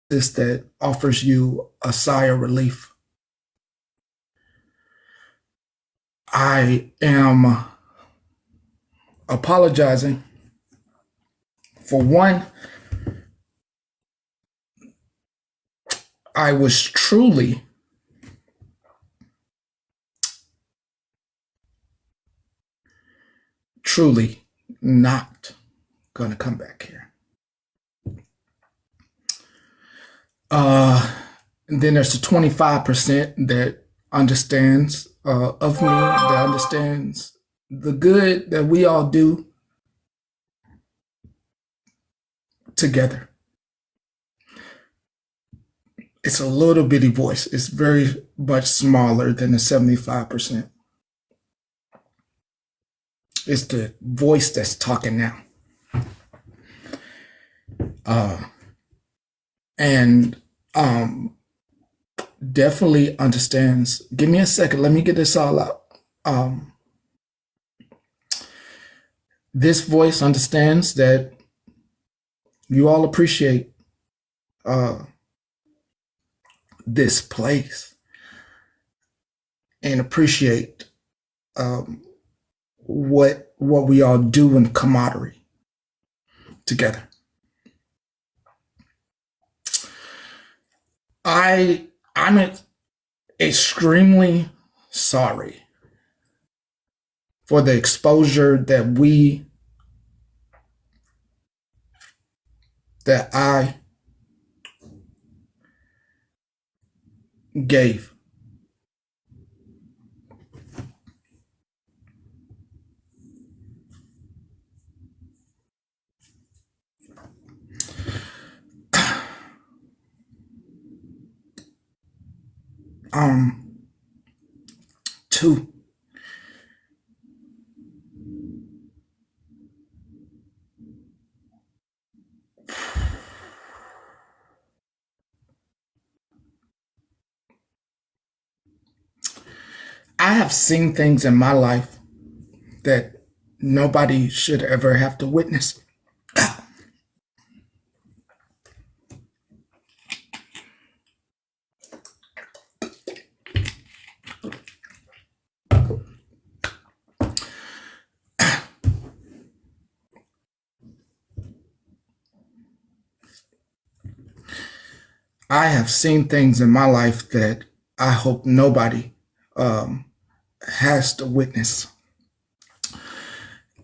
that offers you a sigh of relief. I am apologizing for one. I was truly not going to come back here. And then there's the 25% that understands of me, that understands the good that we all do together. It's a little bitty voice. It's very much smaller than the 75%. It's the voice that's talking now. And definitely understands. Give me a second. Let me get this all out. This voice understands that you all appreciate this place and appreciate what we all do in camaraderie together. I'm extremely sorry for the exposure that I gave. Two, I have seen things in my life that nobody should ever have to witness. I have seen things in my life that I hope nobody has to witness.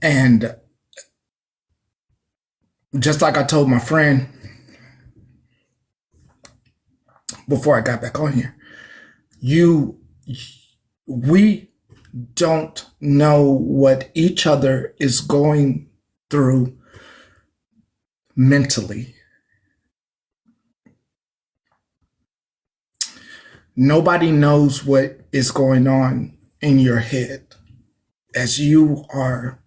And just like I told my friend before I got back on here, we don't know what each other is going through mentally. Nobody knows what is going on in your head as you are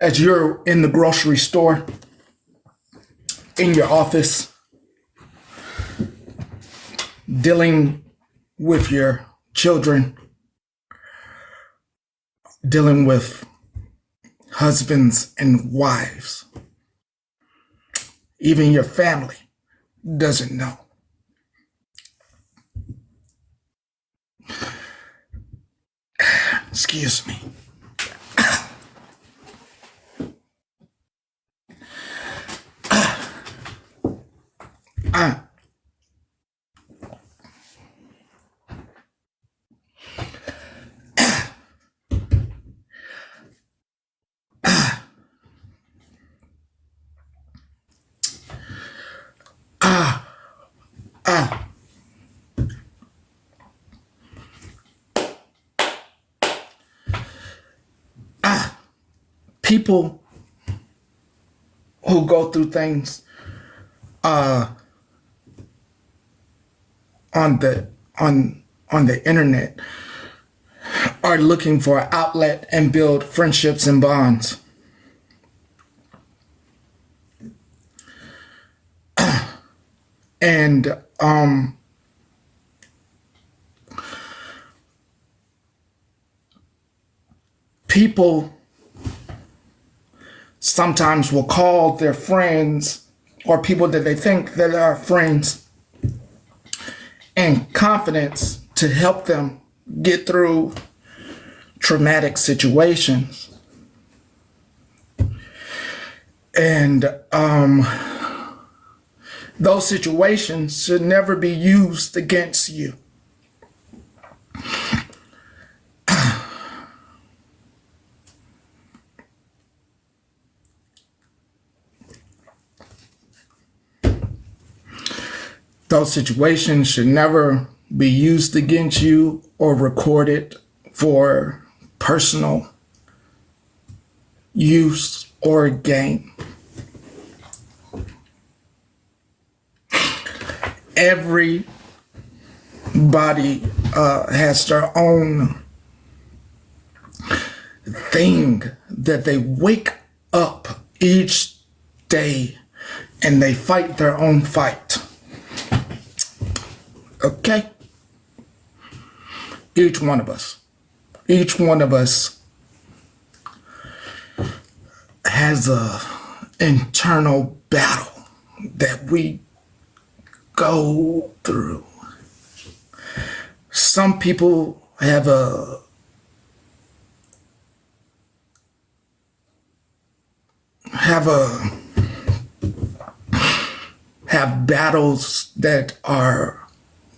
as you're in the grocery store, in your office, dealing with your children, dealing with husbands and wives. Even your family doesn't know. Excuse me. People who go through things on the internet are looking for an outlet and build friendships and bonds. And people sometimes will call their friends or people that they think that are friends, and confidence to help them get through traumatic situations. And those situations should never be used against you. Those situations should never be used against you or recorded for personal use or gain. Everybody has their own thing that they wake up each day and they fight their own fight. Okay? Each one of us has a internal battle that we go through. Some people have battles that are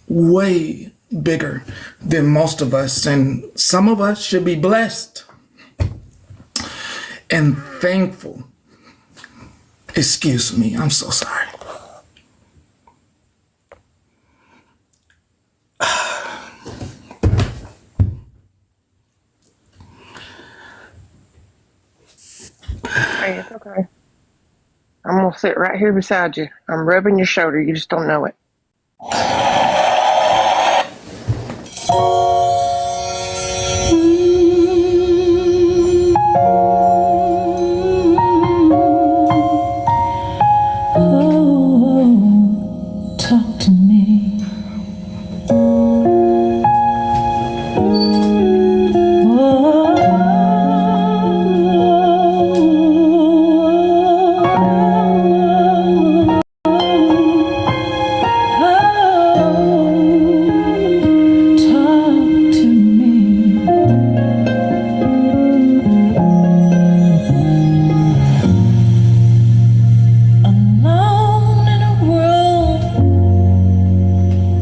way bigger than most of us, and some of us should be blessed and thankful. Excuse me, I'm so sorry. Hey, it's okay. I'm gonna sit right here beside you. I'm rubbing your shoulder. You just don't know it. Oh, talk to me.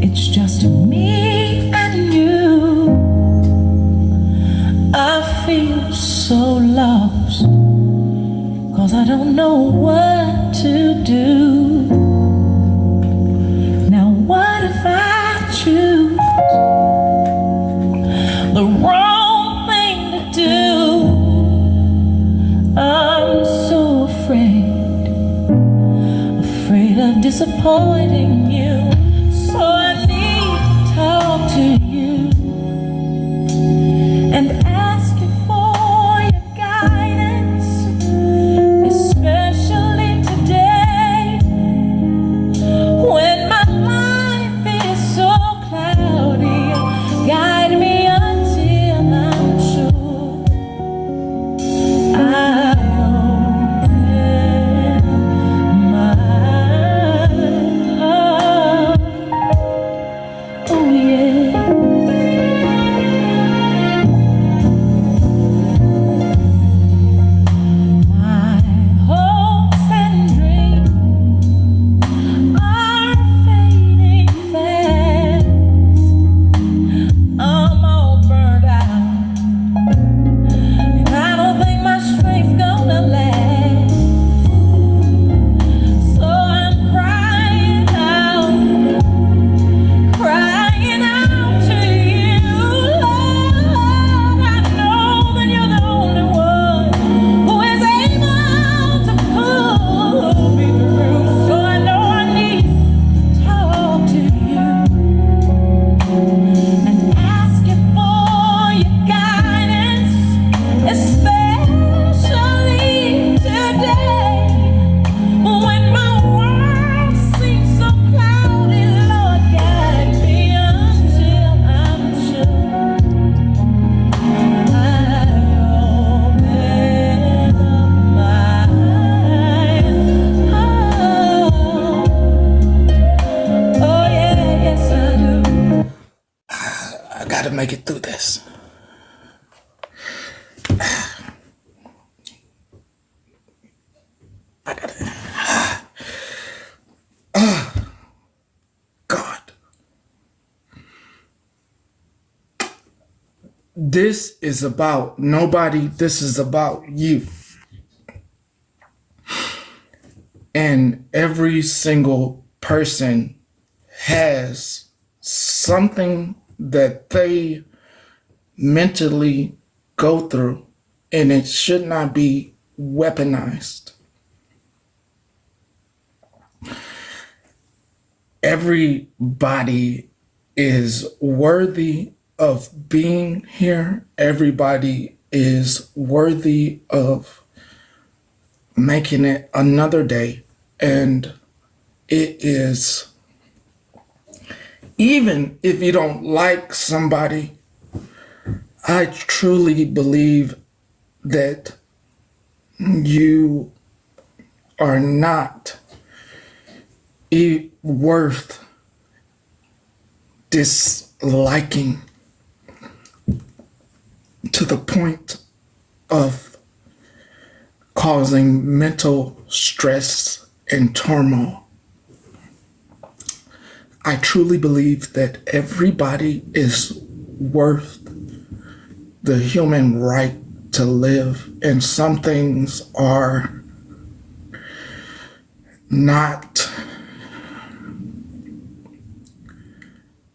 It's just me and you. I feel so lost, 'cause I don't know what to do. Now what if I choose the wrong thing to do? I'm so afraid of disappointing you. So I need to talk to you and ask you for your guidance, especially today when my life is so cloudy. Guide me until I'm sure I open my heart. Oh yeah. make it through this. I gotta. God. This is about nobody. This is about you. And every single person has something that they mentally go through, and it should not be weaponized. Everybody is worthy of being here. Everybody is worthy of making it another day. And it is, even if you don't like somebody, I truly believe that you are not worth disliking to the point of causing mental stress and turmoil. I truly believe that everybody is worth the human right to live, and some things are not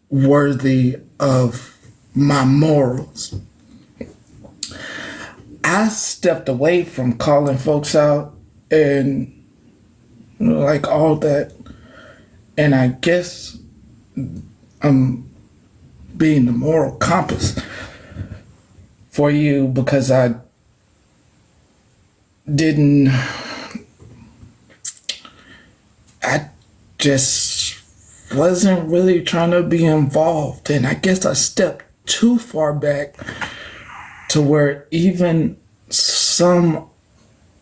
worthy of my morals. I stepped away from calling folks out and like all that, and I guess I'm being the moral compass for you because I just wasn't really trying to be involved, and I guess I stepped too far back to where even some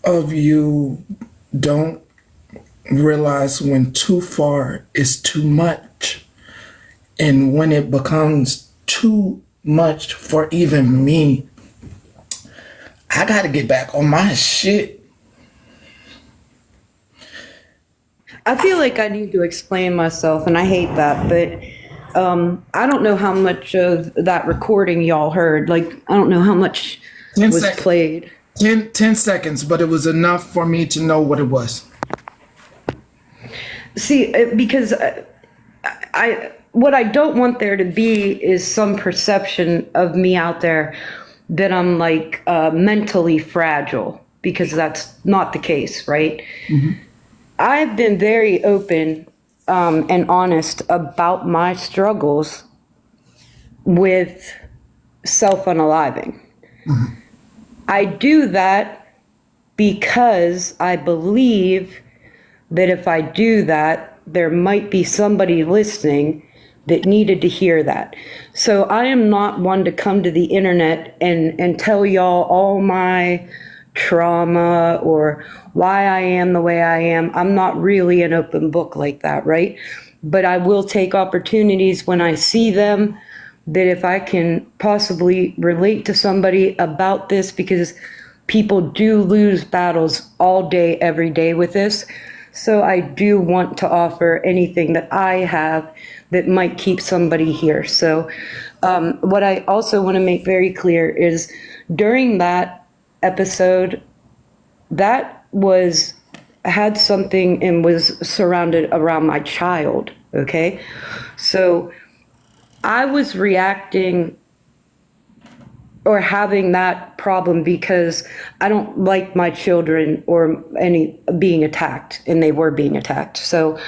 of you don't realize when too far is too much, and when it becomes too much for even me, I gotta get back on my shit. I feel like I need to explain myself, and I hate that, but I don't know how much of that recording y'all heard. Like, I don't know how much 10 was seconds. played. 10 seconds, but it was enough for me to know what it was. See, because what I don't want there to be is some perception of me out there that I'm like mentally fragile, because that's not the case, right? Mm-hmm. I've been very open and honest about my struggles with self-unaliving. Mm-hmm. I do that because I believe that if I do that, there might be somebody listening that needed to hear that. So I am not one to come to the internet and tell y'all all my trauma or why I am the way I am. I'm not really an open book like that, right? But I will take opportunities when I see them, that if I can possibly relate to somebody about this, because people do lose battles all day, every day with this. So I do want to offer anything that I have that might keep somebody here. So what I also want to make very clear is during that episode, that had something and was surrounded around my child, okay? So I was reacting or having that problem because I don't like my children or any being attacked, and they were being attacked. So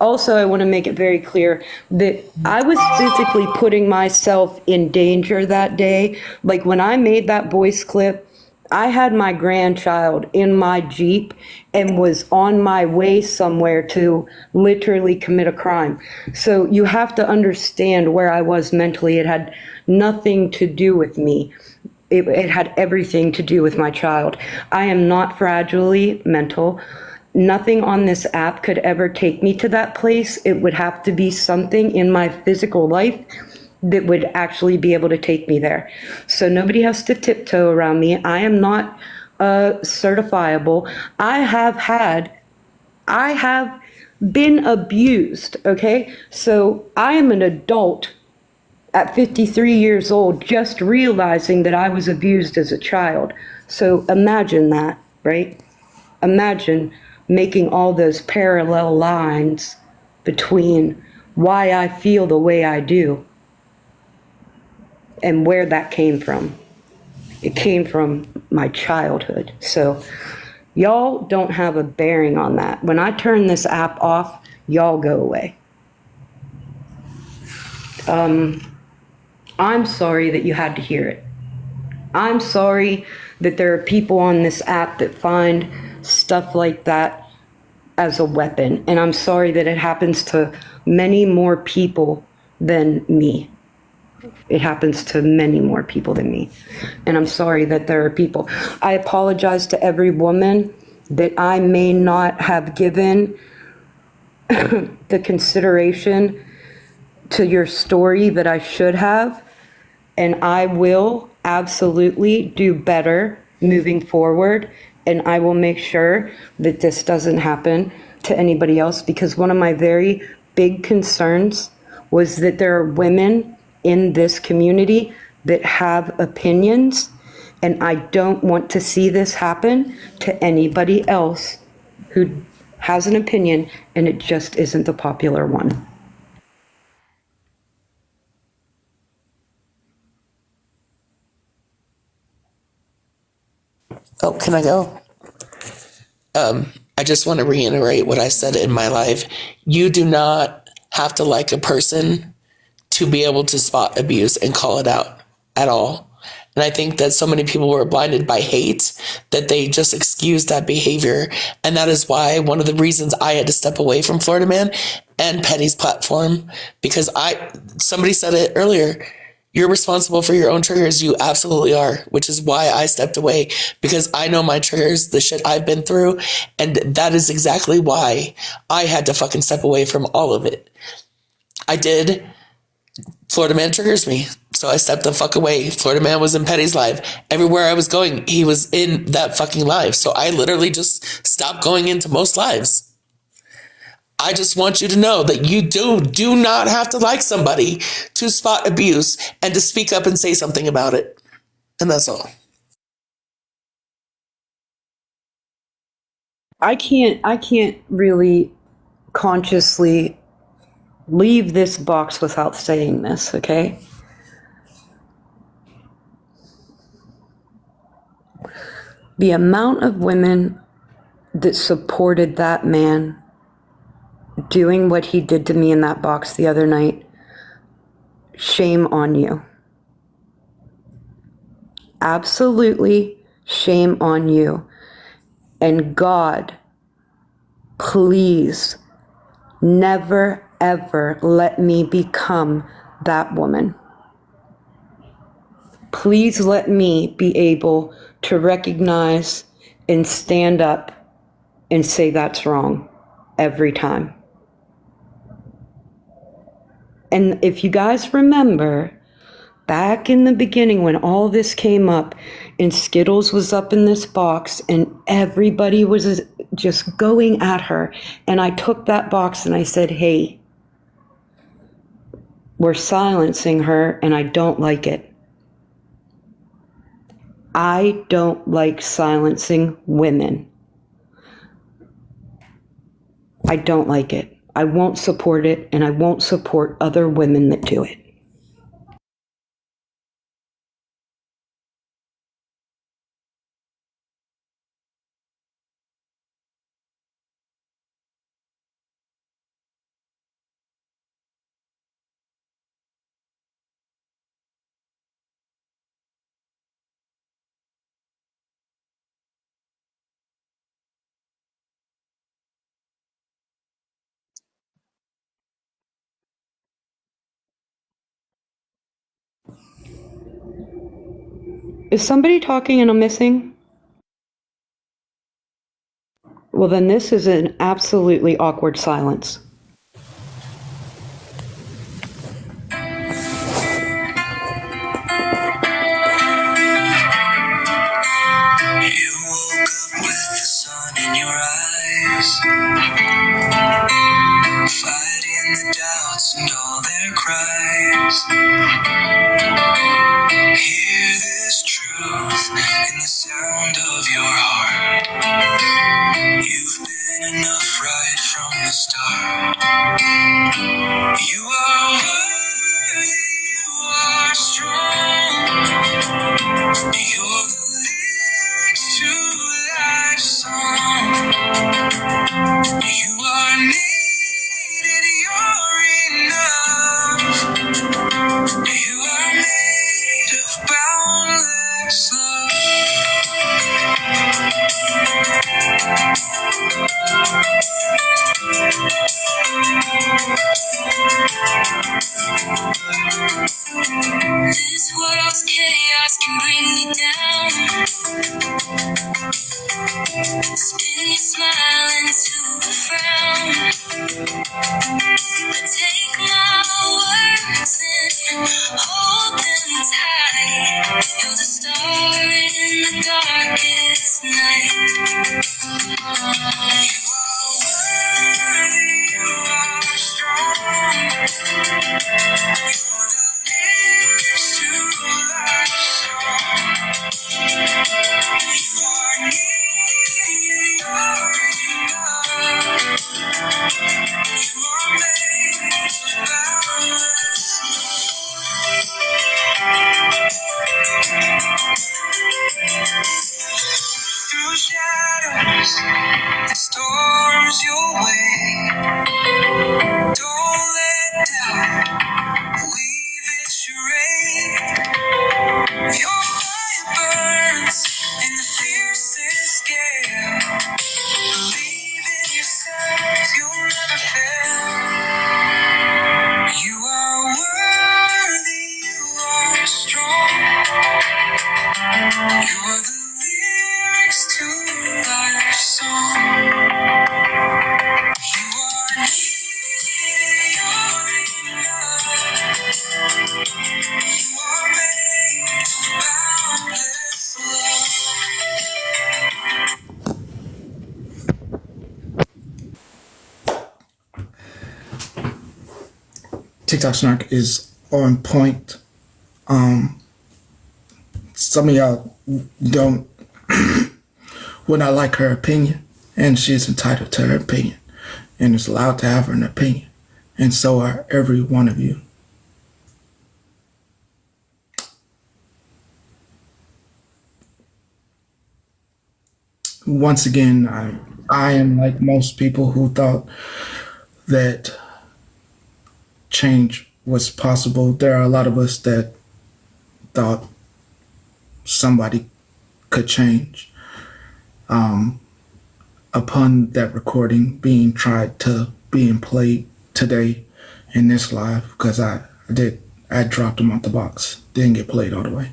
also I want to make it very clear that I was physically putting myself in danger that day. Like when I made that voice clip, I had my grandchild in my Jeep and was on my way somewhere to literally commit a crime. So you have to understand where I was mentally. It had nothing to do with me. It had everything to do with my child. I am not fragilely mental. Nothing on this app could ever take me to that place. It would have to be something in my physical life that would actually be able to take me there. So nobody has to tiptoe around me. I am not certifiable. I have been abused, okay? So I am an adult at 53 years old, just realizing that I was abused as a child. So imagine that, right? Imagine making all those parallel lines between why I feel the way I do and where that came from. It came from my childhood. So y'all don't have a bearing on that. When I turn this app off, y'all go away. I'm sorry that you had to hear it. I'm sorry that there are people on this app that find stuff like that as a weapon. And I'm sorry that it happens to many more people than me. It happens to many more people than me. And I'm sorry that there are people. I apologize to every woman that I may not have given the consideration to your story that I should have. And I will absolutely do better moving forward. And I will make sure that this doesn't happen to anybody else, because one of my very big concerns was that there are women in this community that have opinions, and I don't want to see this happen to anybody else who has an opinion and it just isn't the popular one. Oh, can I go? I just want to reiterate what I said in my life. You do not have to like a person to be able to spot abuse and call it out at all. And I think that so many people were blinded by hate that they just excused that behavior. And that is why one of the reasons I had to step away from Florida Man and Petty's platform, because somebody said it earlier, you're responsible for your own triggers. You absolutely are, which is why I stepped away, because I know my triggers, the shit I've been through. And that is exactly why I had to fucking step away from all of it. I did. Florida Man triggers me. So I stepped the fuck away. Florida Man was in Petty's live. Everywhere I was going, he was in that fucking live. So I literally just stopped going into most lives. I just want you to know that you do not have to like somebody to spot abuse and to speak up and say something about it. And that's all. I can't really consciously leave this box without saying this, okay? The amount of women that supported that man doing what he did to me in that box the other night, shame on you. Absolutely shame on you. And God, please never, ever let me become that woman. Please let me be able to recognize and stand up and say that's wrong every time. And if you guys remember, back in the beginning when all this came up and Skittles was up in this box and everybody was just going at her, and I took that box and I said, hey, we're silencing her and I don't like it. I don't like silencing women. I don't like it. I won't support it, and I won't support other women that do it. Is somebody talking and I'm missing? Well, then this is an absolutely awkward silence. You are worthy, you are strong. You're the lyrics to life's song. You are needed, you're enough. You are made of boundless love. This world's chaos can bring you down. Spin your smile into a frown. But take my words and hold them tight. You're the star in the darkest night. You are worthy, you are strong. You're the nearest to life's song. You are needed, you're enough. You are made boundless. Through shadows and storms your way. Don't let down weave its charade. Your fire burns in the fiercest gale. Believe in yourself, you'll never fail. You are worthy, you are strong. You're the lyrics to life's song. You are needed, you're enough. You are made boundless TikTok Snark is on point. Some of y'all don't would not like her opinion, and she's entitled to her opinion and is allowed to have an opinion, and so are every one of you. Once again, I am like most people who thought that change was possible. There are a lot of us that thought somebody could change. Upon that recording being played today in this live, because I dropped them off the box, didn't get played all the way.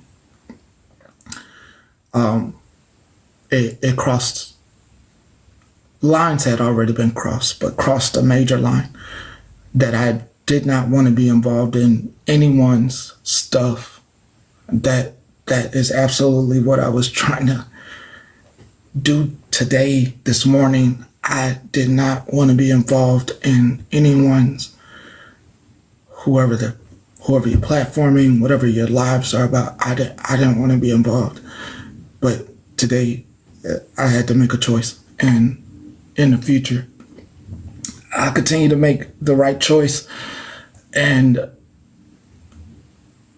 It crossed lines, had already been crossed, but crossed a major line that I did not want to be involved in anyone's stuff. That is absolutely what I was trying to do today, this morning. I did not want to be involved in anyone's, whoever you're platforming, whatever your lives are about. I didn't want to be involved. But today, I had to make a choice, and in the future, I'll continue to make the right choice, and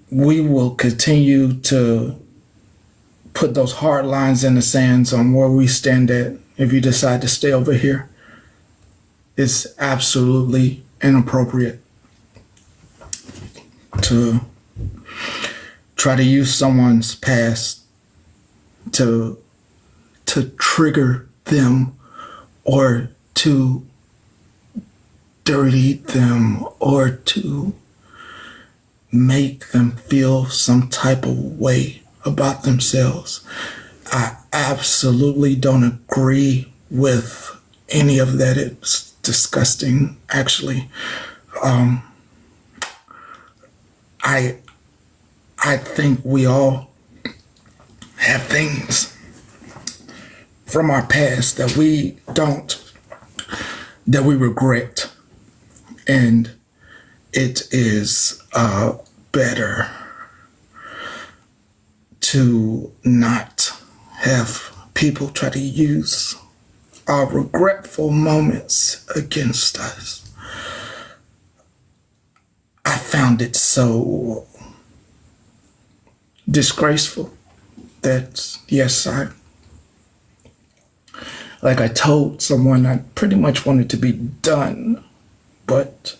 we will continue to put those hard lines in the sands on where we stand at. If you decide to stay over here, it's absolutely inappropriate to try to use someone's past to trigger them or to dirty them or to make them feel some type of way about themselves. I absolutely don't agree with any of that. It's disgusting, actually. I think we all have things from our past that we regret. And it is better to not have people try to use regretful moments against us. I found it so disgraceful that, yes, like I told someone, I pretty much wanted to be done, but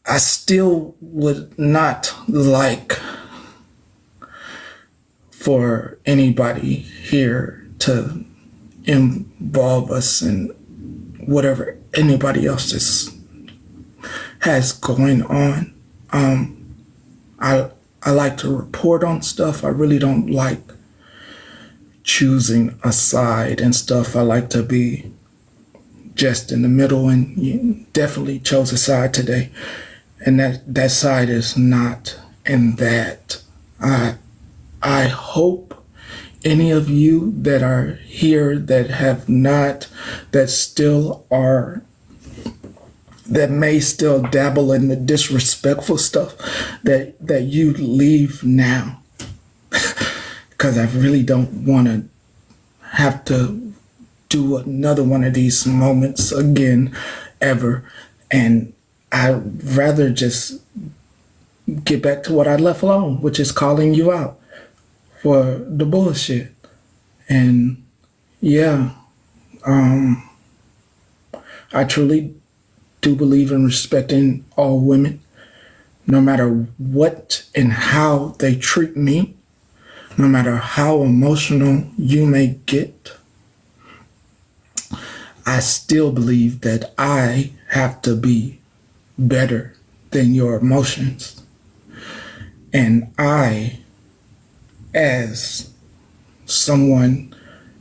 I still would not like for anybody here to involve us in whatever anybody else has going on. I like to report on stuff. I really don't like choosing a side and stuff. I like to be just in the middle, and you definitely chose a side today. And that side is not in that. I hope any of you that are here that have not, that still are, that may still dabble in the disrespectful stuff, that you leave now. Because I really don't want to have to do another one of these moments again, ever. And I'd rather just get back to what I left alone, which is calling you out for the bullshit. And yeah, I truly do believe in respecting all women, no matter what and how they treat me, no matter how emotional you may get. I still believe that I have to be better than your emotions. And I, as someone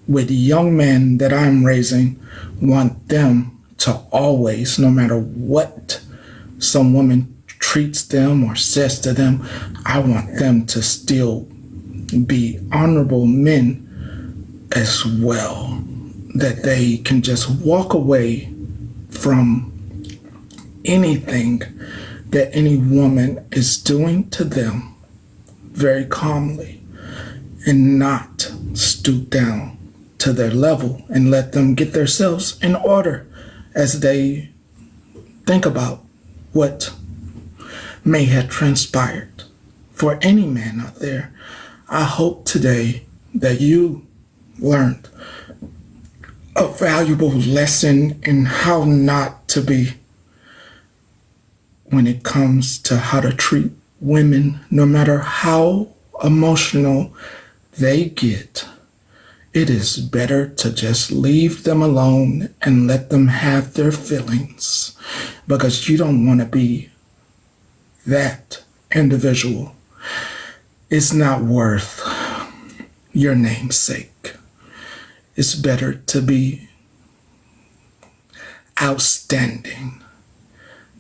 with young men that I'm raising, want them to always, no matter what some woman treats them or says to them, I want them to still be honorable men as well. That they can just walk away from anything that any woman is doing to them very calmly and not stoop down to their level and let them get themselves in order as they think about what may have transpired. For any man out there, I hope today that you learned a valuable lesson in how not to be when it comes to how to treat women, no matter how emotional they get. It is better to just leave them alone and let them have their feelings, because you don't want to be that individual. It's not worth your namesake. It's better to be outstanding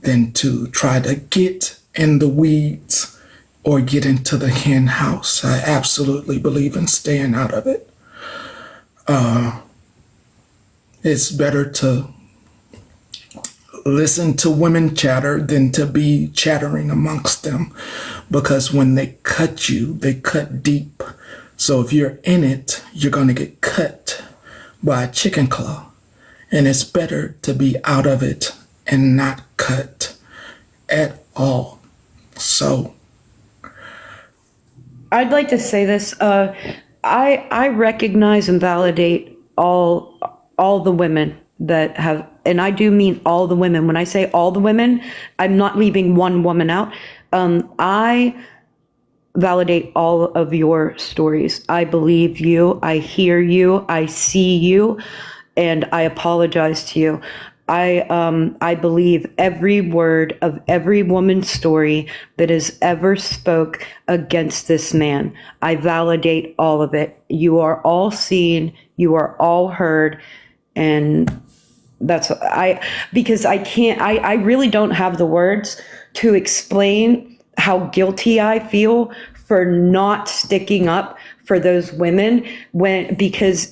than to try to get in the weeds or get into the hen house. I absolutely believe in staying out of it. It's better to listen to women chatter than to be chattering amongst them, because when they cut you, they cut deep. So if you're in it, you're going to get cut by a chicken claw. And it's better to be out of it and not cut at all. So I'd like to say this. I recognize and validate all the women that have, and I do mean all the women. When I say all the women, I'm not leaving one woman out. I validate all of your stories. I believe you. I hear you. I see you, and I apologize to you. I believe every word of every woman's story that has ever spoke against this man. I validate all of it. You are all seen. You are all heard, and that's because I really don't have the words to explain how guilty I feel for not sticking up for those women because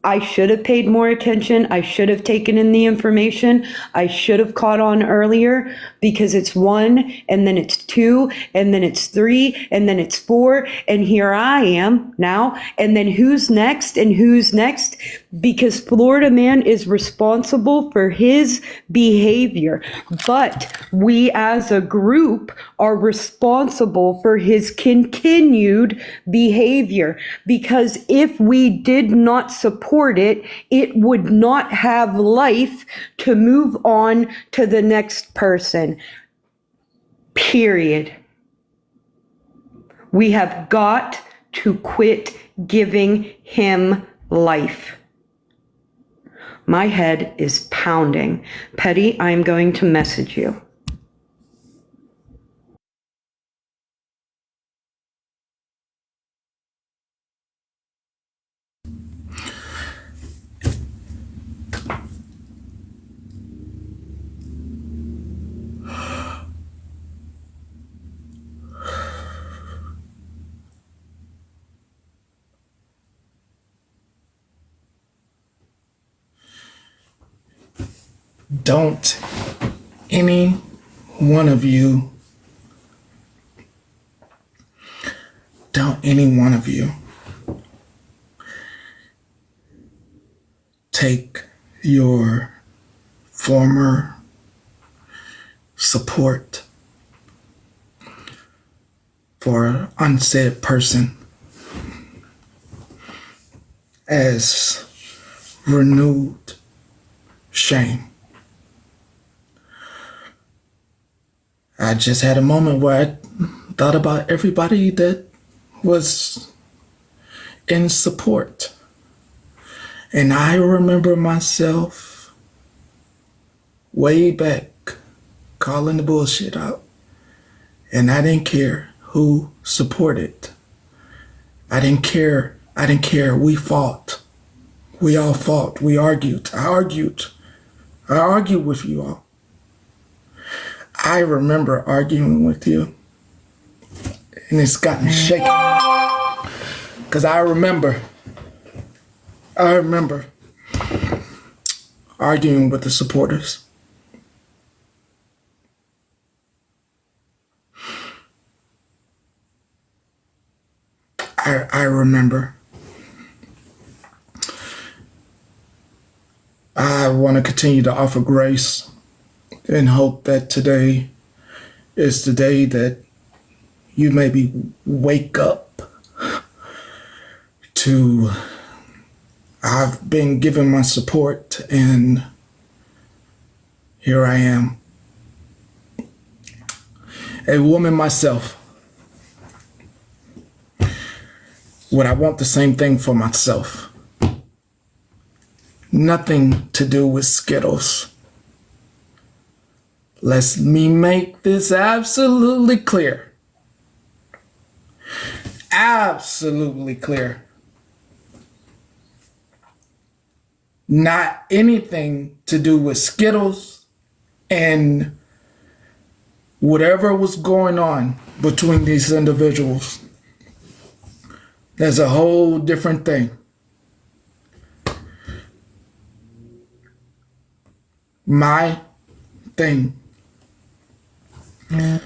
I should have paid more attention. I should have taken in the information. I should have caught on earlier, because it's 1 and then it's 2 and then it's 3 and then it's 4. And here I am now. And then who's next and who's next? Because Florida man is responsible for his behavior. But we as a group are responsible for his continued behavior. Because if we did not support it, it would not have life to move on to the next person. Period. We have got to quit giving him life. My head is pounding. Petty, I am going to message you. Don't any one of you take your former support for an unsaid person as renewed shame. I just had a moment where I thought about everybody that was in support. And I remember myself way back calling the bullshit out. And I didn't care who supported. I didn't care. We fought. We all fought. We argued. I argued with you all. I remember arguing with you, and it's gotten shaky. Because I remember arguing with the supporters. I remember. I want to continue to offer grace and hope that today is the day that you maybe wake up to, I've been given my support and here I am. A woman myself. Would I want the same thing for myself? Nothing to do with Skittles. Let me make this absolutely clear. Absolutely clear. Not anything to do with Skittles and whatever was going on between these individuals. That's a whole different thing. My thing is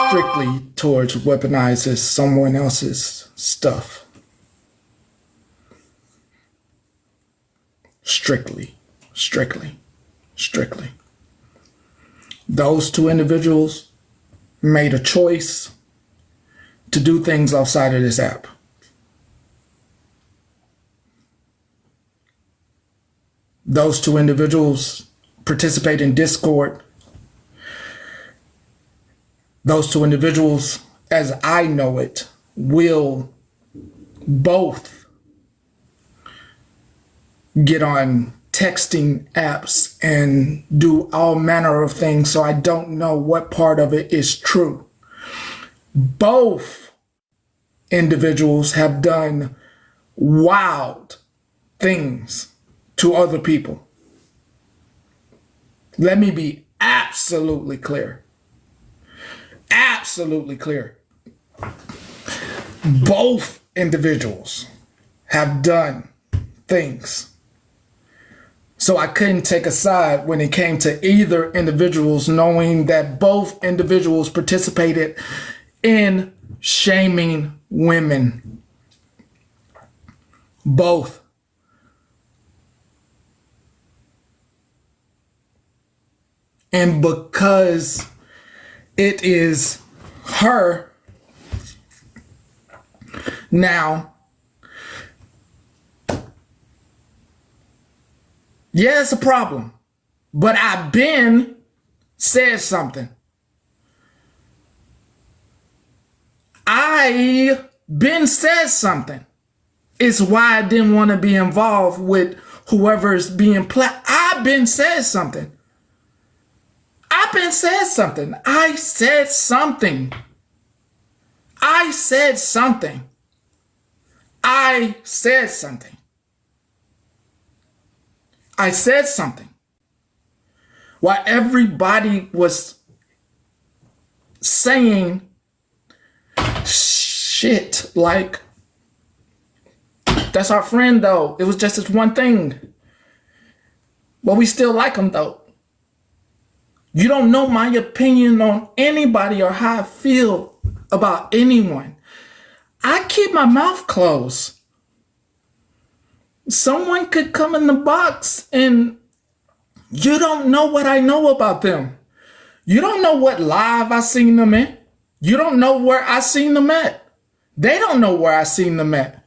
strictly towards weaponizes someone else's stuff. Strictly. Those two individuals made a choice to do things outside of this app. Those two individuals participate in Discord. Those two individuals, as I know it, will both get on texting apps and do all manner of things, so I don't know what part of it is true. Both individuals have done wild things to other people. Let me be absolutely clear. Absolutely clear. Both individuals have done things. So I couldn't take a side when it came to either individuals, knowing that both individuals participated in shaming women. Both. And because it is her now, yeah, it's a problem. But I've been said something. I been said something. It's why I didn't want to be involved with whoever's being I've been said something. I've been said something. I said something. I said something. I said something. I said something. While everybody was saying shit like, that's our friend though. It was just this one thing. But we still like him though. You don't know my opinion on anybody or how I feel about anyone. I keep my mouth closed. Someone could come in the box and you don't know what I know about them. You don't know what live I seen them in. You don't know where I seen them at. They don't know where I seen them at.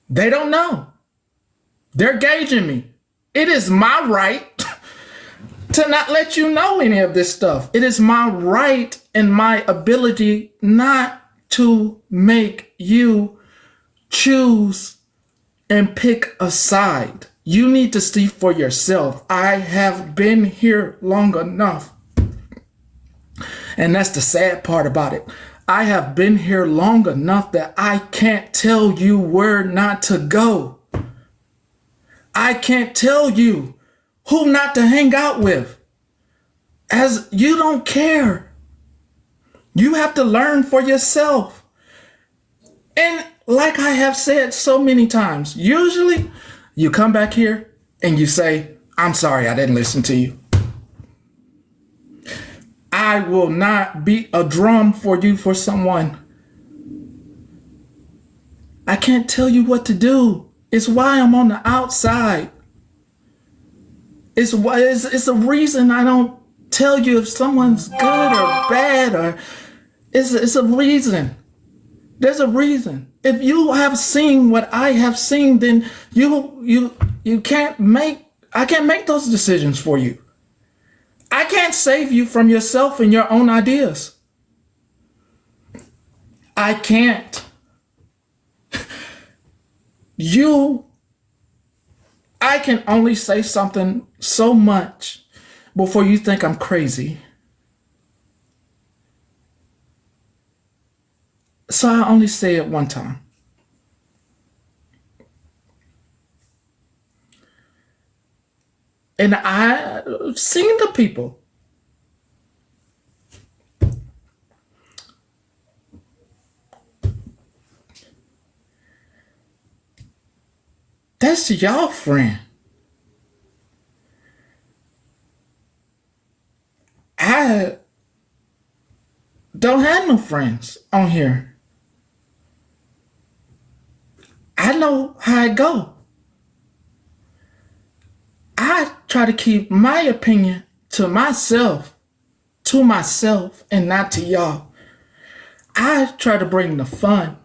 They don't know. They're gauging me. It is my right to not let you know any of this stuff. It is my right and my ability not to make you choose and pick a side. You need to see for yourself. I have been here long enough. And that's the sad part about it. I have been here long enough that I can't tell you where not to go. I can't tell you who not to hang out with, as you don't care. You have to learn for yourself. And like I have said so many times, usually you come back here and you say, I'm sorry, I didn't listen to you. I will not beat a drum for you for someone. I can't tell you what to do. It's why I'm on the outside. It's a reason I don't tell you if someone's good or bad, or it's a reason. There's a reason. If you have seen what I have seen, then you can't make, I can't make those decisions for you. I can't save you from yourself and your own ideas. I can't. I can only say something so much before you think I'm crazy. So I only say it one time. And I've seen the people. That's y'all friend. I don't have no friends on here. I know how it go. I try to keep my opinion to myself, and not to y'all. I try to bring the fun.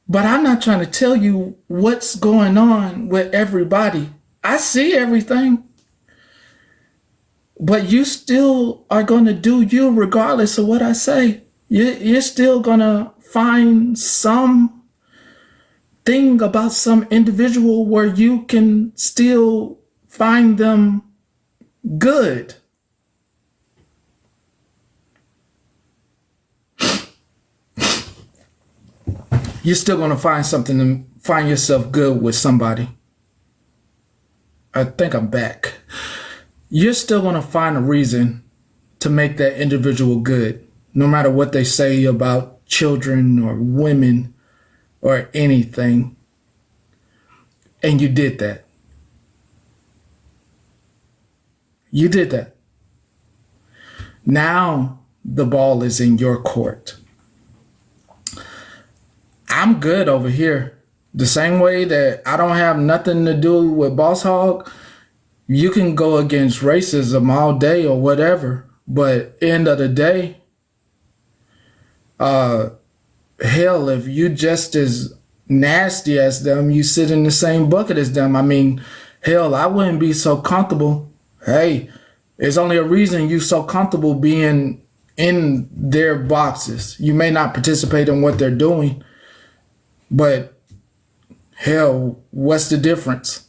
But I'm not trying to tell you what's going on with everybody. I see everything. But you still are going to do you regardless of what I say. You're still going to find some thing about some individual where you can still find them good. You're still going to find something to find yourself good with somebody. I think I'm back. You're still going to find a reason to make that individual good, no matter what they say about children or women or anything. And you did that. You did that. Now the ball is in your court. I'm good over here. The same way that I don't have nothing to do with Boss Hog, you can go against racism all day or whatever. But end of the day, hell, if you just as nasty as them, you sit in the same bucket as them. I mean, hell, I wouldn't be so comfortable. Hey, there's only a reason you so comfortable being in their boxes. You may not participate in what they're doing, but hell, what's the difference?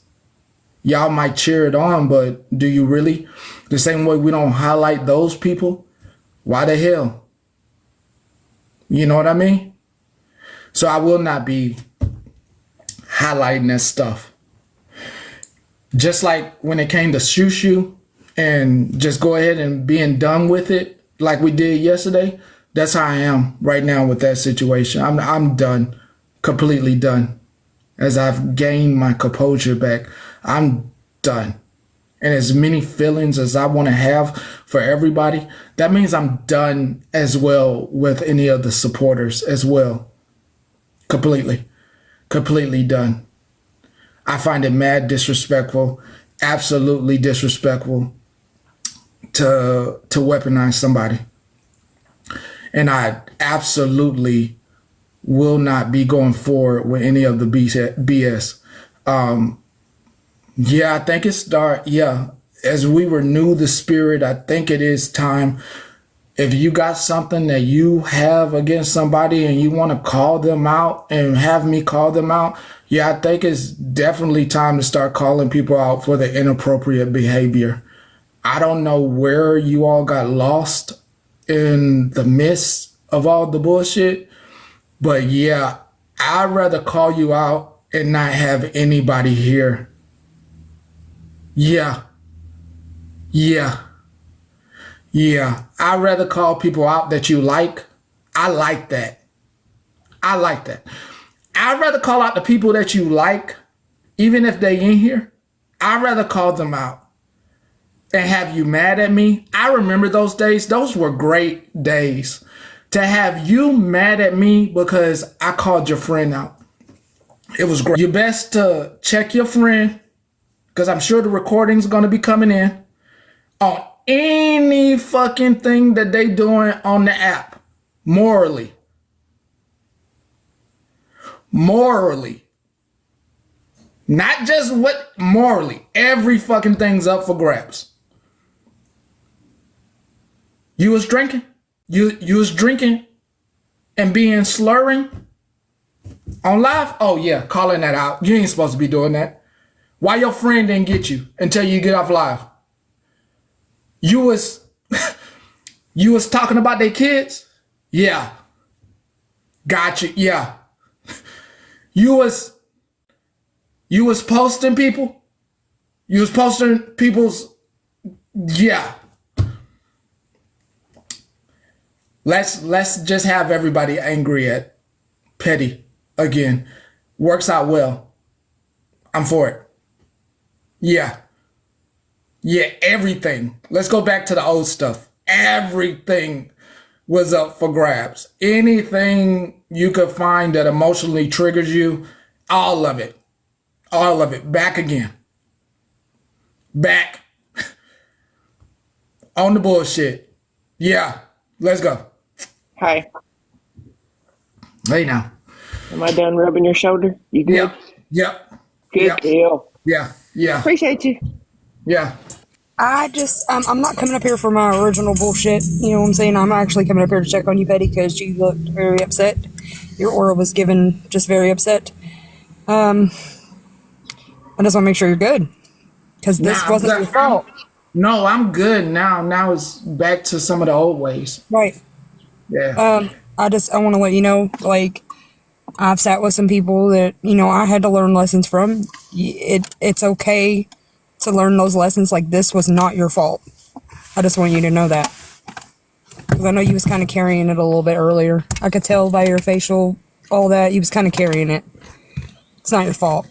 Y'all might cheer it on, but do you really? The same way we don't highlight those people, why the hell? You know what I mean? So I will not be highlighting that stuff. Just like when it came to Shushu and just go ahead and being done with it like we did yesterday, that's how I am right now with that situation. I'm done, completely done. As I've gained my composure back, I'm done. And as many feelings as I want to have for everybody, that means I'm done as well with any of the supporters as well. Completely done. I find it mad disrespectful, absolutely disrespectful to weaponize somebody. And I absolutely will not be going forward with any of the BS. Yeah, I think it's start. Yeah, as we renew the spirit, I think it is time. If you got something that you have against somebody and you want to call them out and have me call them out, yeah, I think it's definitely time to start calling people out for the inappropriate behavior. I don't know where you all got lost in the midst of all the bullshit, but yeah, I'd rather call you out and not have anybody here. Yeah. I'd rather call people out that you like. I like that. I'd rather call out the people that you like, even if they in here. I'd rather call them out and have you mad at me. I remember those days. Those were great days. To have you mad at me because I called your friend out. It was great. You're best to check your friend, because I'm sure the recording's going to be coming in on any fucking thing that they doing on the app. Morally. Not just what, morally. Every fucking thing's up for grabs. You was drinking? You was drinking and being slurring on live? Oh yeah, calling that out. You ain't supposed to be doing that. Why your friend didn't get you until you get off live? You was talking about their kids? Yeah. Got you. Yeah. You was posting people? You was posting people's, yeah. Let's just have everybody angry at Petty again. Works out well. I'm for it. Yeah, everything. Let's go back to the old stuff. Everything was up for grabs. Anything you could find that emotionally triggers you, all of it. Back again. Back. On the bullshit. Yeah, let's go. Hi. Hey now. Am I done rubbing your shoulder? You good? Yep. Good Yep. deal. Yeah. Appreciate you. Yeah. I just, I'm not coming up here for my original bullshit. You know what I'm saying? I'm actually coming up here to check on you, Petty, because you looked very upset. Your aura was given just very upset. I just want to make sure you're good, because this wasn't your fault. No, I'm good now. Now it's back to some of the old ways. Right. Yeah. I want to let you know, like, I've sat with some people that, you know, I had to learn lessons from. It's okay to learn those lessons. Like, this was not your fault. I just want you to know that. Because I know you was kind of carrying it a little bit earlier. I could tell by your facial all that. You was kind of carrying it. It's not your fault.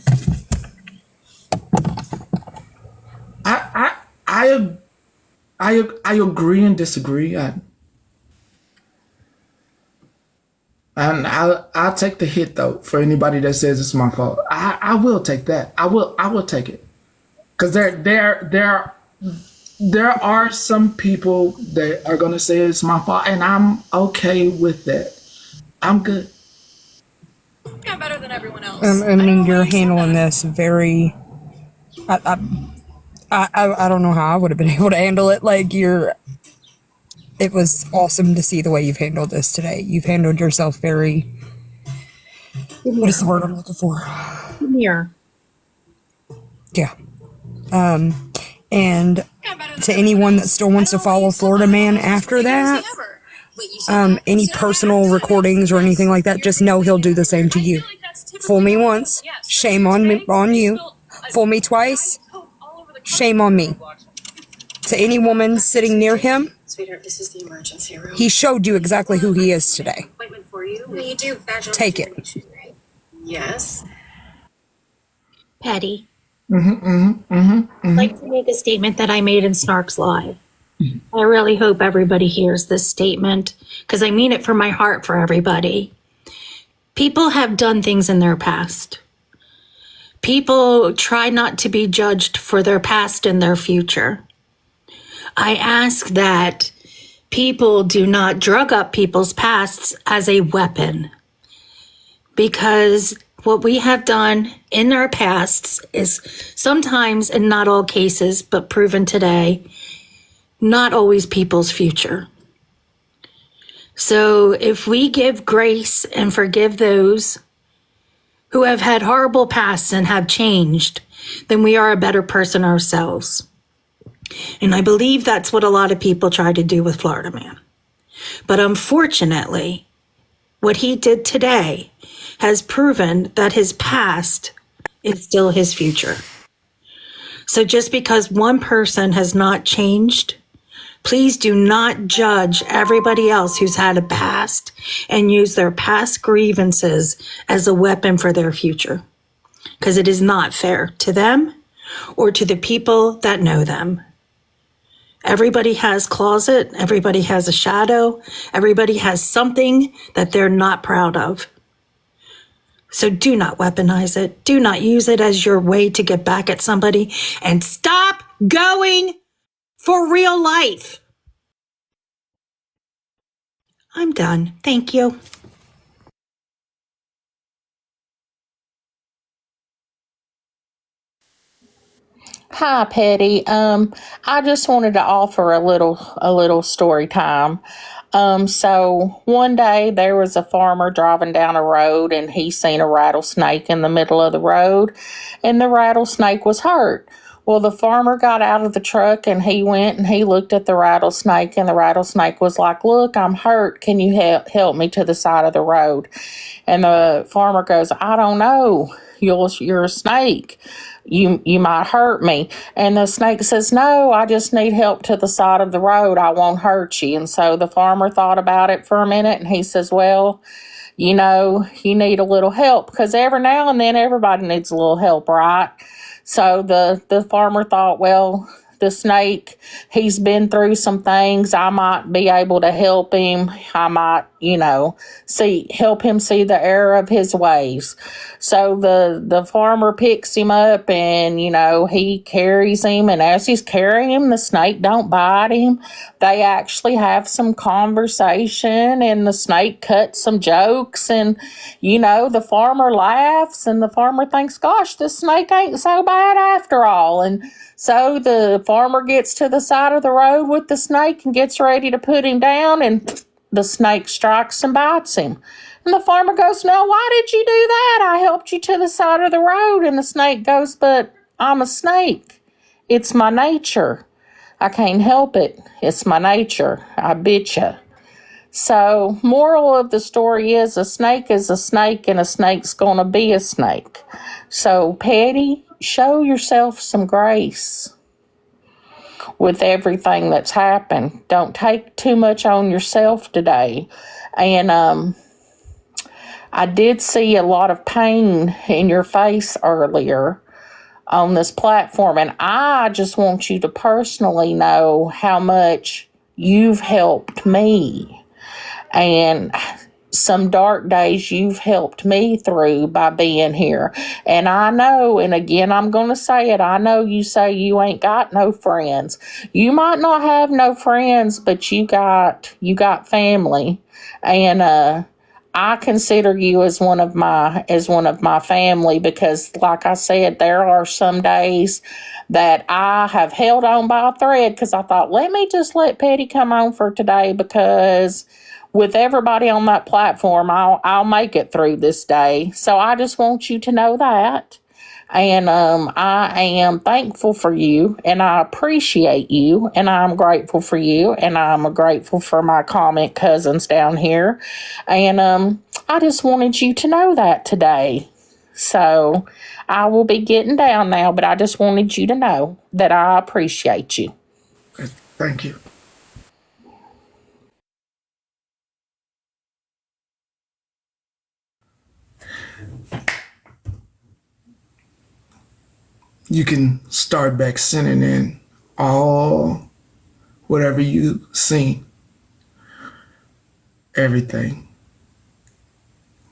I agree and disagree. And I'll take the hit though for anybody that says it's my fault. I will take that. I will take it. Because there are some people that are gonna say it's my fault, and I'm okay with that. I'm good. Yeah, better than everyone else. I mean, you're handling this very. I don't know how I would have been able to handle it. Like, it was awesome to see the way you've handled this today. You've handled yourself very. What is the word I'm looking for? Here. Yeah. And to anyone that still wants to follow Florida Man after that, any personal recordings or anything like that, just know he'll do the same to you. Fool me once, shame on you. Fool me twice, shame on me. To any woman sitting near him, Sweetheart, this is the emergency room. he showed you exactly who he is today. Appointment for you. You do vaginal Take it. examination, right? Yes. Patty. I'd like to make a statement that I made in Snarks Live. I really hope everybody hears this statement because I mean it from my heart for everybody. People have done things in their past. People try not to be judged for their past and their future. I ask that people do not drug up people's pasts as a weapon, because what we have done in our pasts is sometimes, in not all cases, but proven today, not always people's future. So if we give grace and forgive those who have had horrible pasts and have changed, then we are a better person ourselves. And I believe that's what a lot of people try to do with Florida Man. But unfortunately, what he did today has proven that his past is still his future. So just because one person has not changed, please do not judge everybody else who's had a past and use their past grievances as a weapon for their future, because it is not fair to them or to the people that know them. Everybody has closet, everybody has a shadow, everybody has something that they're not proud of. So do not weaponize it. Do not use it as your way to get back at somebody, and stop going for real life. I'm done. Thank you. Hi, Petty. I just wanted to offer a little story time. So one day there was a farmer driving down a road and he seen a rattlesnake in the middle of the road, and the rattlesnake was hurt. Well, the farmer got out of the truck and he went and he looked at the rattlesnake, and the rattlesnake was like, "Look, I'm hurt. Can you help me to the side of the road?" And the farmer goes, "I don't know. You're a snake. You might hurt me." And the snake says, "No, I just need help to the side of the road. I won't hurt you." And so the farmer thought about it for a minute, and he says, "Well, you need a little help, because every now and then everybody needs a little help, right?" So the farmer thought, well, the snake, he's been through some things. I might be able to help him. I might, help him see the error of his ways. So the farmer picks him up and, he carries him. And as he's carrying him, the snake don't bite him. They actually have some conversation, and the snake cuts some jokes, and, the farmer laughs, and the farmer thinks, gosh, this snake ain't so bad after all. And so the farmer gets to the side of the road with the snake and gets ready to put him down, and the snake strikes and bites him. And the farmer goes, "Now, why did you do that? I helped you to the side of the road." And the snake goes, "But I'm a snake. It's my nature. I can't help it. It's my nature. I bit you." So, moral of the story is a snake, and a snake's going to be a snake. So, Petty, show yourself some grace with everything that's happened. Don't take too much on yourself today. And I did see a lot of pain in your face earlier on this platform, and I just want you to personally know how much you've helped me. And some dark days you've helped me through by being here. And I know, and again, I'm going to say it, I know you say you ain't got no friends. You might not have no friends, but you got family. And I consider you as one of my family, because like I said, there are some days that I have held on by a thread because I thought, let Petty come on for today, because with everybody on that platform, I'll make it through this day. So I just want you to know that. And I am thankful for you, and I appreciate you, and I'm grateful for you, and I'm grateful for my comment cousins down here. And I just wanted you to know that today. So I will be getting down now, but I just wanted you to know that I appreciate you. Thank you. You can start back sending in all whatever you seen, everything.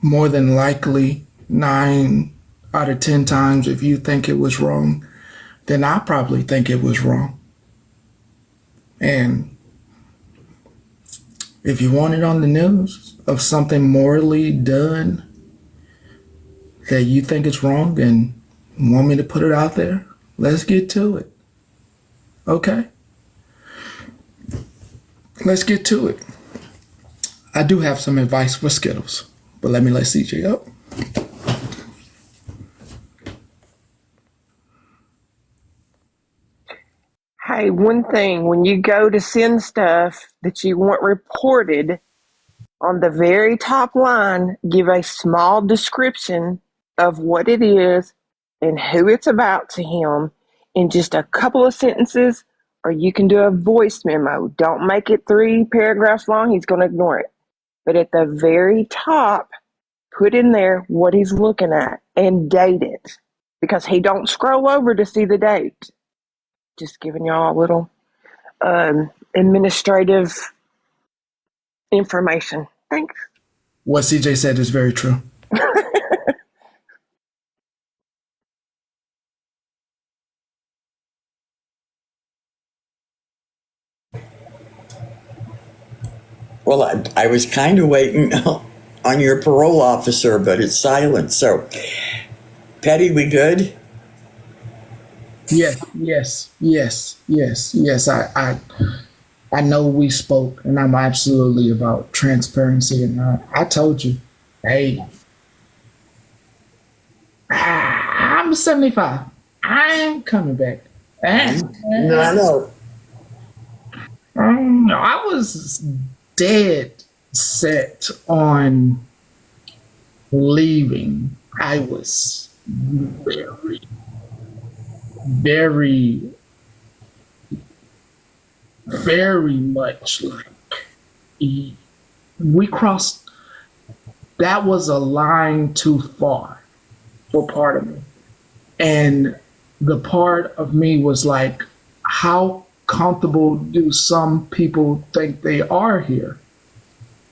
More than likely, 9 out of 10 times, if you think it was wrong, then I probably think it was wrong. And if you want it on the news of something morally done that you think is wrong and want me to put it out there, let's get to it. Okay? Let's get to it. I do have some advice for Skittles, but let me let CJ up. Hey, one thing, when you go to send stuff that you want reported, on the very top line, give a small description of what it is and who it's about to him in just a couple of sentences, or you can do a voice memo. Don't make it 3 paragraphs long. He's going to ignore it. But at the very top, put in there what he's looking at and date it, because he don't scroll over to see the date. Just giving y'all a little administrative information. Thanks. What CJ said is very true. Well, I was kind of waiting on your parole officer, but it's silent. So, Petty, we good? Yes. I know we spoke, and I'm absolutely about transparency. And I told you, hey, I'm 75. I ain't coming back. No, I know. I was dead set on leaving. I was very, very, very much like we crossed. That was a line too far for part of me. And the part of me was like, how comfortable do some people think they are here?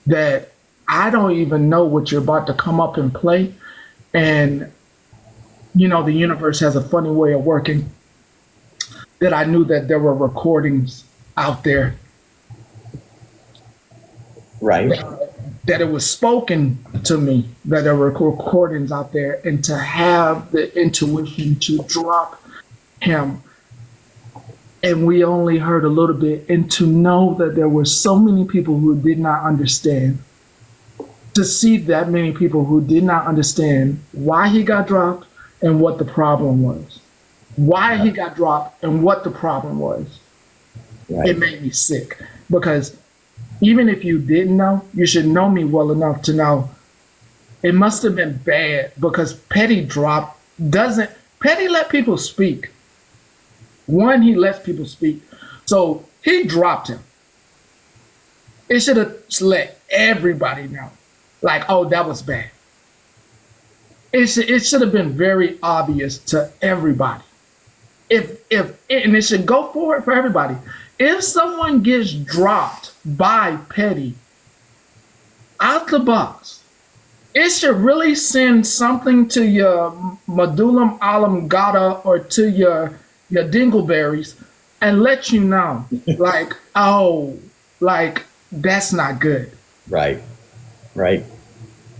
That I don't even know what you're about to come up and play. And, you know, the universe has a funny way of working, that I knew that there were recordings out there. Right. That it was spoken to me, that there were recordings out there, and to have the intuition to drop him. And we only heard a little bit, and to know that there were so many people who did not understand, to see that many people who did not understand why he got dropped and what the problem was, why he got dropped and what the problem was. Right. It made me sick, because even if you didn't know, you should know me well enough to know it must have been bad, because Petty let people speak. One, he lets people speak. So he dropped him. It should have let everybody know. Like, oh, that was bad. it should have been very obvious to everybody. And it should go forward for everybody. If someone gets dropped by Petty out the box, it should really send something to your medulla oblongata or to your dingleberries and let you know, like, oh, like that's not good. Right. Right.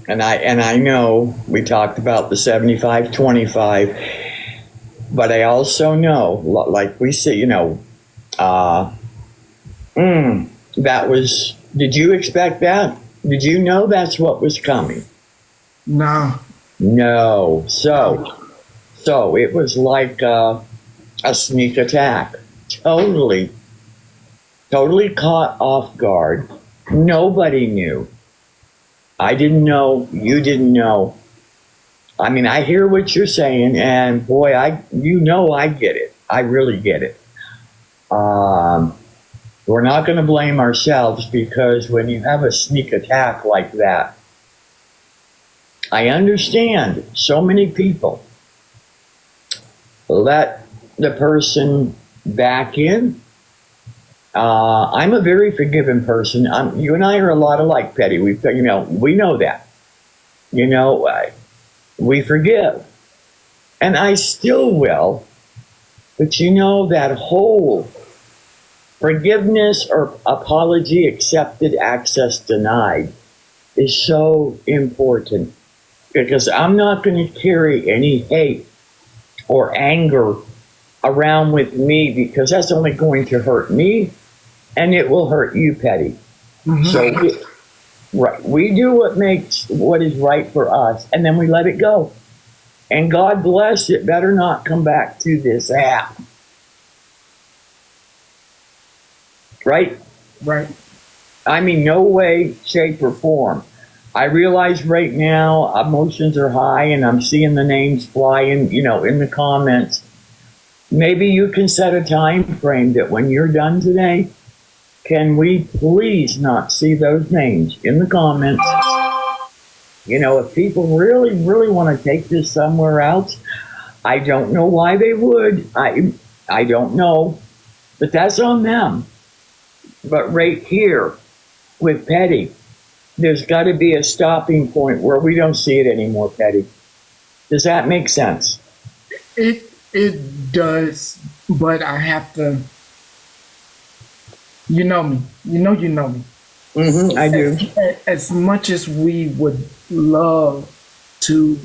And I know we talked about the 75-25, but I also know, like we say, that was, did you expect that? Did you know that's what was coming? No. No. So it was like a sneak attack. Totally caught off guard. Nobody knew. I didn't know. You didn't know. I mean, I hear what you're saying, and boy, I get it. I really get it. We're not going to blame ourselves, because when you have a sneak attack like that, I understand so many people let the person back in. I'm a very forgiving person. You and I are a lot alike, Petty. We know that. We forgive. And I still will. But that whole forgiveness or apology accepted, access denied is so important. Because I'm not going to carry any hate or anger around with me, because that's only going to hurt me, and it will hurt you, Petty. Mm-hmm. So we do what is right for us, and then we let it go. And God bless, it better not come back to this app. Right? Right. I mean, no way, shape, or form. I realize right now emotions are high, and I'm seeing the names flying, in the comments. Maybe you can set a time frame that when you're done today, can we please not see those names in the comments? If people really, really want to take this somewhere else, I don't know why they would. I don't know, but that's on them. But right here with Petty, there's got to be a stopping point where we don't see it anymore, Petty. Does that make sense? It does, but I have to. You know me. You know me. Mm-hmm, I do. As much as we would love to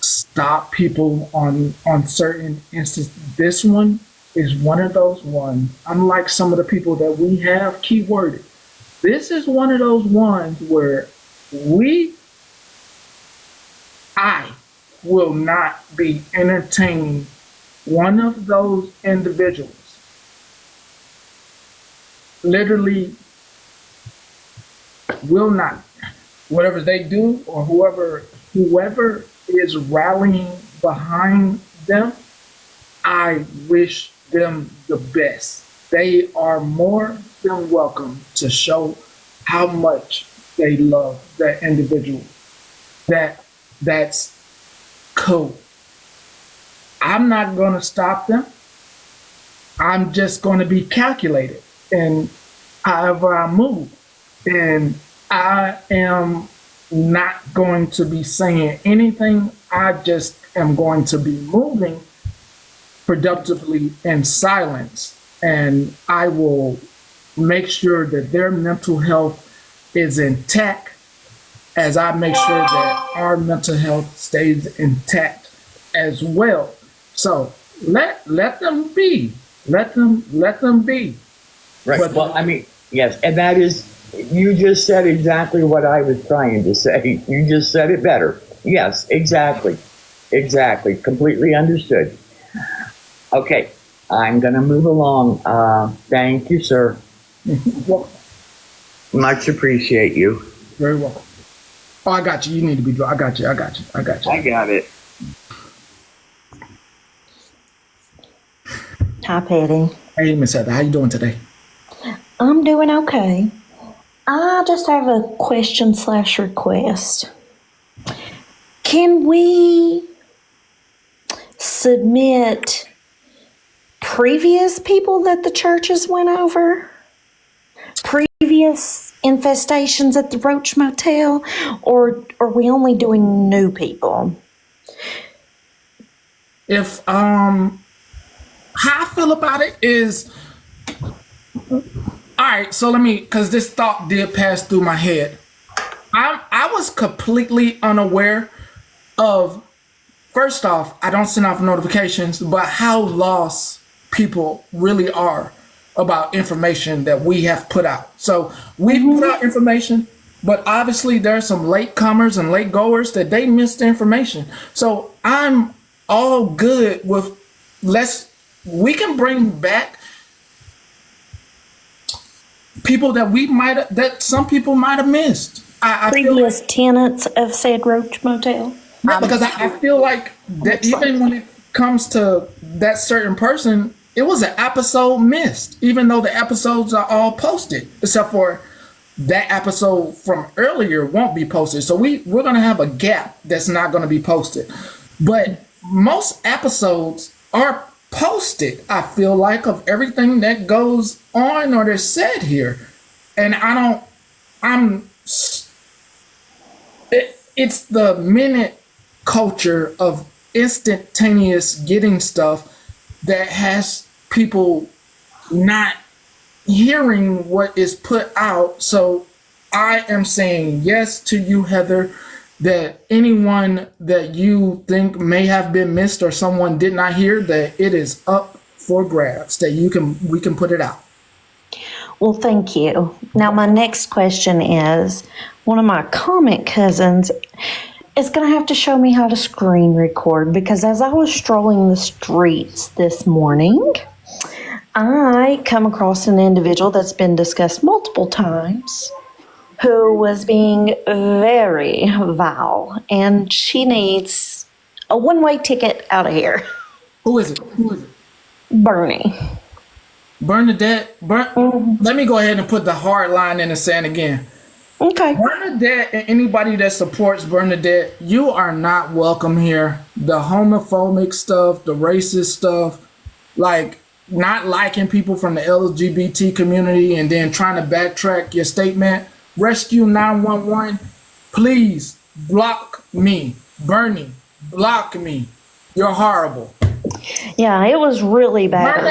stop people on certain instances, this one is one of those ones. Unlike some of the people that we have keyworded, this is one of those ones where I will not be entertaining one of those individuals. Literally will not. Whatever they do, or whoever is rallying behind them, I wish them the best. They are more than welcome to show how much they love that individual. That's cool. I'm not going to stop them. I'm just going to be calculated in however I move. And I am not going to be saying anything. I just am going to be moving productively in silence. And I will make sure that their mental health is intact as I make sure that our mental health stays intact as well. So let them be. Let them be. Right. But, well, I mean, yes, and that is, you just said exactly what I was trying to say. You just said it better. Yes, exactly. Exactly. Completely understood. Okay, I'm going to move along. Thank you, sir. Welcome. Much appreciate you. Very welcome. Oh, I got you. You need to be. I got you. I got it. Hi, Petty. Hey, Miss Heather. How you doing today? I'm doing okay. I just have a question / request. Can we submit previous people that the churches went over? Previous infestations at the Roach Motel? Or are we only doing new people? If how I feel about it is, all right. So let me, because this thought did pass through my head. I was completely unaware of. First off, I don't send off notifications, but how lost people really are about information that we have put out. So we put out information, but obviously there's some late comers and late goers that they missed the information. So I'm all good with we can bring back people that some people might have missed. I feel like, Previous tenants of said Roach Motel? yeah, because I feel like that even when it comes to that certain person, it was an episode missed, even though the episodes are all posted, except for that episode from earlier won't be posted. So we're going to have a gap that's not going to be posted. But most episodes are posted, I feel like, of everything that goes on or that's said here. And it's the minute culture of instantaneous getting stuff that has people not hearing what is put out. So I am saying yes to you, Heather, that anyone that you think may have been missed or someone did not hear, that it is up for grabs, that we can put it out. Well, thank you. Now, my next question is, one of my comic cousins is going to have to show me how to screen record, because as I was strolling the streets this morning, I come across an individual that's been discussed multiple times who was being very vile, and she needs a one-way ticket out of here. Who is it? Bernie. Bernadette. Let me go ahead and put the hard line in the sand again. Okay. Bernadette and anybody that supports Bernadette, you are not welcome here. The homophobic stuff, the racist stuff, like not liking people from the LGBT community and then trying to backtrack your statement. Rescue 911, please block me. Bernie, block me. You're horrible. Yeah, it was really bad.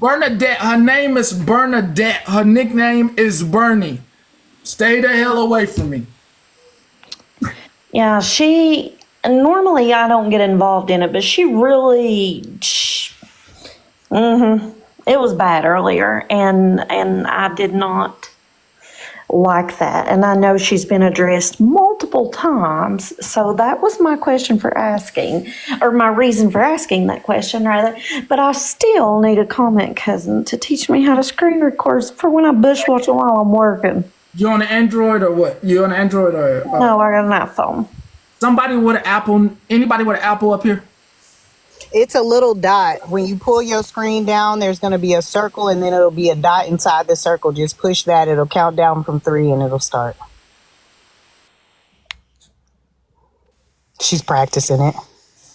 Bernadette, her name is Bernadette. Her nickname is Bernie. Stay the hell away from me. Yeah, normally I don't get involved in it, but she really, it was bad earlier, and I did not like that. And I know she's been addressed multiple times, so that was my question for asking, or my reason for asking that question, rather. But I still need a comment cousin to teach me how to screen record for when I bushwatch while I'm working. You on an Android or what? You on an Android or? No, I got an iPhone. Somebody with an Apple? Anybody with an Apple up here? It's a little dot. When you pull your screen down, there's going to be a circle, and then it'll be a dot inside the circle. Just push that. It'll count down from 3, and it'll start. She's practicing it.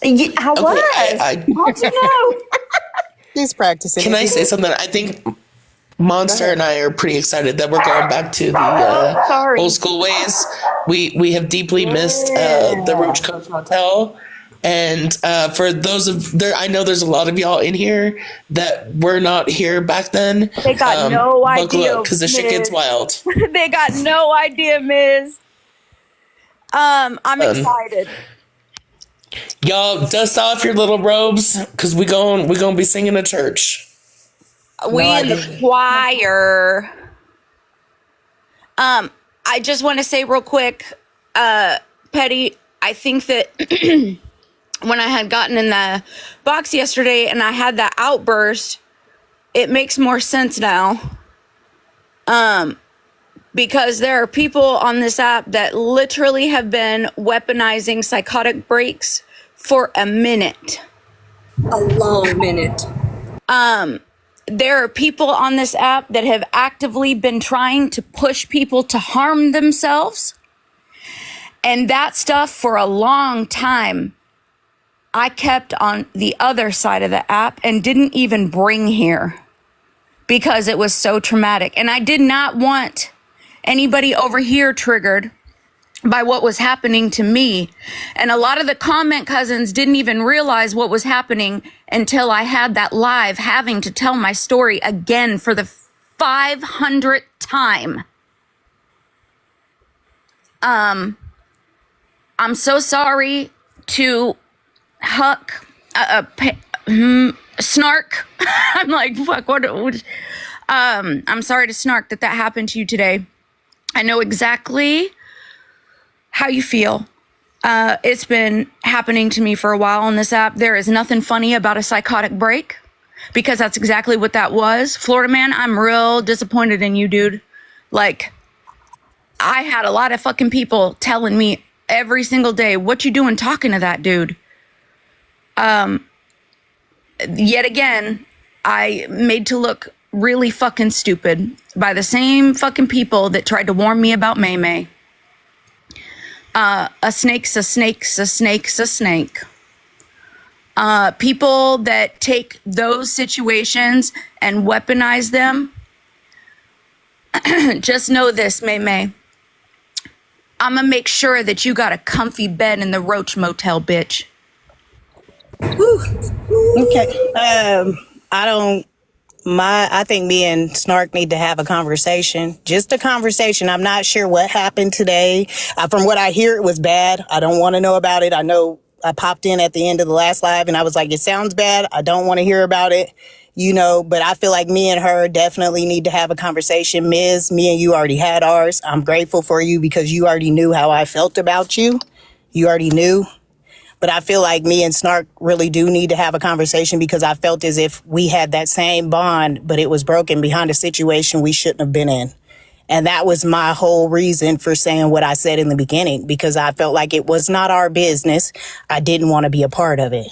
I was. How'd you know? She's practicing. Can I say something? I think Monster and I are pretty excited that we're going back to the old school ways. We have deeply missed the Roach Motel. And for those of there, I know there's a lot of y'all in here that were not here back then. They got no idea because the shit gets wild. They got no idea, Ms. I'm excited. Y'all dust off your little robes because we gonna be singing at church. We in the choir. I just want to say real quick, Petty, I think that when I had gotten in the box yesterday and I had that outburst, it makes more sense now. Because there are people on this app that literally have been weaponizing psychotic breaks for a minute. A long minute. There are people on this app that have actively been trying to push people to harm themselves. And that stuff for a long time, I kept on the other side of the app and didn't even bring here because it was so traumatic. And I did not want anybody over here triggered by what was happening to me. And a lot of the comment cousins didn't even realize what was happening until I had that live having to tell my story again for the 500th time. I'm so sorry to Huck, Snark. I'm like, fuck, what? I'm sorry to Snark that happened to you today. I know exactly how you feel. It's been happening to me for a while on this app. There is nothing funny about a psychotic break because that's exactly what that was. Florida man, I'm real disappointed in you, dude. Like, I had a lot of fucking people telling me every single day, what you doing talking to that dude? Yet again, I made to look really fucking stupid by the same fucking people that tried to warn me about May May. A snake's a snake's a snake's a snake. People that take those situations and weaponize them. Just know this, May May. I'm gonna make sure that you got a comfy bed in the Roach Motel, bitch. Okay. I think me and Snark need to have a conversation. Just a conversation. I'm not sure what happened today. From what I hear, it was bad. I don't want to know about it. I know I popped in at the end of the last live and I was like, it sounds bad. I don't want to hear about it, but I feel like me and her definitely need to have a conversation. Ms., me and you already had ours. I'm grateful for you because you already knew how I felt about you. You already knew. But I feel like me and Snark really do need to have a conversation because I felt as if we had that same bond, but it was broken behind a situation we shouldn't have been in. And that was my whole reason for saying what I said in the beginning, because I felt like it was not our business. I didn't want to be a part of it.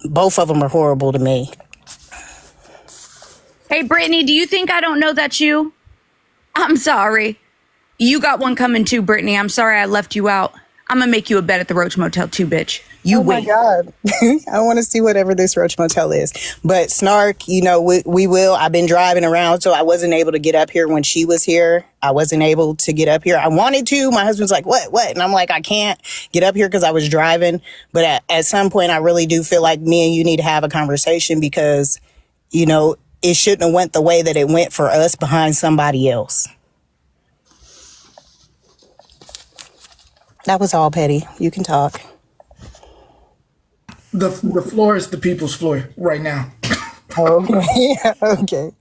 Both of them are horrible to me. Hey, Brittany, do you think I don't know that's you? I'm sorry. You got one coming too, Brittany. I'm sorry I left you out. I'm going to make you a bed at the Roach Motel too, bitch. You wait. Oh my God. I want to see whatever this Roach Motel is. But Snark, we will. I've been driving around, so I wasn't able to get up here when she was here. I wasn't able to get up here. I wanted to. My husband's like, what? And I'm like, I can't get up here because I was driving. But at some point, I really do feel like me and you need to have a conversation because, it shouldn't have went the way that it went for us behind somebody else. That was all, Petty. You can talk. The floor is the people's floor right now. Okay. Okay.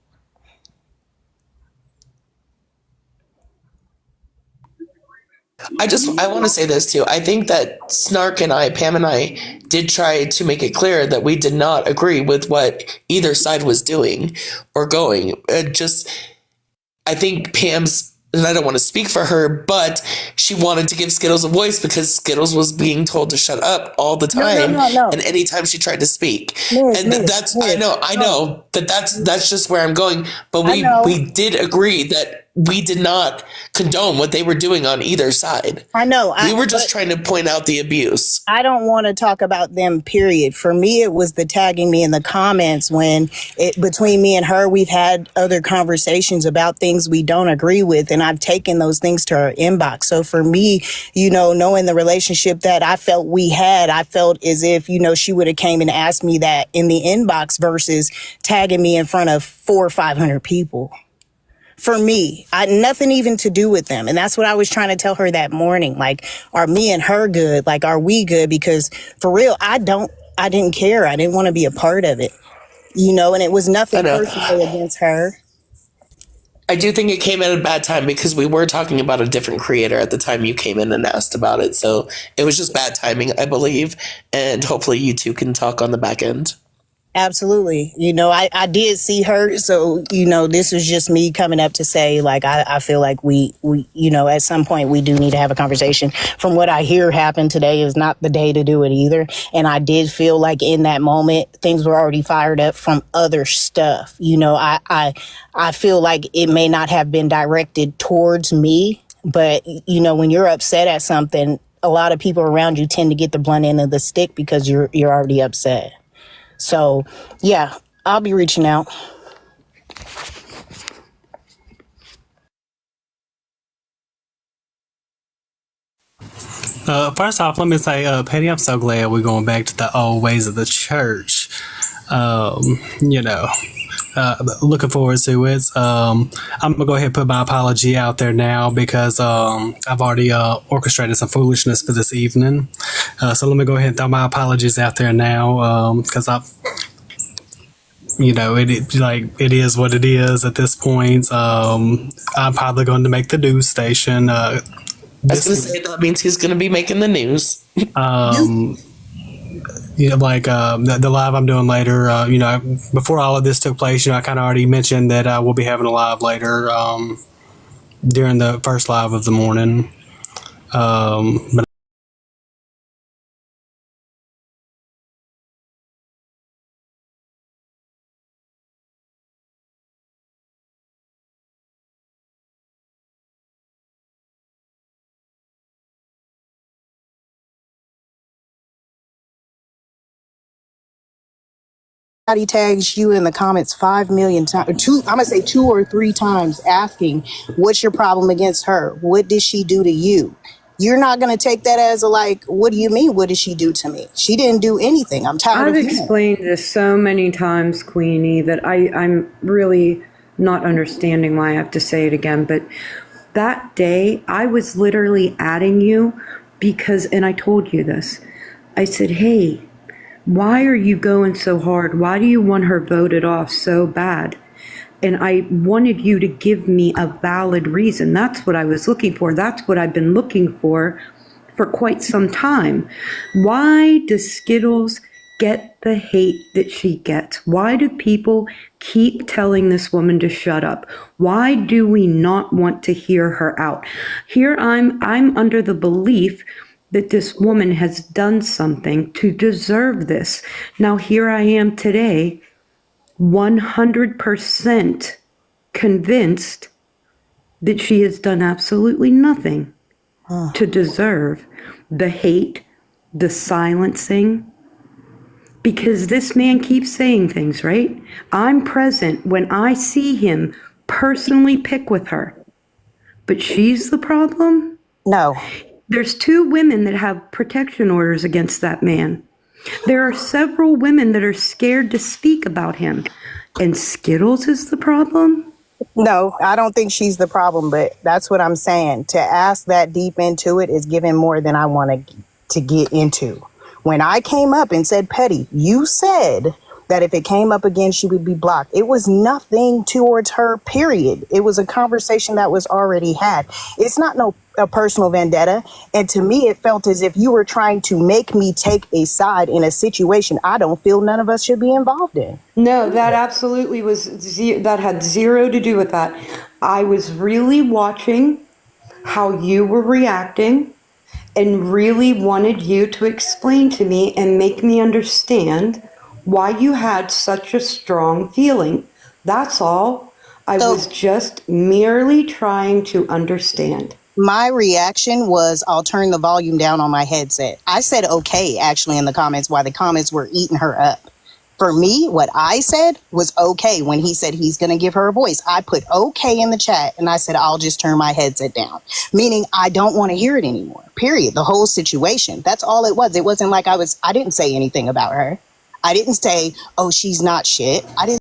I want to say this too. I think that Snark and Pam and I did try to make it clear that we did not agree with what either side was doing or going. I think Pam's, and I don't want to speak for her, but she wanted to give Skittles a voice because Skittles was being told to shut up all the time. No. And anytime she tried to speak. Miss, I know that's just where I'm going. But we did agree that we did not condone what they were doing on either side. I know. We were just trying to point out the abuse. I don't want to talk about them, period. For me, it was the tagging me in the comments when between me and her, we've had other conversations about things we don't agree with. And I've taken those things to her inbox. So for me, knowing the relationship that I felt we had, I felt as if, she would have came and asked me that in the inbox versus tagging me in front of 400 or 500 people. For me, nothing even to do with them. And that's what I was trying to tell her that morning. Like, are me and her good? Like, are we good? Because for real, I didn't care. I didn't want to be a part of it, and it was nothing personally against her. I do think it came at a bad time because we were talking about a different creator at the time you came in and asked about it. So it was just bad timing, I believe. And hopefully you two can talk on the back end. Absolutely. I did see her. So, this was just me coming up to say, like, I feel like we, at some point we do need to have a conversation. From what I hear happened today is not the day to do it either. And I did feel like in that moment, things were already fired up from other stuff. I feel like it may not have been directed towards me. But, you know, when you're upset at something, a lot of people around you tend to get the blunt end of the stick because you're already upset. So, yeah, I'll be reaching out. First off, let me say, Petty, I'm so glad we're going back to the old ways of the church. You know, looking forward to it. I'm gonna go ahead and put my apology out there now because I've already orchestrated some foolishness for this evening. So let me go ahead and throw my apologies out there now because you know, it is what it is at this point. I'm probably going to make the news station. I was going to say that means he's going to be making the news. You know, like the live I'm doing later. You know, before all of this took place, you know, I kind of already mentioned that we'll be having a live later during the first live of the morning. But Somebody tags you in the comments 5 million times, I'm gonna say 2 or 3 times, asking, what's your problem against her? What did she do to you? You're not gonna take that as a like, what do you mean? What did she do to me? She didn't do anything. I'm tired I've of hearing. explained this so many times, Queenie, that I'm really not understanding why I have to say it again. But that day, I was literally adding you because, and I told you this, I said, hey, why are you going so hard? Why do you want her voted off so bad? And I wanted you to give me a valid reason. That's what I was looking for. That's what I've been looking for quite some time. Why does Skittles get the hate that she gets? Why do people keep telling this woman to shut up? Why do we not want to hear her out? Here I'm under the belief that this woman has done something to deserve this. Now here I am today, 100% convinced that she has done absolutely nothing to deserve the hate, the silencing, because this man keeps saying things, right? I'm present when I see him personally pick with her, but she's the problem? No. There's 2 women that have protection orders against that man. There are several women that are scared to speak about him. And Skittles is the problem? No, I don't think she's the problem, but that's what I'm saying. To ask that deep into it is giving more than I want to get into. When I came up and said, Petty, you said that if it came up again, she would be blocked. It was nothing towards her, period. It was a conversation that was already had. It's not a personal vendetta. And to me, it felt as if you were trying to make me take a side in a situation I don't feel none of us should be involved in. No, that absolutely was, that had zero to do with that. I was really watching how you were reacting and really wanted you to explain to me and make me understand why you had such a strong feeling. That's all. I was just merely trying to understand. My reaction was, I'll turn the volume down on my headset. I said okay, actually, in the comments, while the comments were eating her up. For me, what I said was okay when he said he's going to give her a voice. I put okay in the chat and I said, I'll just turn my headset down. Meaning I don't want to hear it anymore, period. The whole situation. That's all it was. It wasn't like I didn't say anything about her. I didn't say, oh, she's not shit. I didn't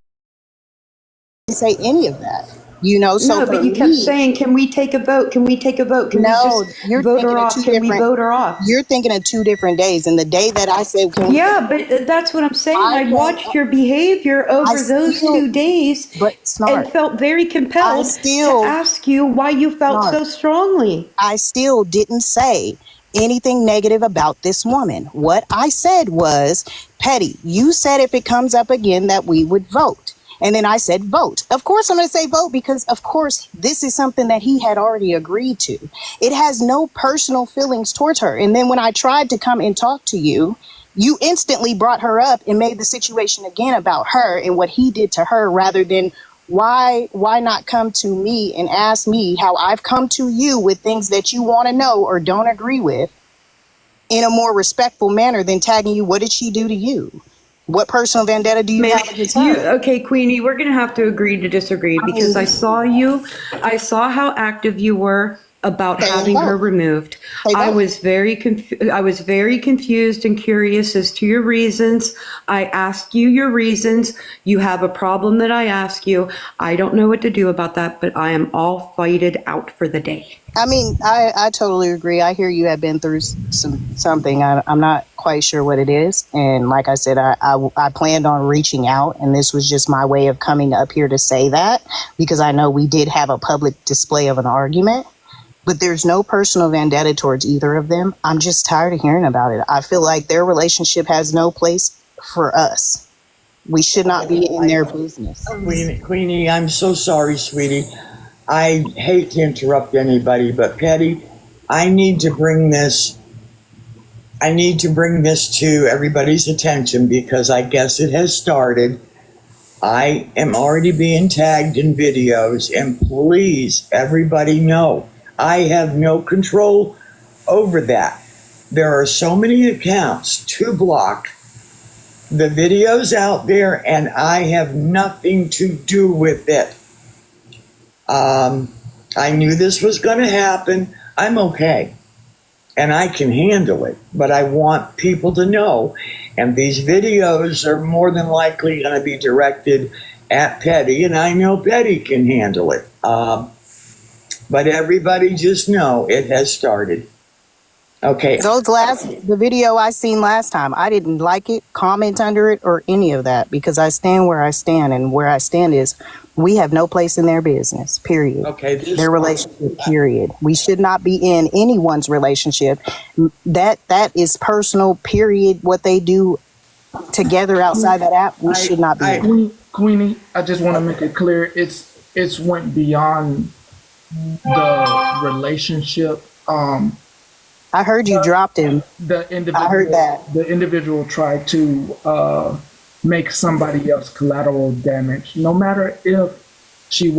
say any of that. You know, so no, but you kept saying, can we take a vote? Can we take a vote? Can we just vote her off? Can we vote her off? You're thinking of 2 different days. And the day that I said, yeah, but that's what I'm saying. I watched your behavior over those 2 days and felt very compelled to ask you why you felt so strongly. I still didn't say anything negative about this woman. What I said was, Petty, you said if it comes up again that we would vote. And then I said, vote. Of course, I'm going to say vote because, of course, this is something that he had already agreed to. It has no personal feelings towards her. And then when I tried to come and talk to you, you instantly brought her up and made the situation again about her and what he did to her rather than why not come to me and ask me how I've come to you with things that you want to know or don't agree with in a more respectful manner than tagging you? What did she do to you? What personal vendetta do you have against her? Okay, Queenie, we're going to have to agree to disagree because I saw how active you were about having her removed. I was very confused and curious as to your reasons. I asked you your reasons. You have a problem that I ask you. I don't know what to do about that, but I am all fighted out for the day. I mean, I totally agree. I hear you have been through something. I'm not quite sure what it is. And like I said, I planned on reaching out, and this was just my way of coming up here to say that, because I know we did have a public display of an argument. But there's no personal vendetta towards either of them. I'm just tired of hearing about it. I feel like their relationship has no place for us. We should not be in their business. Queenie, I'm so sorry, sweetie. I hate to interrupt anybody, but Petty, I need to bring this to everybody's attention because I guess it has started. I am already being tagged in videos, and please, everybody know, I have no control over that. There are so many accounts to block. The video's out there, and I have nothing to do with it. I knew this was going to happen. I'm okay, and I can handle it, but I want people to know, and these videos are more than likely going to be directed at Petty, and I know Petty can handle it. But everybody just know it has started. Okay. The video I seen last time, I didn't like it, comment under it, or any of that, because I stand where I stand, and where I stand is we have no place in their business, period. Okay. Their relationship, period. We should not be in anyone's relationship. That is personal, period. What they do together outside that app, we should not be in. Queenie, I just want to make it clear, it's went beyond the relationship. I heard you dropped him. I heard that. The individual tried to make somebody else collateral damage. No matter if she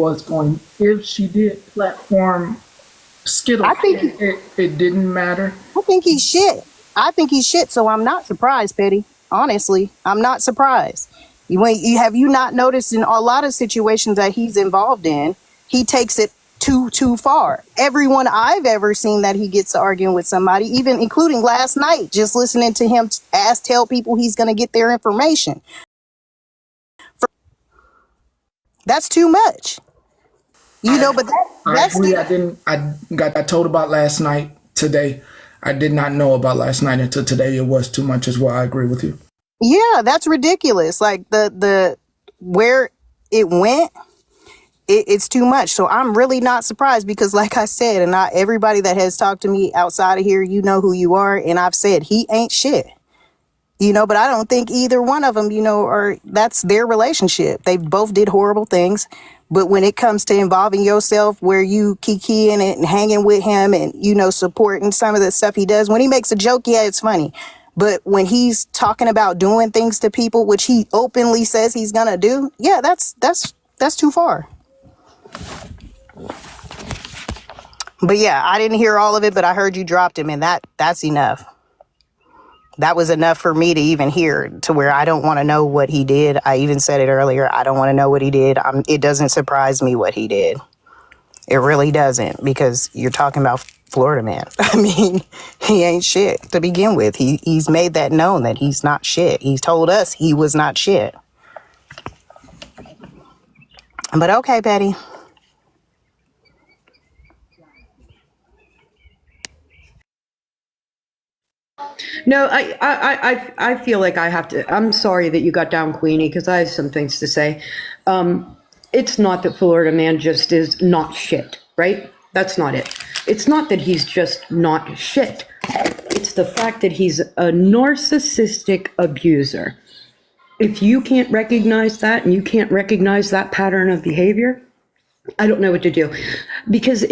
did platform Skittles, I think it didn't matter. I think he's shit. So I'm not surprised, Petty. Honestly, I'm not surprised. Have you not noticed in a lot of situations that he's involved in, he takes it too far. Everyone I've ever seen that he gets to arguing with somebody, even including last night, just listening to him tell people he's going to get their information. That's too much. But that's I got told about last night today. I did not know about last night until today. It was too much as well. I agree with you. Yeah, that's ridiculous. Like the where it went, it's too much. So I'm really not surprised because, like I said, and everybody that has talked to me outside of here, you know who you are, and I've said he ain't shit. But I don't think either one of them, that's their relationship. They both did horrible things. But when it comes to involving yourself where you kikiing it and hanging with him and, supporting some of the stuff he does, when he makes a joke, yeah, it's funny. But when he's talking about doing things to people, which he openly says he's going to do, yeah, that's too far. But yeah, I didn't hear all of it, but I heard you dropped him, and that's enough. That was enough for me to even hear, to where I don't want to know what he did. I even said it earlier. I don't want to know what he did. It doesn't surprise me what he did. It really doesn't, because you're talking about Florida man. I mean, he ain't shit to begin with. He's made that known that he's not shit. He's told us he was not shit. But okay, Petty. No, I feel like I have to. I'm sorry that you got down, Queenie, because I have some things to say. It's not that Florida man just is not shit, right? That's not it. It's not that he's just not shit. It's the fact that he's a narcissistic abuser. If you can't recognize that and you can't recognize that pattern of behavior, I don't know what to do, because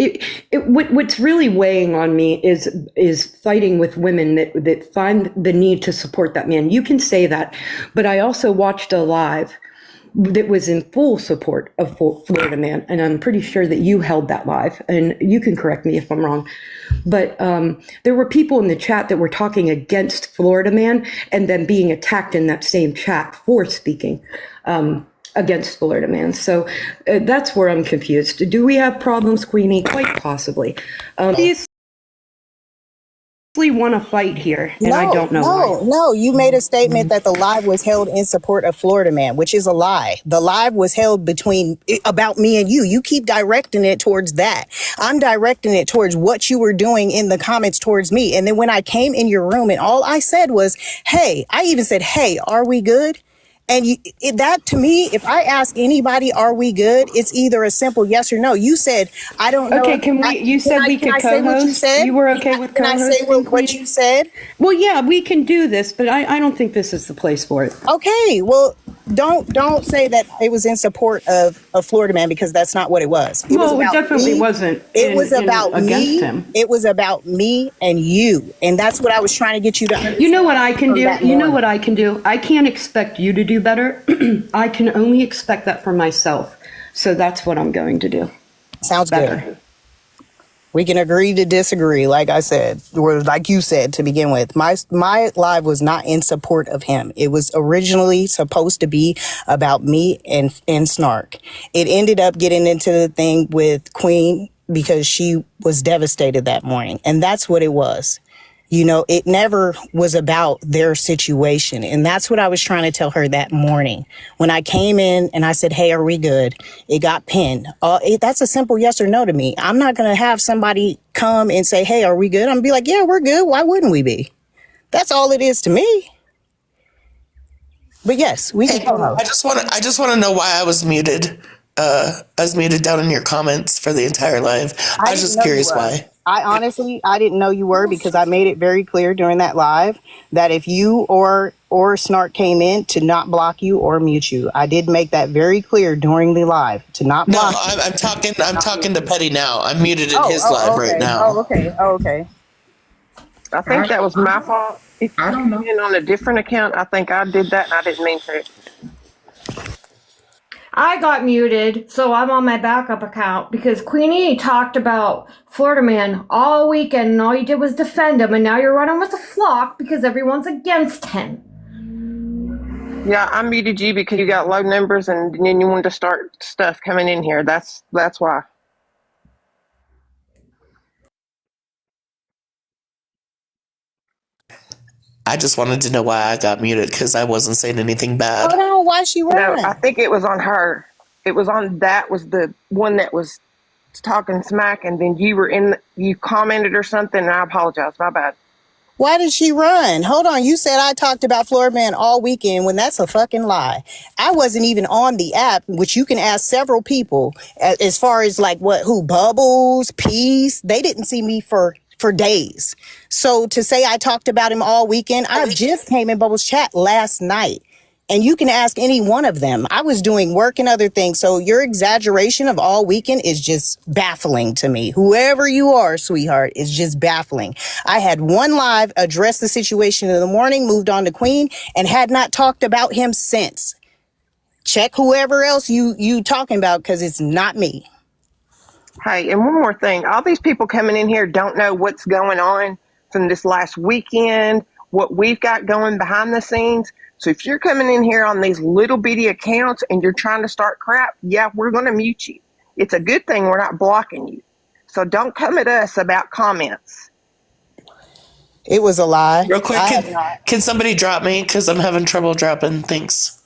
what's really weighing on me is fighting with women that find the need to support that man. You can say that, but I also watched a live that was in full support of Florida Man, and I'm pretty sure that you held that live, and you can correct me if I'm wrong. But there were people in the chat that were talking against Florida Man and then being attacked in that same chat for speaking against Florida Man. So that's where I'm confused. Do we have problems, Queenie? Quite possibly. Want to fight here, and I don't know why. No, you made a statement that the live was held in support of Florida Man, which is a lie. The live was held about me and you. You keep directing it towards that. I'm directing it towards what you were doing in the comments towards me. And then when I came in your room and all I said was, hey, I even said, hey, are we good? And that to me, if I ask anybody, are we good? It's either a simple yes or no. You said, I don't know. Okay, you said we could co-host? Say what you said? You were okay with co-hosting? Can I say what you said? Well, yeah, we can do this, but I don't think this is the place for it. Okay, well, don't say that it was in support of Florida Man, because that's not what it was. It definitely wasn't. It was about against me. him. It was about me and you, and that's what I was trying to get you to understand. You know what I can do? You know what I can do? I can't expect you to do better. I can only expect that for myself. So that's what I'm going to do. Sounds good. We can agree to disagree, like I said, or like you said to begin with. My live was not in support of him. It was originally supposed to be about me and Snark. It ended up getting into the thing with Queen because she was devastated that morning. And that's what it was. You know, it never was about their situation. And that's what I was trying to tell her that morning. When I came in and I said, hey, are we good? It got pinned. That's a simple yes or no to me. I'm not going to have somebody come and say, hey, are we good? I'm going to be like, yeah, we're good. Why wouldn't we be? That's all it is to me. But yes, we can co-host. I just want to know why I was muted. I was muted down in your comments for the entire live. I was just curious why. I didn't know you were, because I made it very clear during that live that if you or Snark came in, to not block you or mute you. I did make that very clear during the live, to not block you. I'm talking to Petty now. I'm muted in his live right now. Oh, okay. I think that was my fault. If I don't know. on a different account, I think I did that and I didn't mean to. I got muted, so I'm on my backup account because Queenie talked about Florida Man all weekend and all you did was defend him, and now you're running with the flock because everyone's against him. Yeah, I muted you because you got low numbers and then you wanted to start stuff coming in here. That's why. I just wanted to know why I got muted, because I wasn't saying anything bad. Hold on, why she running? No, I think it was on her. It was on, that was the one that was talking smack, and then you commented or something, and I apologize. My bad. Why did she run? Hold on, you said I talked about Florida Man all weekend, when that's a fucking lie. I wasn't even on the app, which you can ask several people, as far as like who, Bubbles, Peace, they didn't see me for days. So to say I talked about him all weekend, I just came in Bubbles' chat last night. And you can ask any one of them. I was doing work and other things. So your exaggeration of all weekend is just baffling to me. Whoever you are, sweetheart, is just baffling. I had one live, addressed the situation in the morning, moved on to Queen, and had not talked about him since. Check whoever else you talking about, because it's not me. Hey, and one more thing. All these people coming in here don't know what's going on from this last weekend, what we've got going behind the scenes. So if you're coming in here on these little bitty accounts and you're trying to start crap, yeah, we're going to mute you. It's a good thing we're not blocking you. So don't come at us about comments. It was a lie. Real quick, can somebody drop me? Because I'm having trouble dropping. Thanks.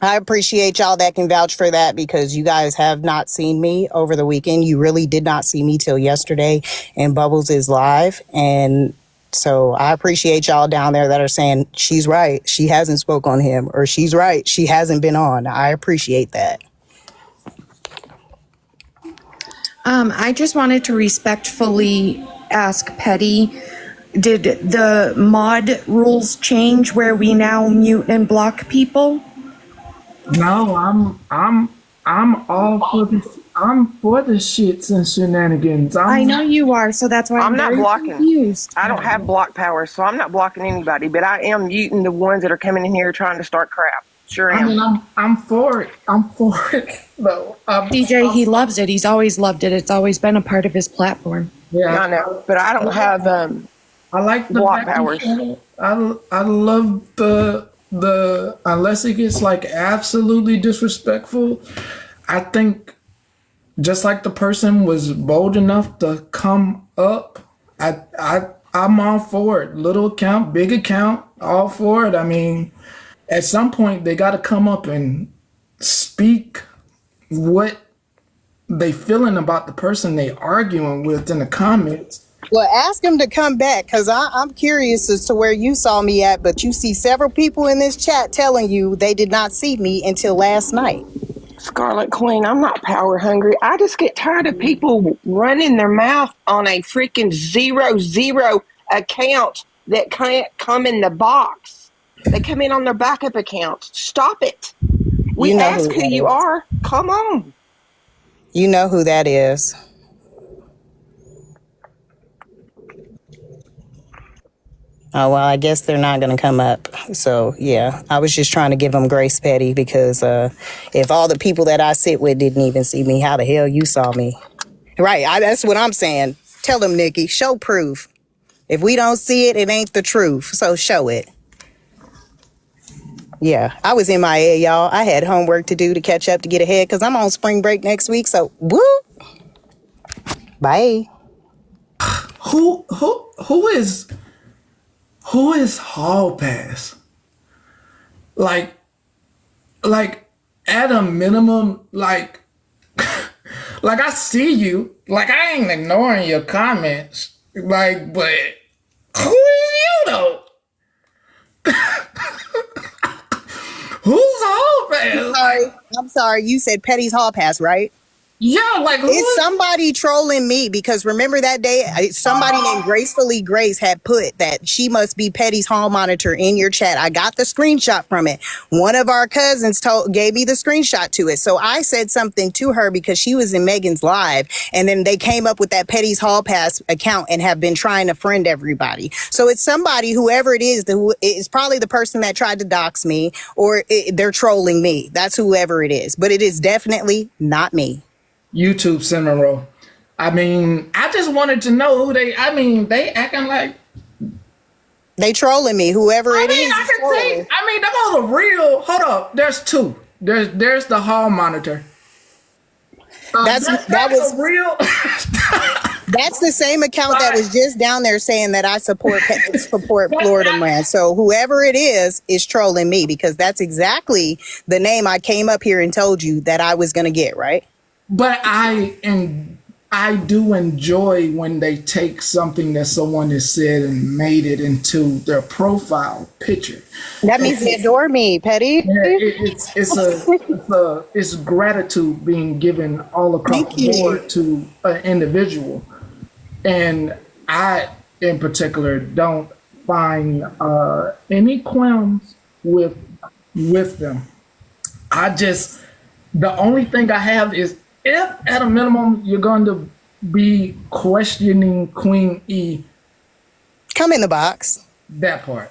I appreciate y'all that can vouch for that, because you guys have not seen me over the weekend. You really did not see me till yesterday, and Bubbles is live. And so I appreciate y'all down there that are saying she's right, she hasn't spoke on him, or she's right, she hasn't been on. I appreciate that. I just wanted to respectfully ask Petty, did the mod rules change where we now mute and block people? No, I'm for the shits and shenanigans. I know you are, so that's why I'm not very blocking. confused. I don't have block power, so I'm not blocking anybody, but I am muting the ones that are coming in here trying to start crap. Sure I am. mean, I'm for it. I'm for it, though. DJ, he loves it. He's always loved it. It's always been a part of his platform. Yeah, I know, but I don't have I like the block back and powers. forth. I love the unless it gets like absolutely disrespectful. I think just like the person was bold enough to come up, I'm all for it. Little account, big account, all for it. I mean, at some point they got to come up and speak what they feeling about the person they arguing with in the comments. Well, ask him to come back because I'm curious as to where you saw me at, but you see several people in this chat telling you they did not see me until last night. Scarlet Queen, I'm not power hungry. I just get tired of people running their mouth on a freaking 0 account that can't come in the box. They come in on their backup account. Stop it. We You know ask who who that you is. are. Come on. You know who that is. Oh, well, I guess they're not going to come up. So, yeah, I was just trying to give them grace, Petty, because if all the people that I sit with didn't even see me, how the hell you saw me? Right, that's what I'm saying. Tell them, Nikki, show proof. If we don't see it, it ain't the truth. So show it. Yeah, I was MIA, y'all. I had homework to do to catch up to get ahead because I'm on spring break next week. So, woo! Bye. Who is Hall Pass? Like at a minimum, like I see you. Like I ain't ignoring your comments. Like, but who is you though? Who's Hall Pass? I'm sorry. You said Petty's Hall Pass, right? Yeah, like who It's somebody trolling me because remember that day somebody named Gracefully Grace had put that she must be Petty's hall monitor in your chat. I got the screenshot from it. One of our cousins gave me the screenshot to it. So I said something to her because she was in Megan's live and then they came up with that Petty's Hall Pass account and have been trying to friend everybody. So it's somebody, whoever it is, who is probably the person that tried to dox me or they're trolling me. That's whoever it is. But it is definitely not me. YouTube Cinnamon. I mean, I just wanted to know who they acting like they trolling me, whoever it is. I can see. I mean, that was a real. Hold up, there's two. There's the hall monitor. That was real. That's the same account that was just down there saying that I support Florida Man. So whoever it is trolling me because that's exactly the name I came up here and told you that I was gonna get, right? But I do enjoy when they take something that someone has said and made it into their profile picture. That means they adore me, Petty. Yeah, it's gratitude being given all across the board to an individual, and I, in particular, don't find any qualms with them. The only thing I have is, if at a minimum you're going to be questioning Queen E, come in the box. That part.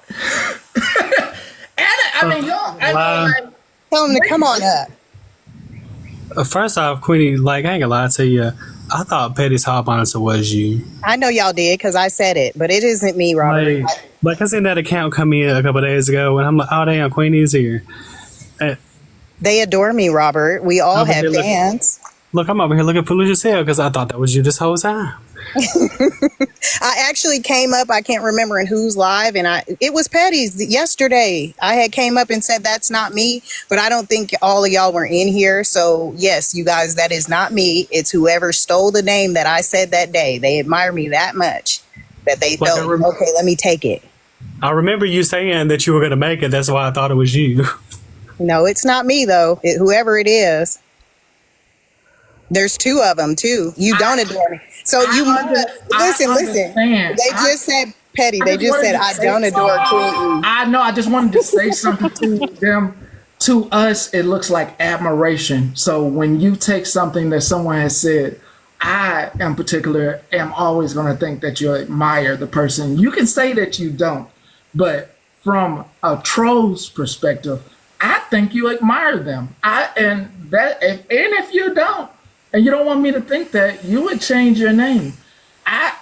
Tell him to come on up. First off, Queenie, like I ain't gonna lie to you, I thought Petty's hall monitor was you. I know y'all did because I said it, but it isn't me, Robert. Like I seen that account come in a couple of days ago, and I'm like, oh damn, Queenie's here. They adore me, Robert. We all have fans. Look, I'm over here looking foolish as hell because I thought that was you this whole time. I actually came up, I can't remember in who's live, and it was Petty's yesterday. I had came up and said that's not me, but I don't think all of y'all were in here. So yes, you guys, that is not me. It's whoever stole the name that I said that day. They admire me that much that they felt, okay, let me take it. I remember you saying that you were going to make it. That's why I thought it was you. No, it's not me though. Whoever it is. There's two of them too. You don't adore me. So listen. They just said Petty. They just said I don't adore Queen. I know. I just wanted to say something to them. To us, it looks like admiration. So when you take something that someone has said, I, in particular, am always going to think that you admire the person. You can say that you don't, but from a troll's perspective, I think you admire them. If you don't, and you don't want me to think that, you would change your name. I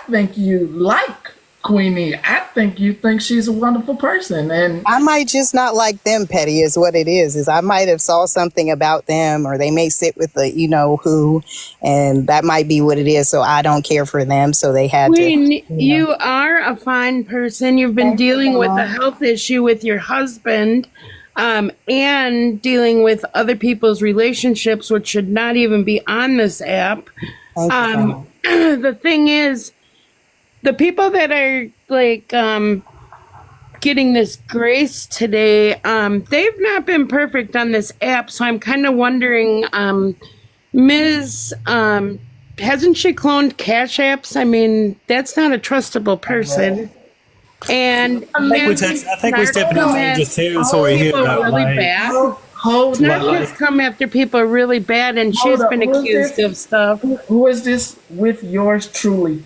think you like Queenie. I think you think she's a wonderful person, and I might just not like them, Petty, is what it is I might have saw something about them, or they may sit with the you know who, and that might be what it is. So I don't care for them. So they had Queen, to. you are a fine person. You've been dealing with a health issue with your husband, and dealing with other people's relationships, which should not even be on this app. The thing is, the people that are like getting this grace today, they've not been perfect on this app. So I'm kind of wondering, Ms. Hasn't she cloned Cash Apps? I mean, that's not a trustable person. And I think we're stepping into dangerous territory here. Really bad. Snark has come after people really bad, and she's been accused of stuff. Who is this with yours truly?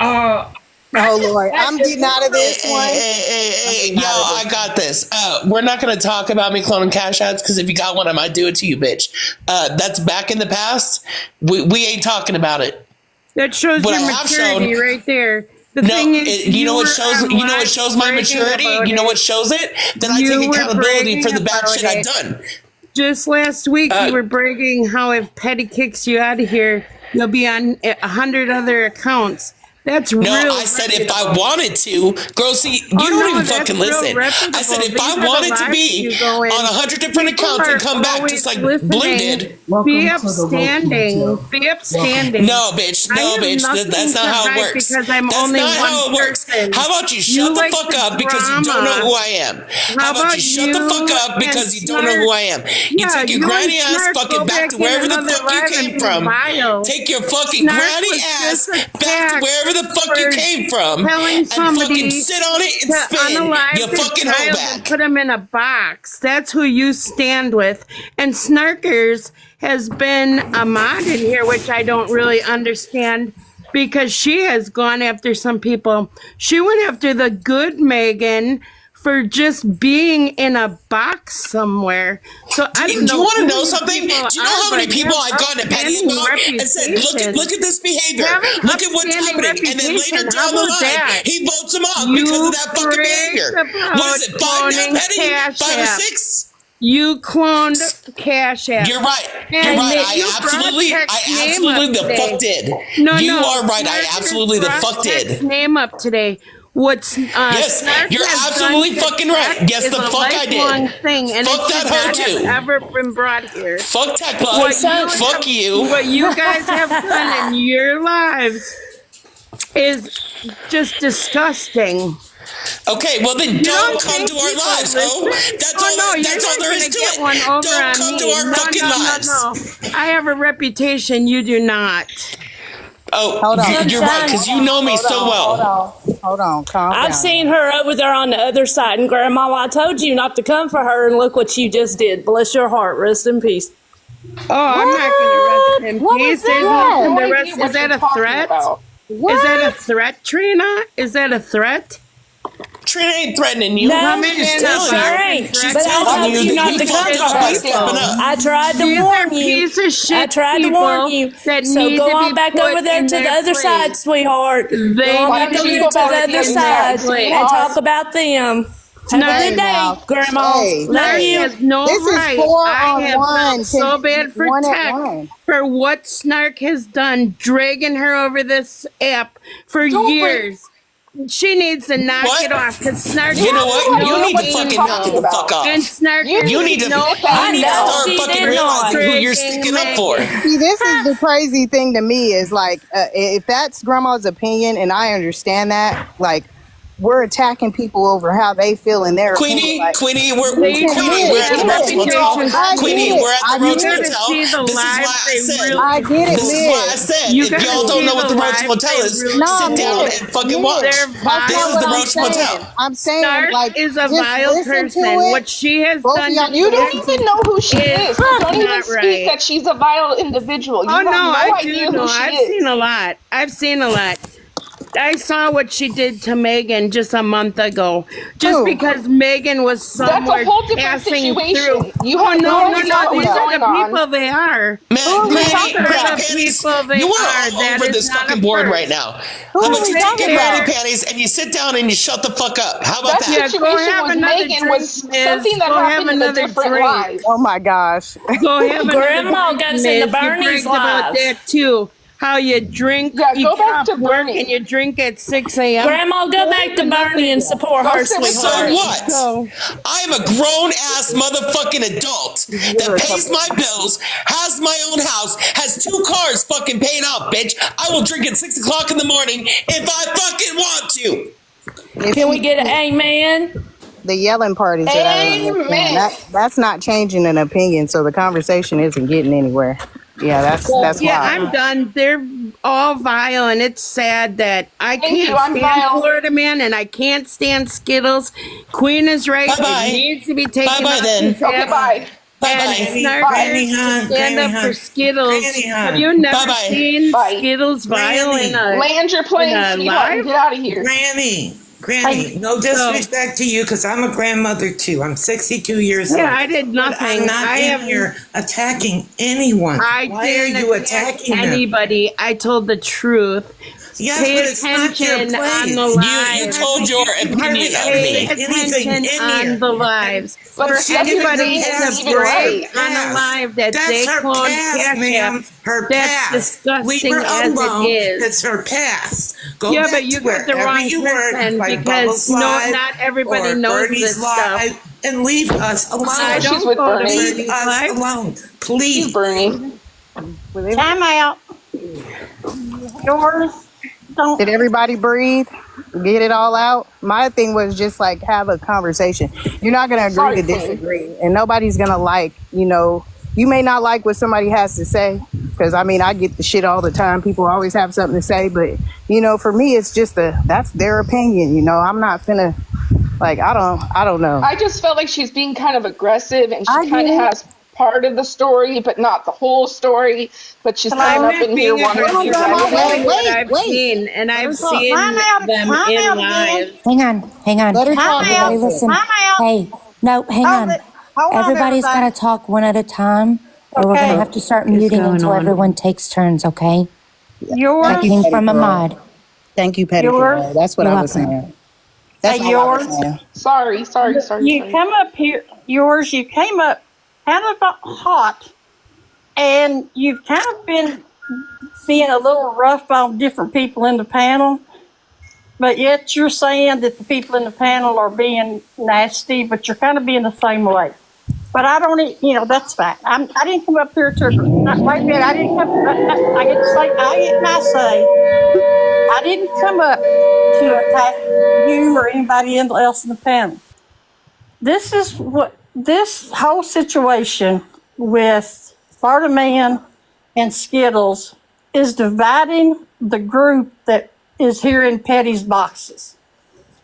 Oh Lord, I'm getting out of this one. Hey, yo, I got this. We're not going to talk about me cloning Cash Apps, because if you got one, I might do it to you, bitch. That's back in the past. We ain't talking about it. That shows What your I have maturity shown- right there. The thing is, you know what shows my maturity? You know what shows it? That I take accountability for the bad shit I've done. Just last week, you were bragging how if Petty kicks you out of here, you'll be on 100 other accounts. That's real. No, I said if I wanted to, girl, see, you don't even fucking listen. I said if I wanted to be on 100 different accounts and come back just like Blue did. Be upstanding. Be upstanding. No, bitch. No, bitch. That's not how it works. Because I'm That's only not how it one works. person. How about you shut the fuck up because you don't know who I am? How about you shut the fuck up because you don't know who I am? You take your granny ass fucking back to wherever the fuck you came from. Take your fucking granny ass back to wherever the fuck you came from and fucking sit on it and spin your fucking hoe back. Put them in a box. That's who you stand with. And Snarkers has been a mod in here, which I don't really understand, because she has gone after some people. She went after the good Megan for just being in a box somewhere. So I don't know. Do you want to know something? Do you know how many people I've gotten Petty about and said, look at this behavior. Look at what's happening. And then later down the line, he votes him off because of that fucking behavior. What is it, 5 now, Petty? 5 or 6? You cloned Cash App. You're right. You're right. I absolutely the fuck did. You are right. I absolutely the fuck did. Name up today. What's yes, you're absolutely fucking right. Yes, the fuck I did. Thing, and fuck that hoe too. Ever been brought here? Fuck Tech Plus. Fuck you. What you guys have done in your lives is just disgusting. Okay, well then don't come to our lives, ho. That's all there is to it. Don't come to our fucking lives. No. I have a reputation. You do not. Oh, you're right, because you know me so well. Hold on, calm down. I've seen her over there on the other side, and Grandma, I told you not to come for her, and look what you just did. Bless your heart. Rest in peace. Oh, I'm not going to rest in peace. Is that a threat? Is that a threat, Trina? Is that a threat? Trina ain't threatening you. No, she's telling you. She's telling you not to come for her. I tried to warn you. I tried to warn you. So go on back over there to the other side, sweetheart. Go on back over to the other side and talk about them. Have a good day, Grandma. Love you. Has no right. I have felt so bad for Tech for what Snark has done, dragging her over this app for years. She needs to knock it off, because Snark. You know what? You need to fucking knock it the fuck off. And Snark, you need to start fucking realizing who you're sticking up for. See, this is the crazy thing to me is like, if that's Grandma's opinion, and I understand that, like, we're attacking people over how they feel in their Queenie, opinion. Queenie, we're at the Roach Motel. Queenie, we're at the Roach Motel. I get it, This is why I said, if y'all don't know what the Roach Motel is, sit down and fucking watch. This is the Roach Motel. I'm saying, Snark like, is a vile person. What she has done, you don't even know who she is. You don't even speak that she's a vile individual. You have no I idea do know. who she I've is. seen a lot. I've seen a lot. I saw what she did to Megan just a month ago. Just because Megan was somewhere That's a whole different passing situation. through. You have no idea what was These are going the on. people they are. Panties, you are all over this fucking board right now. How about you take in Granny Panties and you sit down and you shut the fuck up? How about that? situation with Megan was something that happened in a different life. Oh my gosh. Go have Grandma got us into Bernie's about lives. that too. How you drink, you go get back off to work Bernie. and you drink at 6 a.m. Grandma, go back to Bernie and support her, So sweetheart. what? I'm a grown ass motherfucking adult that pays my bills, has my own house, has 2 cars fucking paid off, bitch. I will drink at 6 o'clock in the morning if I fucking want to. Can we get an amen? The yelling part is that I don't understand. That's not changing an opinion, so the conversation isn't getting anywhere. Yeah, that's yeah, why. I'm done. They're all vile, and it's sad that I Thank you, can't I'm stand vile. Florida Man, and I can't stand Skittles. Queen is right. Bye-bye. It needs to be taken Bye-bye off then. his Okay, app. bye. And Granny Snarky Hunt, stand Granny up Hunt. for Skittles. Granny Hunt. Have you never Bye-bye. seen Bye. Skittles vile in a Land your plane, in a sweetheart, and live? get out of here. Granny, no disrespect to you, because I'm a grandmother too. I'm 62 years old. Yeah, I did But nothing. I'm not I in have here attacking anyone. I Why are didn't you attack attacking them? anybody. I told the truth. Yes, Pay but it's not your attention on place. the lives. You told your opinion of Pay me. attention on the lives. But For she didn't anybody even to even brag right. on a live that they That's her cloned past, Cash ma'am. App, Her that's past. disgusting We were as alone. it is. It's her past. Go Yeah, back but you to got the wherever wrong you were, person by because Bubba's Live not everybody or knows Bernie's this Live, stuff. and leave us alone. I She's don't with go to Bernie. Leave Bernie's us Live. alone, please. She's Bernie. Time out. Yours. Did everybody breathe? Get it all out? My thing was just like have a conversation. You're not gonna agree Sorry, to Queen. disagree, and nobody's gonna like. You may not like what somebody has to say, because I mean I get the shit all the time. People always have something to say, but for me it's just that's their opinion. I'm not finna like I don't know. I just felt like she's being kind of aggressive, and I she kind get of it. has part of the story, but not the whole story. But she's coming up in here wanting to be That's relevant. what I've seen, and I've seen them in live. Hang on. Let her talk. Everybody listen. Hey, no, hang on. Everybody's got to talk one at a time, or we're going to have to start muting until everyone takes turns, okay? That came from a mod. Thank you, Petty. Yours? That's what You're I was welcome. saying. That's Hey, all I was yours? saying. Sorry. You come up here, you came up kind of hot, and you've kind of been being a little rough on different people in the panel, but yet you're saying that the people in the panel are being nasty, but you're kind of being the same way. But I don't, that's fine. I didn't come up here to, wait a minute, I didn't come, I get to say, I get my say. I didn't come up to attack you or anybody else in the panel. This whole situation with Florida Man and Skittles is dividing the group that is here in Petty's boxes.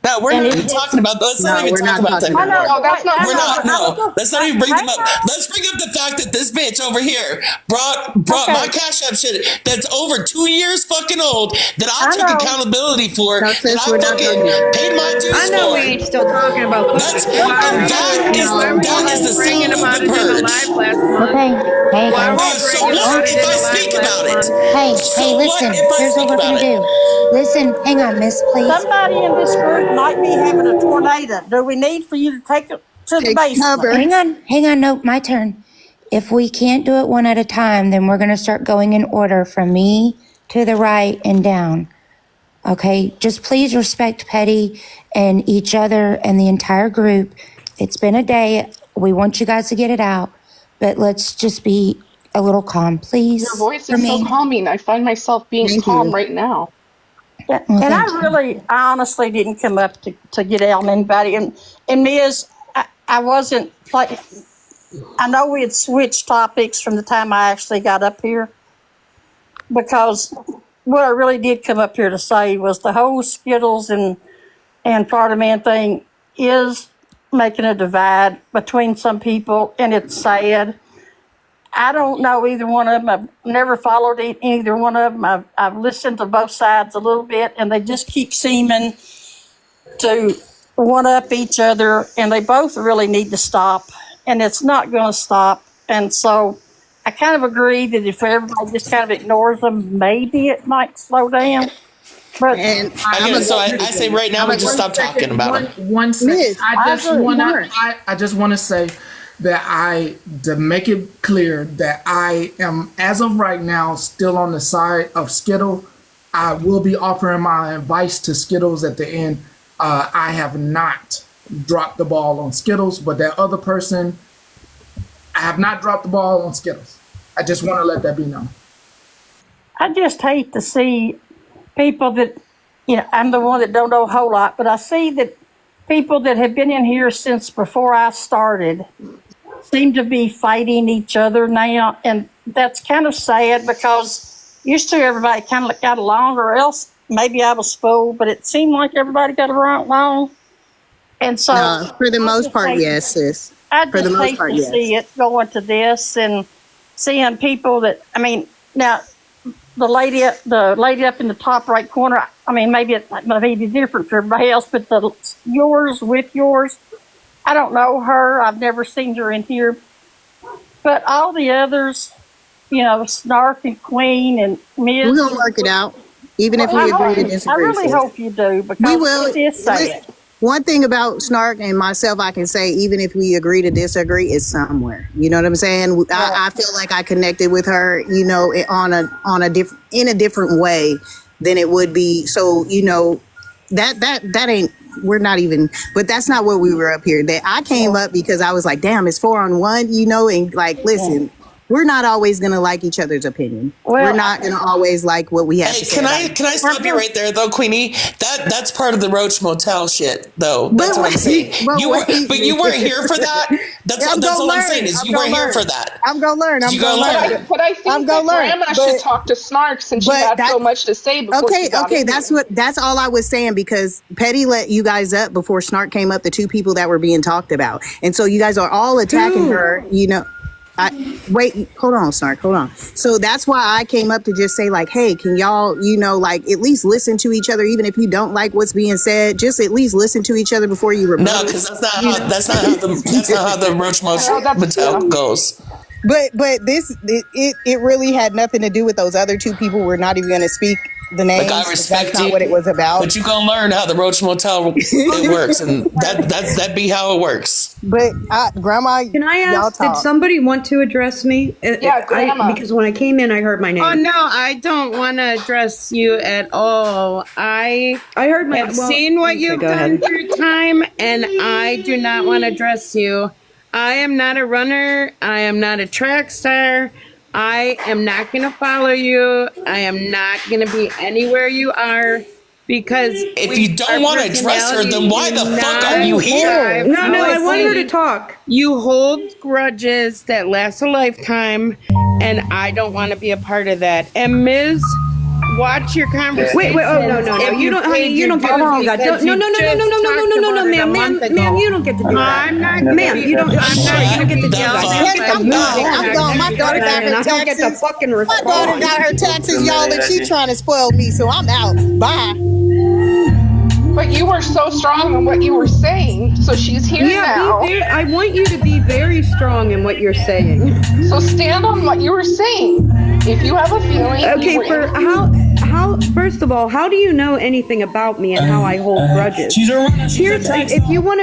No, we're not even talking about those. Let's not even talk about that. No, that's not. We're not. No, let's not even bring them up. Let's bring up the fact that this bitch over here brought my Cash App shit that's over 2 years fucking old that I took accountability for. That I fucking paid my dues for. I know we ain't still talking about that is the Bringing soul about of the it in the purge. live last month. Okay. Hey, Why guys. were you So bringing what about it if in I the speak live about last it? month? Hey, listen. Here's what we're going to do. Listen, hang on, miss, please. Somebody in this group might be having a tornado. Do we need for you to take it to the basement? Hang on. No, my turn. If we can't do it one at a time, then we're going to start going in order from me to the right and down. Okay? Just please respect Petty and each other and the entire group. It's been a day. We want you guys to get it out, but let's just be a little calm, please. Your voice is so calming. I find myself being calm right now. Yeah, and I honestly didn't come up to get out on anybody. And Ms., I wasn't like, I know we had switched topics from the time I actually got up here, because what I really did come up here to say was the whole Skittles and Florida Man thing is making a divide between some people, and it's sad. I don't know either one of them. I've never followed either one of them. I've listened to both sides a little bit, and they just keep seeming to one up each other, and they both really need to stop, and it's not going to stop. And so I kind of agree that if everybody just kind of ignores them, maybe it might slow down. But Okay, so I say right now we just stop talking about it. One second. Miss, I just want to say that to make it clear that I am, as of right now, still on the side of Skittle. I will be offering my advice to Skittles at the end. I have not dropped the ball on Skittles, but that other person, I have not dropped the ball on Skittles. I just want to let that be known. I just hate to see people that, I'm the one that don't know a whole lot, but I see that people that have been in here since before I started seem to be fighting each other now. And that's kind of sad because used to everybody kind of got along, or else maybe I was fooled, but it seemed like everybody got along. And so No, for the most part, yes, sis. I For the just most hate part, to yes. see it going to this and seeing people that, now the lady up in the top right corner, maybe it may be different for everybody else, but yours, I don't know her. I've never seen her in here. But all the others, Snark and Queen and Miz. We're going to work it out, even if we agree to disagree. I really sis. hope you do, because We will. it is sad. One thing about Snark and myself, I can say, even if we agree to disagree, it's somewhere. You know what I'm saying? I feel like I connected with her, in a different way than it would be. So, that ain't. We're not even. But that's not what we were up here. I came up because I was like, damn, it's 4-on-1, and like, listen. We're not always gonna like each other's opinion. We're not gonna always like what we have to say. Can I stop you right there though, Queenie? That's part of the Roach Motel shit, though. That's what I'm saying. You weren't here for that. That's all I'm saying is you weren't here for that. I'm gonna learn. But I think that Grandma should talk to Snark since she had so much to say before she got in here. That's all I was saying, because Petty let you guys up before Snark came up, the two people that were being talked about, and so you guys are all attacking her. Wait, hold on, Snark, hold on. So that's why I came up to just say, like, hey, can y'all, at least listen to each other, even if you don't like what's being said. Just at least listen to each other before you rebut. No, because that's not how the Roach Motel goes. But it really had nothing to do with those other two people. We're not even going to speak the names. Like, I respect that's not what it was about. But you gonna learn how the Roach Motel it works, and that be how it works. But Grandma, can I ask? Did somebody want to address me? Yeah, Grandma. Because when I came in, I heard my name. Oh no, I don't want to address you at all. I heard my. I've seen what you've done through time, and I do not want to address you. I am not a runner. I am not a track star. I am not going to follow you. I am not going to be anywhere you are, because if you don't want to address her, then why the fuck are you here? No, I want her to talk. You hold grudges that last a lifetime, and I don't want to be a part of that. And Ms., watch your conversation. Wait, no. You don't, honey, you don't get to do that. No, ma'am, you don't get to do that. I'm not, ma'am, you don't get to do that. I'm gone. My daughter got her taxes. I don't get to fucking respond. My daughter got her taxes, y'all, and she trying to spoil me, so I'm out. Bye. But you were so strong in what you were saying, so she's here now. I want you to be very strong in what you're saying. So stand on what you were saying. If you have a feeling. Okay, first of all, how do you know anything about me and how I hold grudges? If you want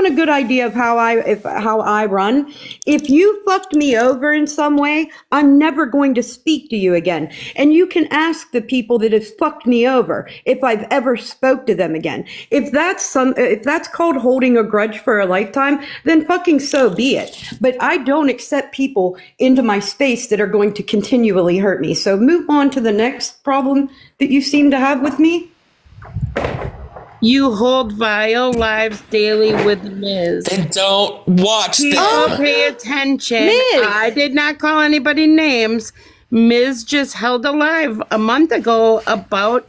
a good idea of how I run, if you fucked me over in some way, I'm never going to speak to you again. And you can ask the people that have fucked me over if I've ever spoke to them again. If that's called holding a grudge for a lifetime, then fucking so be it. But I don't accept people into my space that are going to continually hurt me. So move on to the next problem that you seem to have with me. You hold vile lives daily with Ms. Then don't watch them. People pay attention. Ms. I did not call anybody names. Ms. just held a live a month ago about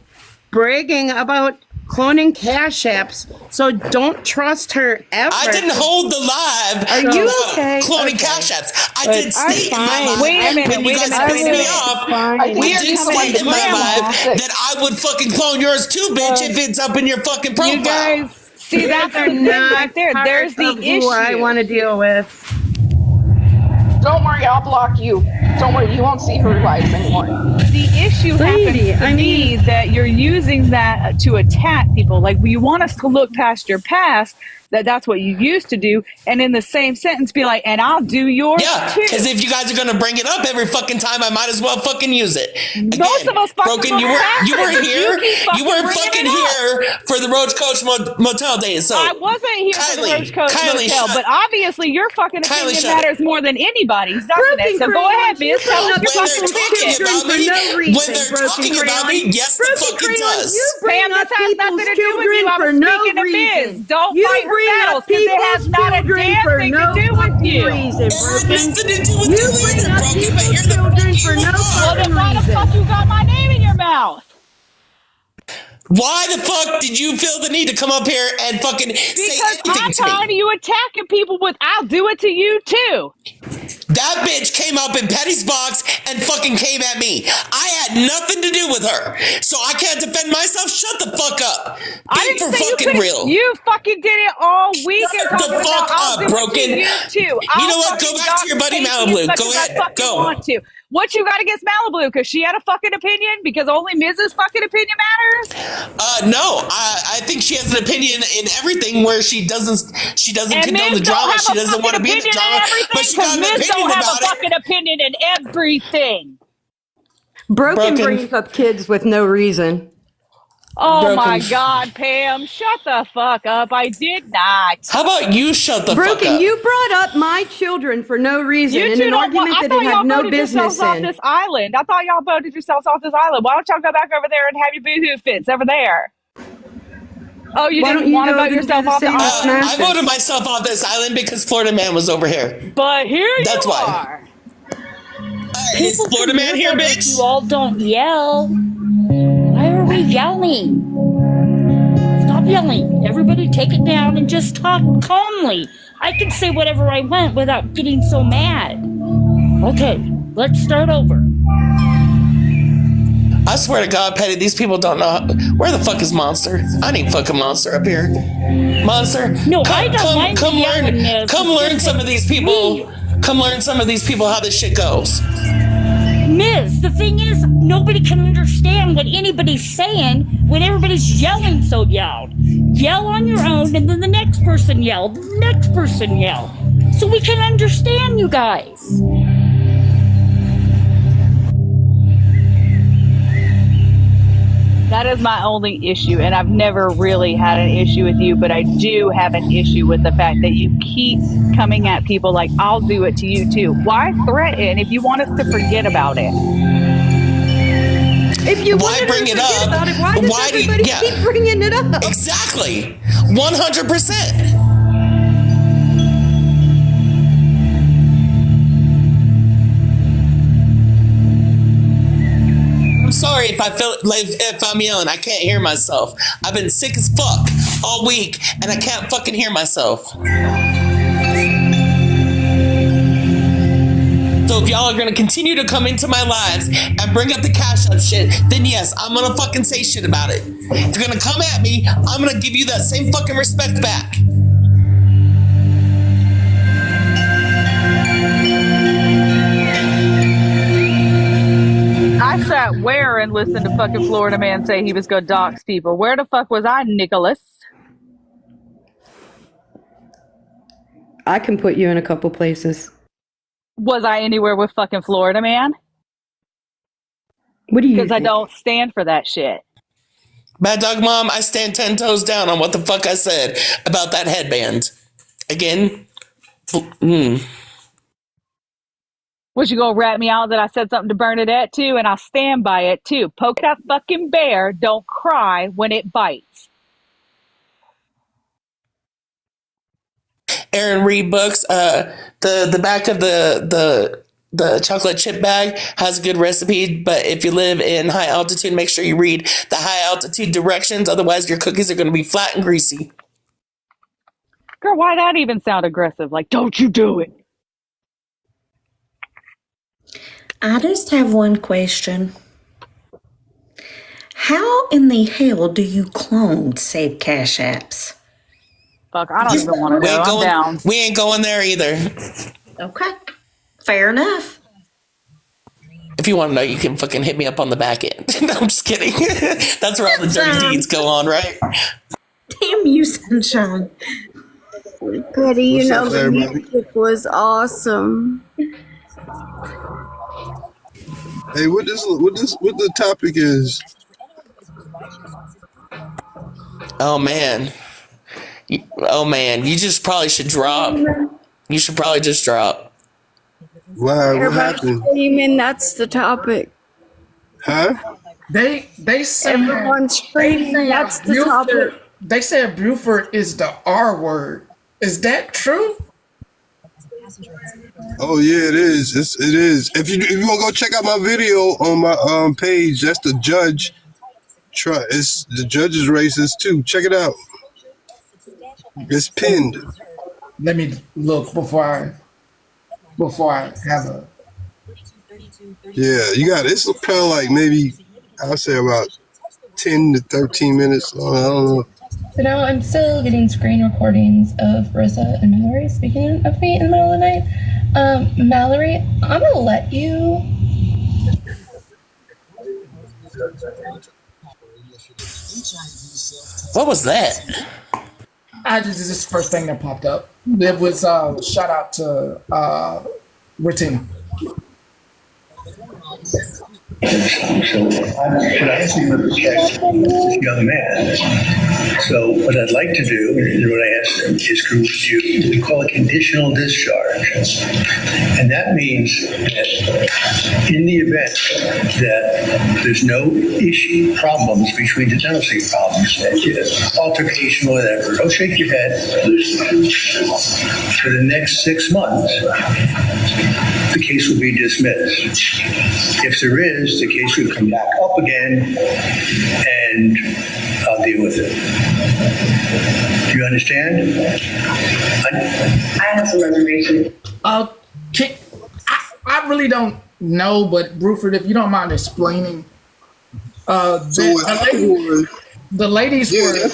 bragging about cloning cash apps, so don't trust her ever. I didn't hold the live. Are you okay? Cloning cash apps. I did state in my live. Wait a minute. When you guys pissed me off, I did state in my live that I would fucking clone yours too, bitch, if it's up in your fucking profile. You guys, see, that's are not right there. There's the who I issue. want to deal with. Don't worry, I'll block you. Don't worry, you won't see her lives anymore. The issue happens to be that you're using that to attack people. Like, you want us to look past your past, that's what you used to do, and in the same sentence be like, and I'll do yours too. Because if you guys are gonna bring it up every fucking time, I might as well fucking use it. Again, Most of us fucking Broken, you were here. You weren't bringing fucking it up. here for the Roach Coach Motel days. So I wasn't here for the Roach Coach Motel, but obviously your fucking opinion matters more than anybody's, doesn't it? So go ahead, Biz. Tell us your fucking opinion. When they're talking about me, yes, the fuck it does. Pam, this has nothing to do with you. I'm speaking to Biz. Don't fight her battles because it has not a damn thing to do with you. Well, then why the fuck you got my name in your mouth? Why the fuck did you feel the need to come up here and fucking say anything I'm to me? tired of you attacking people with, I'll do it to you too. That bitch came up in Petty's box and fucking came at me. I had nothing to do with her. So I can't defend myself. Shut the fuck up. Be for fucking real. You fucking did it all week. Shut the fuck up, Broken. You too. You know what? Go back to your buddy Malibu. Go ahead. Go. Want to. What you got against Malibu? Because she had a fucking opinion? Because only Mrs. fucking opinion matters? No. I think she has an opinion in everything where she doesn't condone the drama. She doesn't want to be in the drama. But she got an opinion don't have about a fucking opinion in everything. Broken brings up kids with no reason. Oh my God, Pam, shut the fuck up. I did not. How about you shut the fuck Broken, up? you brought up my children for no reason You in two an don't argument want, that I it thought y'all had no voted business yourselves off in. this island. I thought y'all voted yourselves off this island. Why don't y'all go back over there and have your boohoo fits over there? Oh, you didn't want to vote yourself off the island? I voted myself off this island because Florida Man was over here. But here That's you why. are. Is Florida Man here, bitch? You all don't yell. Why are we yelling? Stop yelling. Everybody take it down and just talk calmly. I can say whatever I want without getting so mad. Okay, let's start over. I swear to God, Petty, these people don't know. Where the fuck is Monster? I need fucking Monster up here. Monster, No, I don't mind come yelling learn. this. Come It's learn just some of these people. Come learn some of these people how this shit goes. Miss, the thing is, nobody can understand what anybody's saying when everybody's yelling so loud. Yell on your own, and then the next person yell, the next person yell. So we can understand you guys. That is my only issue, and I've never really had an issue with you, but I do have an issue with the fact that you keep coming at people like, I'll do it to you too. Why threaten if you want us to forget about it? If you Why bring it up? About it, why does everybody keep bringing it up? Exactly. 100%. I'm sorry if I feel like if I'm yelling. I can't hear myself. I've been sick as fuck all week and I can't fucking hear myself. So if y'all are gonna continue to come into my lives and bring up the cash up shit, then yes, I'm gonna fucking say shit about it. If you're gonna come at me, I'm gonna give you that same fucking respect back. I sat where and listened to fucking Florida Man say he was gonna dox people. Where the fuck was I, Nicholas? I can put you in a couple places. Was I anywhere with fucking Florida Man? What do you Because I don't stand for that shit. Bad Dog Mom, I stand 10 toes down on what the fuck I said about that headband. Again, Was you gonna rat me out that I said something to Bernadette too? And I'll stand by it too. Poke that fucking bear, don't cry when it bites. Aaron Reed books, the back of the the chocolate chip bag has a good recipe, but if you live in high altitude, make sure you read the high altitude directions. Otherwise, your cookies are going to be flat and greasy. Girl, why that even sound aggressive? Like, don't you do it. I just have one question. How in the hell do you clone saved cash apps? Fuck, I don't even want to know. I'm down. We ain't going there either. Okay. Fair enough. If you want to know, you can fucking hit me up on the back end. No, I'm just kidding. That's where all the dirty deeds go on, right? Damn you, Sunshine. Petty, you What's know up, the everybody? music was awesome. Hey, what the topic is? Oh man, you just probably should drop. You should probably just drop. Why? What Everybody's happened? screaming, that's the topic. Huh? They said Everyone's screaming, that's the topic. They said Buford is the R word. Is that true? Oh yeah, it is. It is. If you want to go check out my video on my page, that's the judge. The judge is racist too. Check it out. It's pinned. Let me look before I have a. Yeah, you got it. It's kind of like maybe I'll say about 10 to 13 minutes. I don't know. So now I'm still getting screen recordings of Rissa and Mallory speaking of me in the middle of the night. Mallory, I'm gonna let you. What was that? This is the first thing that popped up. It was shout out to Retina. So I'm asking for protection this young man. So what I'd like to do, and what I asked him, is we call it conditional discharge. And that means that in the event that there's no problems between the dental state problems, altercation, whatever, don't shake your head. For the next 6 months, the case will be dismissed. If there is, the case will come back up again, and I'll deal with it. Do you understand? I have some reservations. I really don't know, but Bruford, if you don't mind explaining, the ladies were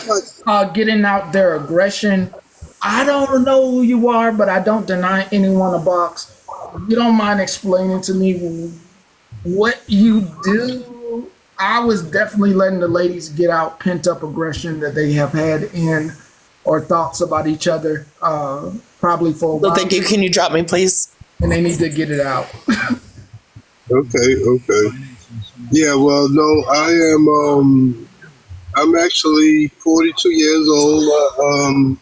getting out their aggression. I don't know who you are, but I don't deny anyone a box. You don't mind explaining to me what you do? I was definitely letting the ladies get out pent up aggression that they have had in or thoughts about each other, probably for a while. Well, thank you. Can you drop me, please? And they need to get it out. Okay. Yeah, well, no, I'm actually 42 years old.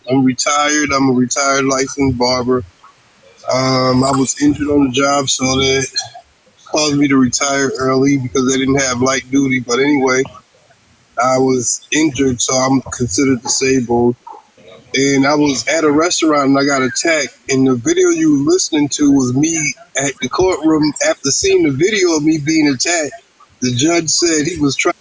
I'm retired. I'm a retired licensed barber. I was injured on the job, so that caused me to retire early because they didn't have light duty. But anyway, I was injured, so I'm considered disabled. And I was at a restaurant and I got attacked. And the video you were listening to was me at the courtroom after seeing the video of me being attacked. The judge said he was trying.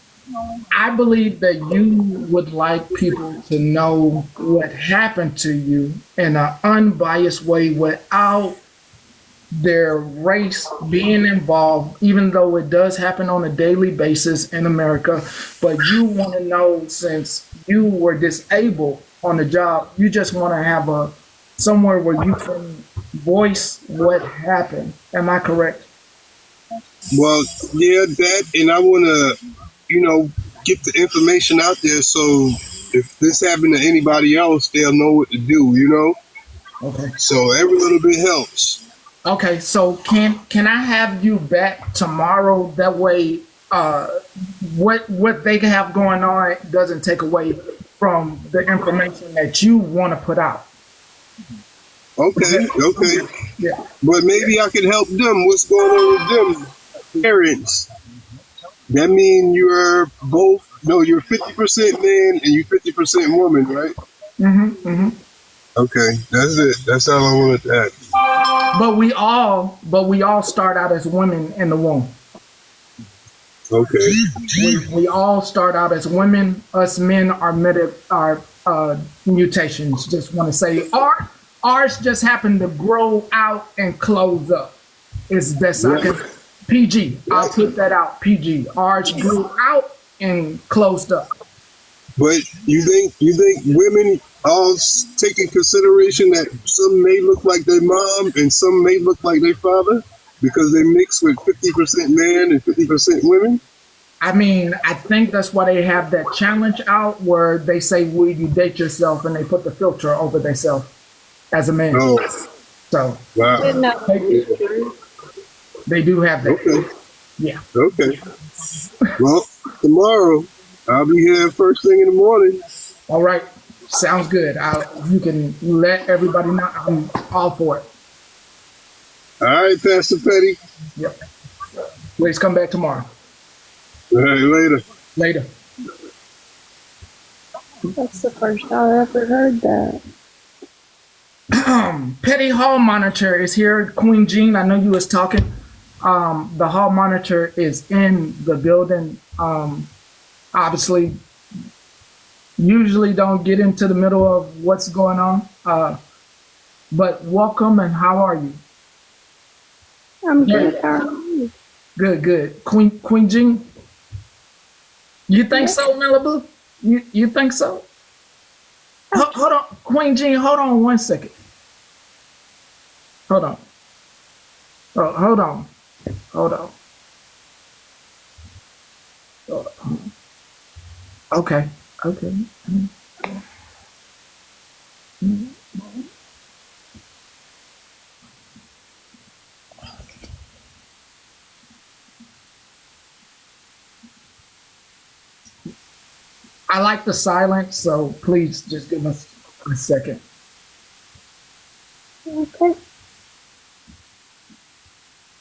I believe that you would like people to know what happened to you in an unbiased way without their race being involved, even though it does happen on a daily basis in America. But you want to know, since you were disabled on the job, you just want to have somewhere where you can voice what happened. Am I correct? Well, yeah, that, and I want to, get the information out there so if this happened to anybody else, they'll know what to do, Okay. So every little bit helps. Okay, so can I have you back tomorrow? That way, what they have going on doesn't take away from the information that you want to put out. Okay. Yeah. But maybe I can help them. What's going on with them? Parents. That means you're 50% man and you're 50% woman, right? Mm-hmm. Okay, that's it. That's all I wanted to ask. but we all start out as women in the womb. Okay. We all start out as women. Us men are mutations. Just want to say ours just happen to grow out and close up. It's best I can. PG. I'll put that out. PG. Ours grew out and closed up. But you think women all take in consideration that some may look like their mom and some may look like their father because they mix with 50% man and 50% women? I mean, I think that's why they have that challenge out where they say, will you date yourself? And they put the filter over themselves as a man. Oh. So wow. They do have that. Okay. Yeah. Okay. Well, tomorrow I'll be here first thing in the morning. All right. Sounds good. You can let everybody know I'm all for it. All right, Pastor Petty. Yep. Please come back tomorrow. All right, later. Later. That's the first I ever heard that. Petty Hall Monitor is here. Queen Jean, I know you was talking. The hall monitor is in the building. Obviously, usually don't get into the middle of what's going on. But welcome, and how are you? I'm good. How are you? Good. Queen Jean, you think so, Malibu? You think so? Hold on, Queen Jean, hold on 1 second. Hold on. Oh, hold on. Okay. I like the silence, so please just give us a second. Okay.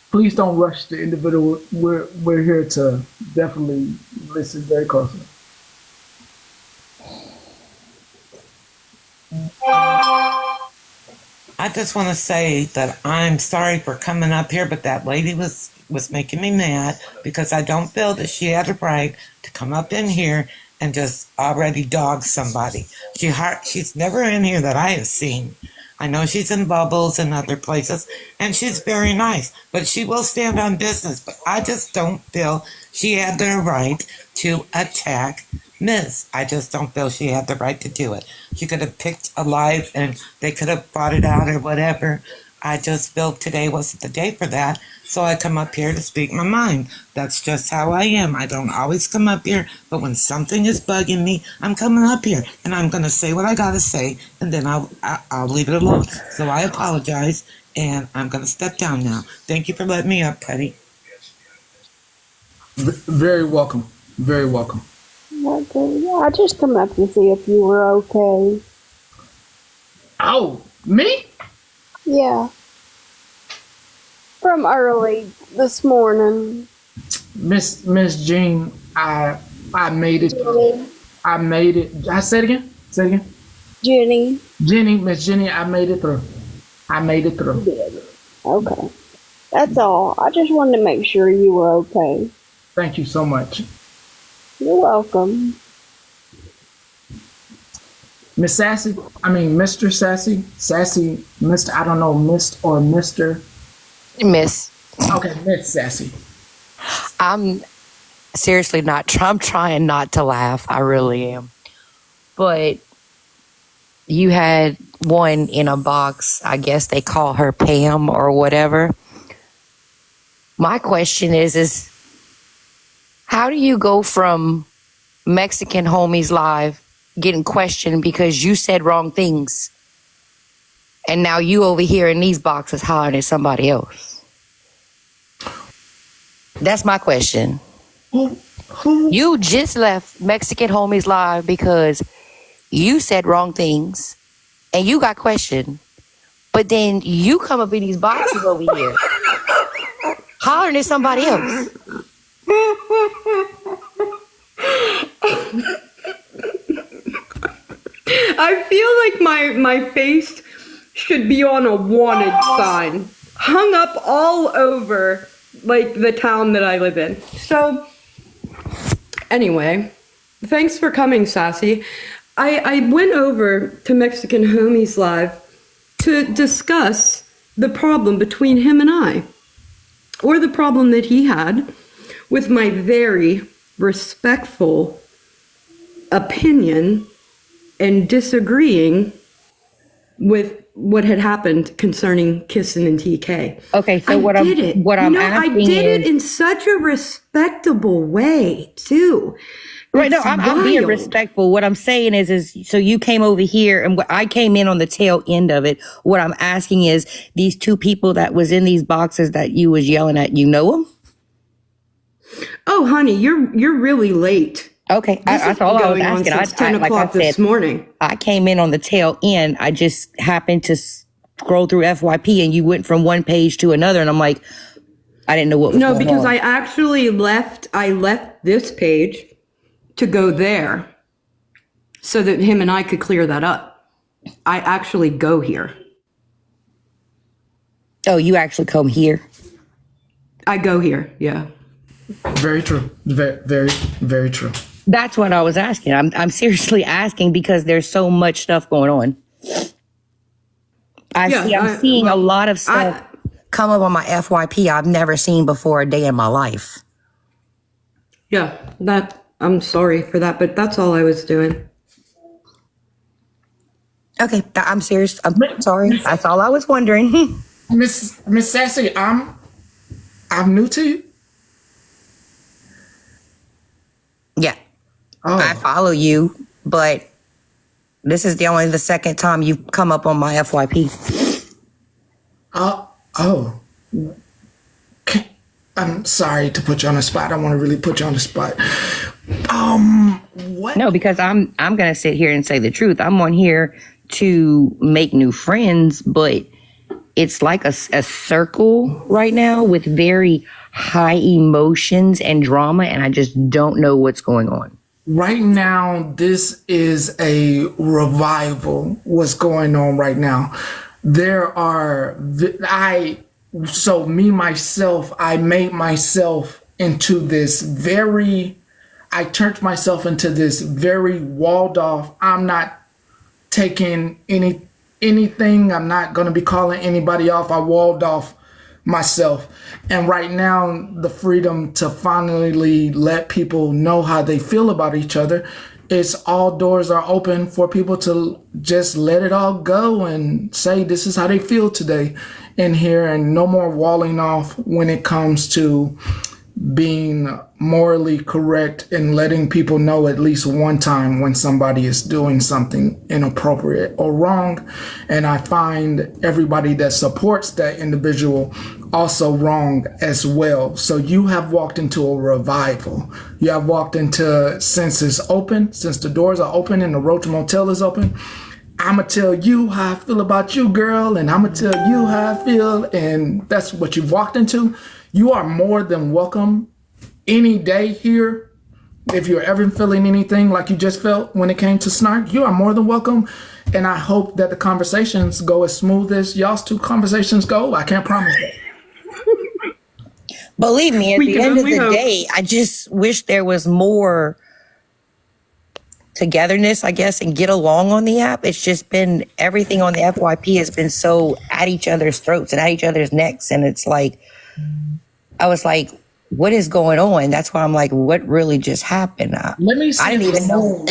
Please don't rush the individual. We're here to definitely listen very closely. I just want to say that I'm sorry for coming up here, but that lady was making me mad because I don't feel that she had a right to come up in here and just already dog somebody. She's never in here that I have seen. I know she's in Bubbles and other places, and she's very nice, but she will stand on business. But I just don't feel she had the right to attack Miss. I just don't feel she had the right to do it. She could have picked a life and they could have fought it out or whatever. I just feel today wasn't the day for that, so I come up here to speak my mind. That's just how I am. I don't always come up here, but when something is bugging me, I'm coming up here and I'm going to say what I got to say, and then I'll leave it alone. So I apologize, and I'm going to step down now. Thank you for letting me up, Petty. Very welcome. Very welcome. Okay. I just come up to see if you were okay. Oh, me? Yeah. From early this morning. Miss Jean, I made it. Jenny. I made it. I say it again. Jenny. Miss Jenny, I made it through. You did. Okay. That's all. I just wanted to make sure you were okay. Thank you so much. You're welcome. Miss Sassy, Mr. Sassy, Mr. I don't know, Mist or Mr. Miss. Okay, Miss Sassy. I'm seriously I'm trying not to laugh. I really am. But you had one in a box. I guess they call her Pam or whatever. My question is how do you go from Mexican Homies Live getting questioned because you said wrong things, and now you over here in these boxes hollering at somebody else? That's my question. You just left Mexican Homies Live because you said wrong things and you got questioned, but then you come up in these boxes over here hollering at somebody else. I feel like my face should be on a wanted sign. hung up all over like the town that I live in. So anyway, thanks for coming, Sassy. I went over to Mexican Homies Live to discuss the problem between him and I, or the problem that he had with my very respectful opinion and disagreeing with what had happened concerning Kissin' and TK. Okay, so what I'm asking I did it in such a respectable way too. Right, no, I'm being respectful. What I'm saying is so you came over here and I came in on the tail end of it. What I'm asking is these two people that was in these boxes that you was yelling at, you know them? Oh, honey, you're really late. Okay, that's all I was asking. I 10 o'clock this morning. I came in on the tail end. I just happened to scroll through FYP and you went from one page to another, and I'm like, I didn't know what was going on. No, because I actually left this page to go there so that him and I could clear that up. I actually go here. Oh, you actually come here? I go here, yeah. Very true. Very, very, very true. That's what I was asking. I'm seriously asking because there's so much stuff going on. I'm seeing a lot of stuff come up on my FYP I've never seen before a day in my life. Yeah, I'm sorry for that, but that's all I was doing. Okay, I'm serious. I'm sorry. That's all I was wondering. Miss Sassy, I'm new to you. Yeah. Oh. I follow you, but this is the second time you've come up on my FYP. I'm sorry to put you on the spot. I don't want to really put you on the spot. What? No, because I'm gonna sit here and say the truth. I'm on here to make new friends, but it's like a circle right now with very high emotions and drama, and I just don't know what's going on. Right now, this is a revival. What's going on right now? I made myself into this I turned myself into this very walled off. I'm not taking anything. I'm not going to be calling anybody off. I walled off myself. And right now, the freedom to finally let people know how they feel about each other, it's all doors are open for people to just let it all go and say this is how they feel today in here, and no more walling off when it comes to being morally correct and letting people know at least one time when somebody is doing something inappropriate or wrong. And I find everybody that supports that individual also wrong as well. So you have walked into a revival. You have walked into, since it's open, since the doors are open and the Roach Motel is open, I'ma tell you how I feel about you, girl, and I'ma tell you how I feel, and that's what you've walked into. You are more than welcome any day here. If you're ever feeling anything like you just felt when it came to Snark, you are more than welcome. And I hope that the conversations go as smooth as y'all's two conversations go. I can't promise that. Believe me, at the end of the day, I just wish there was more togetherness, I guess, and get along on the app. It's just been, everything on the FYP has been so at each other's throats and at each other's necks. And it's like, I was like, what is going on? That's why I'm like, what really just happened? Let me see. I didn't even know.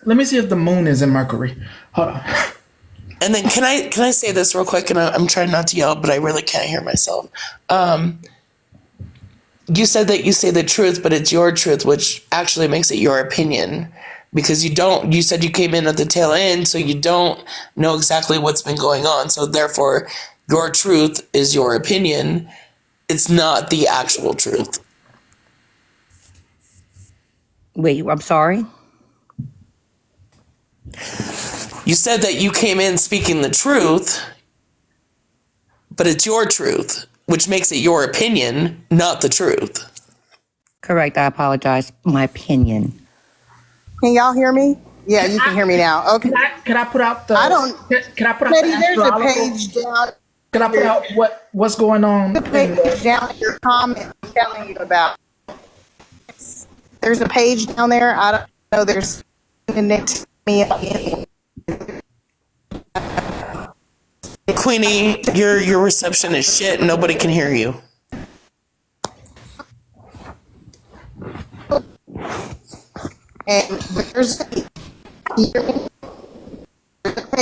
Let me see if the moon is in Mercury. Hold on. And then can I say this real quick? And I'm trying not to yell, but I really can't hear myself. You said that you say the truth, but it's your truth, which actually makes it your opinion. Because you said you came in at the tail end, so you don't know exactly what's been going on. So therefore, your truth is your opinion. It's not the actual truth. Wait, I'm sorry? You said that you came in speaking the truth, but it's your truth, which makes it your opinion, not the truth. Correct. I apologize. My opinion. Can y'all hear me? Yeah, you can hear me now. Okay. Can I put out the? I don't. Can I put out Betty, the there's a astrological? page down. Can I put out what's going on? The page down your comment I'm telling you about. There's a page down there. I don't know. There's next to me again. Queenie, your reception is shit. Nobody can hear you. And there's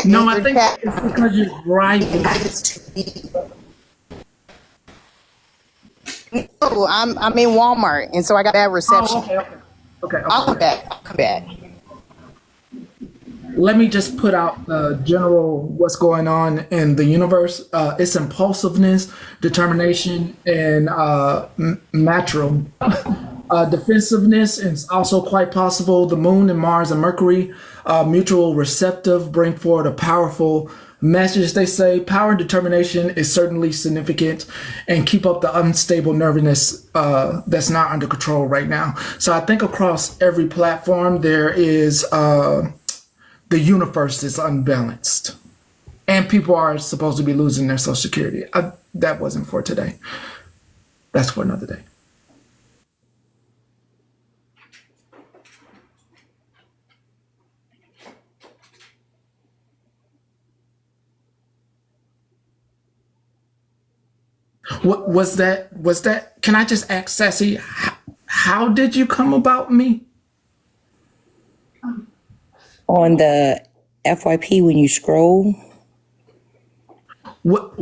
no, I think it's because you're driving. No, I'm in Walmart, and so I got bad reception. Okay. I'll come back. Let me just put out general what's going on in the universe. It's impulsiveness, determination, and matrum. Defensiveness is also quite possible. The moon and Mars and Mercury, mutual receptive, bring forward a powerful message. They say power and determination is certainly significant, and keep up the unstable nervousness that's not under control right now. So I think across every platform there is the universe is unbalanced, and people are supposed to be losing their Social Security. That wasn't for today. That's for another day. What was that? Can I just ask Sassy, how did you come about me? On the FYP, when you scroll. What?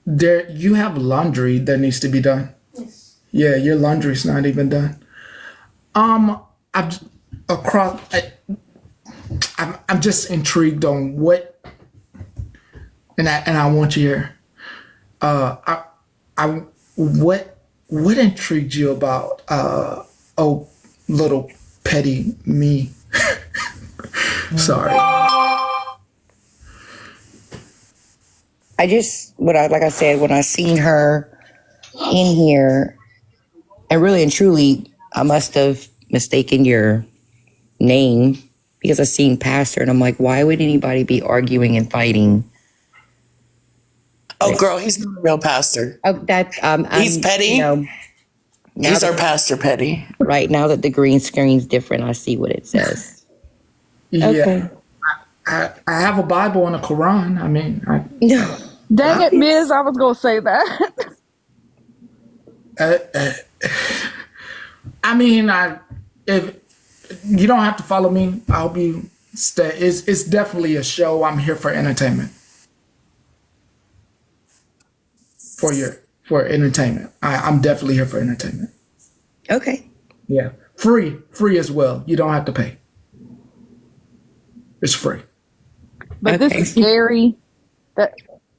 There, you have laundry that needs to be done. Yes. Yeah, your laundry's not even done. I'm just intrigued on what, and I want you here. What intrigued you about little petty me? Sorry. Like I said, when I seen her in here, and really and truly, I must have mistaken your name because I seen Pastor, and I'm like, why would anybody be arguing and fighting? Oh, girl, he's not a real pastor. Oh, he's petty. He's our pastor, Petty. Right now that the green screen's different, I see what it says. Yeah. Okay. I have a Bible and a Quran. I mean, dang it, Miz! I was gonna say that. I mean, if you don't have to follow me, I'll be. It's definitely a show. I'm here for entertainment. For entertainment. I'm definitely here for entertainment. Okay. Yeah. Free as well. You don't have to pay. It's free. But this is Gary.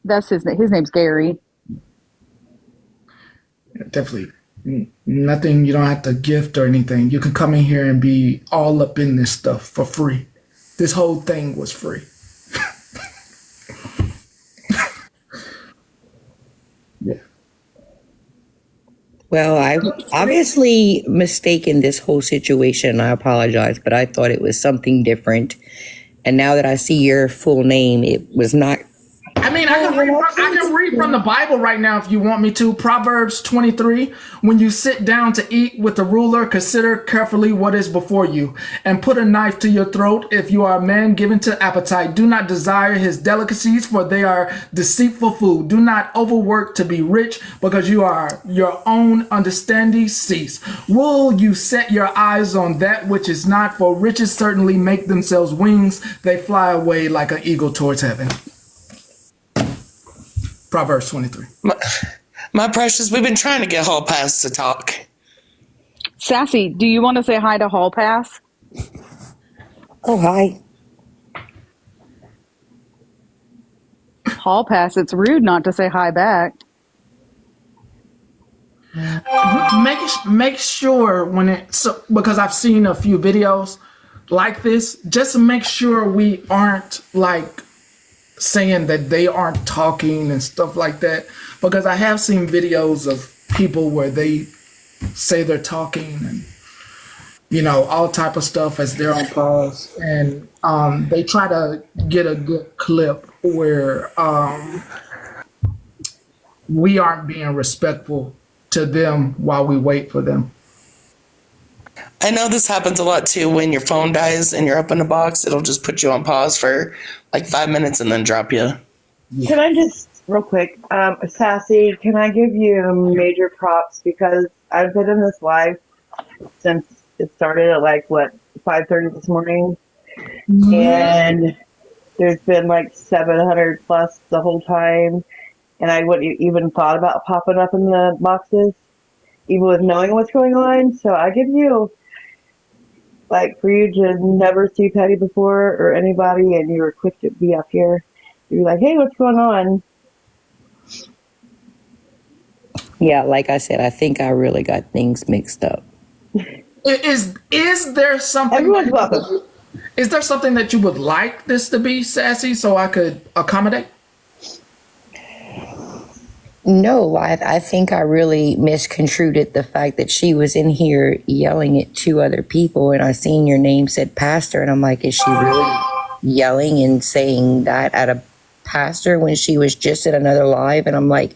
That's his name. His name's Gary. Definitely. Nothing, you don't have to gift or anything. You can come in here and be all up in this stuff for free. This whole thing was free. Yeah. Well, I obviously mistaken this whole situation. I apologize, but I thought it was something different. And now that I see your full name, it was not. I mean, I can read from the Bible right now if you want me to. Proverbs 23, when you sit down to eat with the ruler, consider carefully what is before you, and put a knife to your throat if you are a man given to appetite. Do not desire his delicacies, for they are deceitful food. Do not overwork to be rich, because you are your own understanding cease. Will you set your eyes on that which is not? For riches certainly make themselves wings. They fly away like an eagle towards heaven. Proverbs 23. My precious, we've been trying to get Hall Pass to talk. Sassy, do you want to say hi to Hall Pass? Oh, hi. Hall Pass, it's rude not to say hi back. Make sure because I've seen a few videos like this, just make sure we aren't like saying that they aren't talking and stuff like that, because I have seen videos of people where they say they're talking and all type of stuff as they're on pause, and they try to get a good clip where we aren't being respectful to them while we wait for them. I know this happens a lot too. When your phone dies and you're up in a box, it'll just put you on pause for like 5 minutes and then drop you. Can I just, real quick, Sassy, can I give you major props because I've been in this live since it started at 5:30 this morning, and there's been 700 plus the whole time, and I wouldn't even thought about popping up in the boxes, even with knowing what's going on. So I give you, for you to never see Patty before or anybody, and you were quick to be up here. You're like, hey, what's going on? Yeah, like I said, I think I really got things mixed up. Is there something? Is there something that you would like this to be, Sassy, so I could accommodate? No, I think I really misconstrued the fact that she was in here yelling at 2 other people, and I seen your name said pastor, and I'm like, is she really yelling and saying that at a pastor when she was just at another live? And I'm like,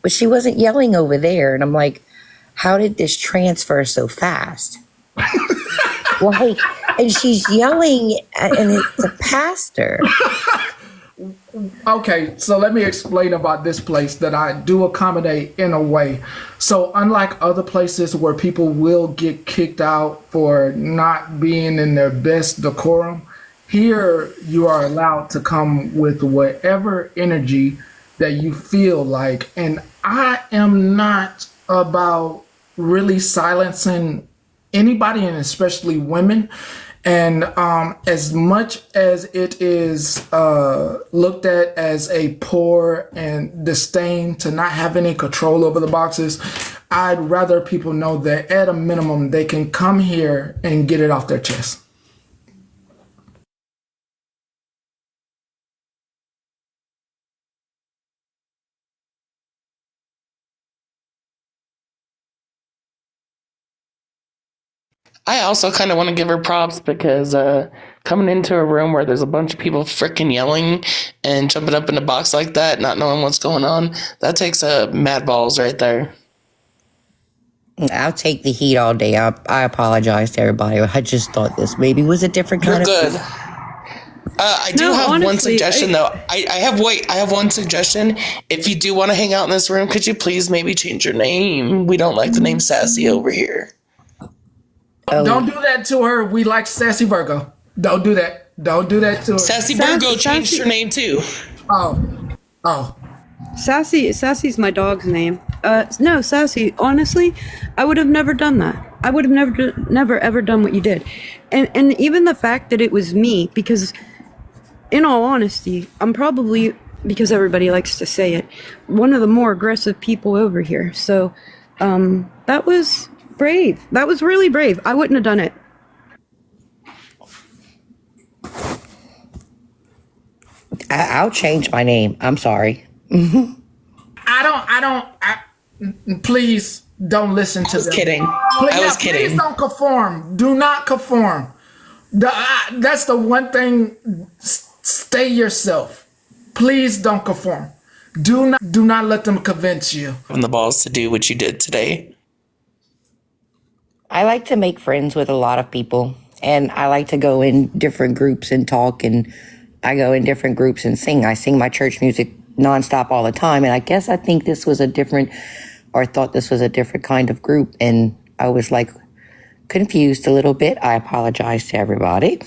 but she wasn't yelling over there. And I'm like, how did this transfer so fast? And she's yelling, and it's a pastor. Okay, so let me explain about this place that I do accommodate in a way. So unlike other places where people will get kicked out for not being in their best decorum, here you are allowed to come with whatever energy that you feel like. And I am not about really silencing anybody, and especially women. And as much as it is looked at as a poor and disdain to not have any control over the boxes, I'd rather people know that at a minimum they can come here and get it off their chest. I also kind of want to give her props because coming into a room where there's a bunch of people freaking yelling and jumping up in a box like that, not knowing what's going on, that takes mad balls right there. I'll take the heat all day. I apologize to everybody. I just thought this maybe was a different kind You're of... good. I do have one suggestion, though. I have one suggestion. If you do want to hang out in this room, could you please maybe change your name? We don't like the name Sassy over here. Don't do that to her. We like Sassy Virgo. Don't do that. Don't do that to her. Sassy Virgo changed her name too. Oh. Sassy's my dog's name. No, Sassy, honestly, I would have never done that. I would have never ever done what you did. And even the fact that it was me, because in all honesty, I'm probably, because everybody likes to say it, one of the more aggressive people over here. So that was brave. That was really brave. I wouldn't have done it. I'll change my name. I'm sorry. Please don't listen to them. Kidding. Please, I was kidding. Please don't conform. Do not conform. That's the one thing. Stay yourself. Please don't conform. Do not let them convince you. Having the balls to do what you did today. I like to make friends with a lot of people, and I like to go in different groups and talk, and I go in different groups and sing. I sing my church music nonstop all the time, and I think this was a different kind of group, and I was confused a little bit. I apologize to everybody,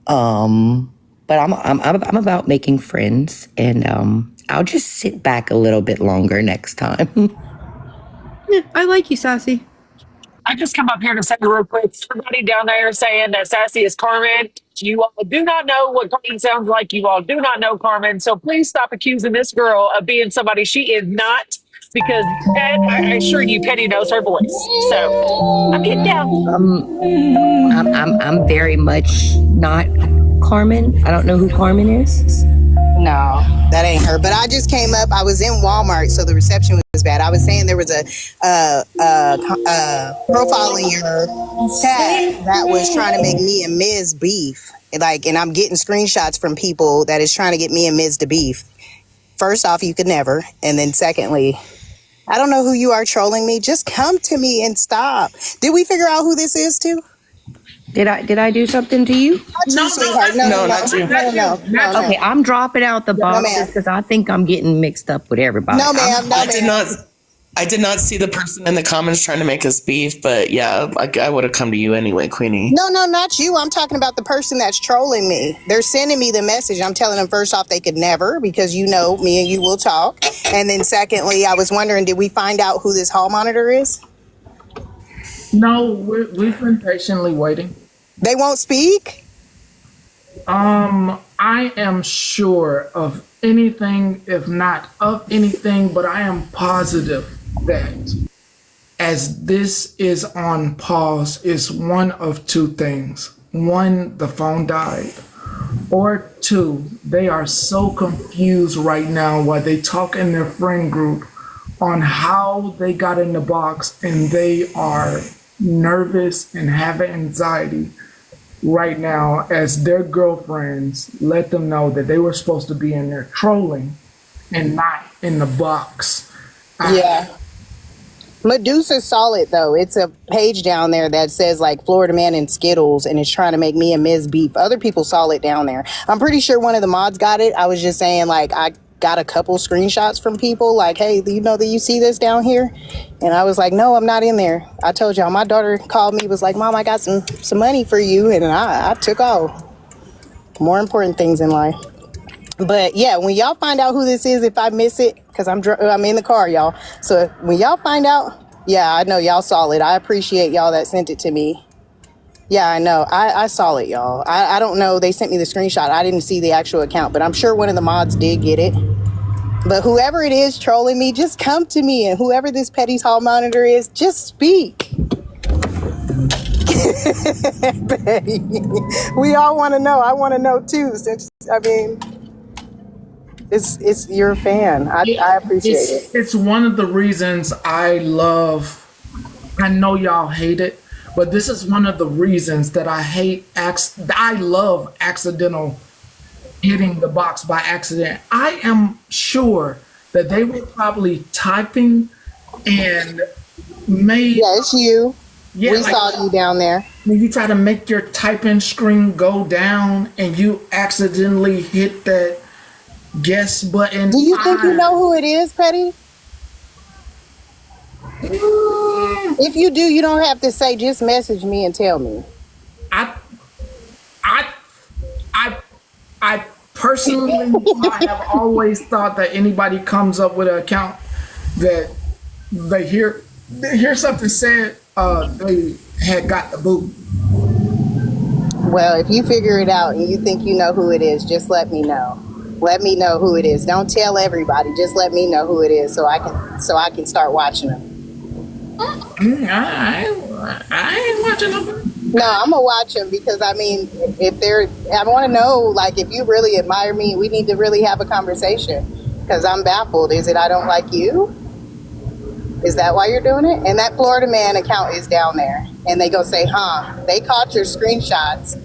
but I'm about making friends, and I'll just sit back a little bit longer next time. Yeah, I like you, Sassy. I just come up here to say real quick, everybody down there saying that Sassy is Carmen. You all do not know what Carmen sounds like. You all do not know Carmen. So please stop accusing this girl of being somebody she is not, because I assure you, Petty knows her voice. So I'm getting down. I'm very much not Carmen. I don't know who Carmen is. No, that ain't her. But I just came up. I was in Walmart, so the reception was bad. I was saying there was a profile in your tag that was trying to make me and Ms. beef. Like, and I'm getting screenshots from people that is trying to get me and Ms. to beef. First off, you could never. And then secondly, I don't know who you are trolling me. Just come to me and stop. Did we figure out who this is too? Did I do something to you? No, sweetheart. No, not you. No. Okay, I'm dropping out the No, boxes ma'am. because I think I'm getting mixed up with everybody. No, ma'am. No, I did not see the person in the comments trying to make us beef, but yeah, like I would have come to you anyway, Queenie. No, not you. I'm talking about the person that's trolling me. They're sending me the message. I'm telling them first off they could never, because you know me and you will talk. And then secondly, I was wondering, did we find out who this hall monitor is? No, we've been patiently waiting. They won't speak? I am sure of anything, if not of anything, but I am positive that as this is on pause, is one of two things. One, the phone died. Or two, they are so confused right now while they talk in their friend group on how they got in the box, and they are nervous and have anxiety right now as their girlfriends let them know that they were supposed to be in there trolling and not in the box. Yeah. Medusa saw it though. It's a page down there that says like Florida Man and Skittles, and it's trying to make me and Ms. beef. Other people saw it down there. I'm pretty sure one of the mods got it. I was just saying, like, I got a couple screenshots from people like, hey, do you know that you see this down here? And I was like, no, I'm not in there. I told y'all, my daughter called me, was like, Mom, I got some money for you. And I took off. More important things in life. But yeah, when y'all find out who this is, if I miss it, because I'm in the car, y'all. So when y'all find out, yeah, I know y'all saw it. I appreciate y'all that sent it to me. Yeah, I know. I saw it, y'all. I don't know. They sent me the screenshot. I didn't see the actual account, but I'm sure one of the mods did get it. But whoever it is trolling me, just come to me. And whoever this Petty's Hall monitor is, just speak. Petty. We all want to know. I want to know too. Since I mean, it's your fan. I appreciate it. It's one of the reasons I love. I know y'all hate it, but this is one of the reasons that I love accidental hitting the box by accident. I am sure that they were probably typing and made. Yeah, it's you. Yeah, we saw you down there. When you try to make your typing screen go down and you accidentally hit that guess button. Do you think you know who it is, Petty? If you do, you don't have to say, just message me and tell me. I personally, I have always thought that anybody comes up with an account that they hear something said, they had got the boot. Well, if you figure it out and you think you know who it is, just let me know. Let me know who it is. Don't tell everybody. Just let me know who it is so I can start watching them. I ain't watching them. No, I'm gonna watch them because I mean, I want to know, like, if you really admire me, we need to really have a conversation. Because I'm baffled. Is it I don't like you? Is that why you're doing it? And that Florida Man account is down there, and they go say, they caught your screenshots.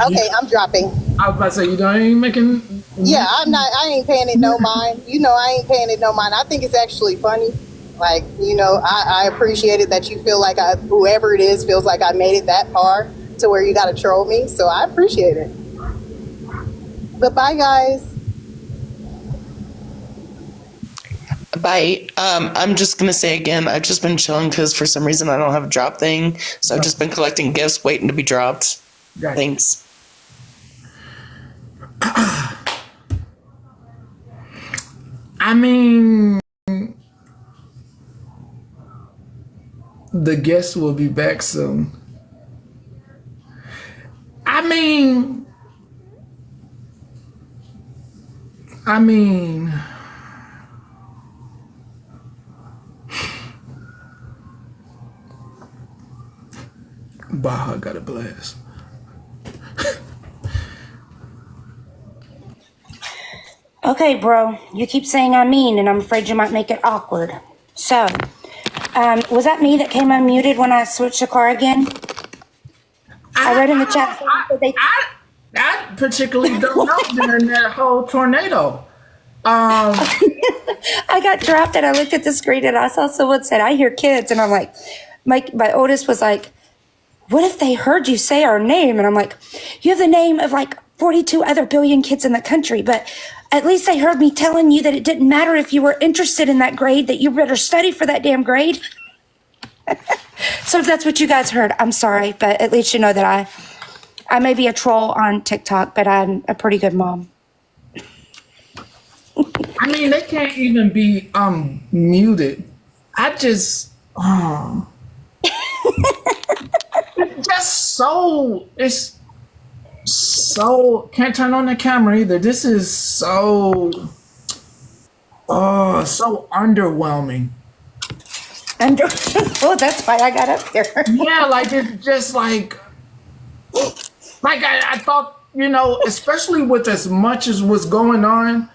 Okay, I'm dropping. I was about to say, you ain't making. Yeah, I ain't paying it no mind. You know, I ain't paying it no mind. I think it's actually funny. Like, you know, I appreciate it that you feel like whoever it is feels like I made it that far to where you got to troll me. So I appreciate it. But bye, guys. Bye. I'm just going to say again, I've just been chilling because for some reason I don't have a drop thing. So I've just been collecting gifts waiting to be dropped. Right. Thanks. I mean, the guest will be back soon. I mean, Baja got a blast. Okay, bro, you keep saying I'm mean, and I'm afraid you might make it awkward. So, was that me that came unmuted when I switched the car again? I read in the chat. I particularly don't know during that whole tornado. I got dropped and I looked at the screen and I saw someone said, I hear kids. And I'm like, my oldest was like, what if they heard you say our name? And I'm like, you have the name of like 42 other billion kids in the country, but at least they heard me telling you that it didn't matter if you were interested in that grade, that you better study for that damn grade. So if that's what you guys heard, I'm sorry, but at least you know that I may be a troll on TikTok, but I'm a pretty good mom. I mean, they can't even be muted. It's just it's so can't turn on the camera either. This is so underwhelming. Oh, that's why I got up here. Yeah, like it's just like I thought, especially with as much as was going on,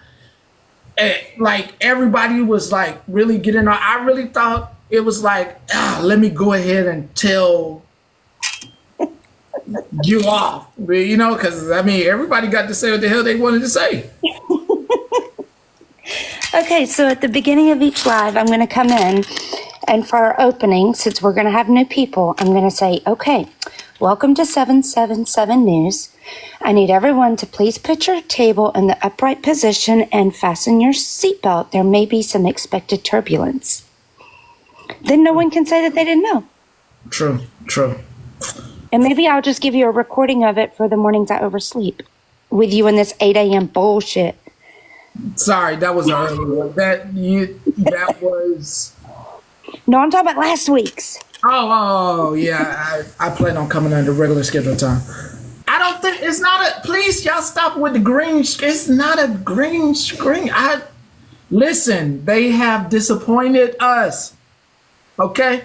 like everybody was like really getting on. I really thought it was like, let me go ahead and tell you off, because I mean, everybody got to say what the hell they wanted to say. Okay, so at the beginning of each live, I'm going to come in, and for our opening, since we're going to have new people, I'm going to say, okay, welcome to 777 News. I need everyone to please put your table in the upright position and fasten your seatbelt. There may be some expected turbulence. Then no one can say that they didn't know. True. And maybe I'll just give you a recording of it for the mornings I oversleep with you in this 8 a.m. bullshit. Sorry, that was early one. That was. No, I'm talking about last week's. Oh, yeah. I plan on coming under regular schedule time. I don't think it's not a. Please, y'all stop with the green. It's not a green screen. Listen. They have disappointed us. Okay,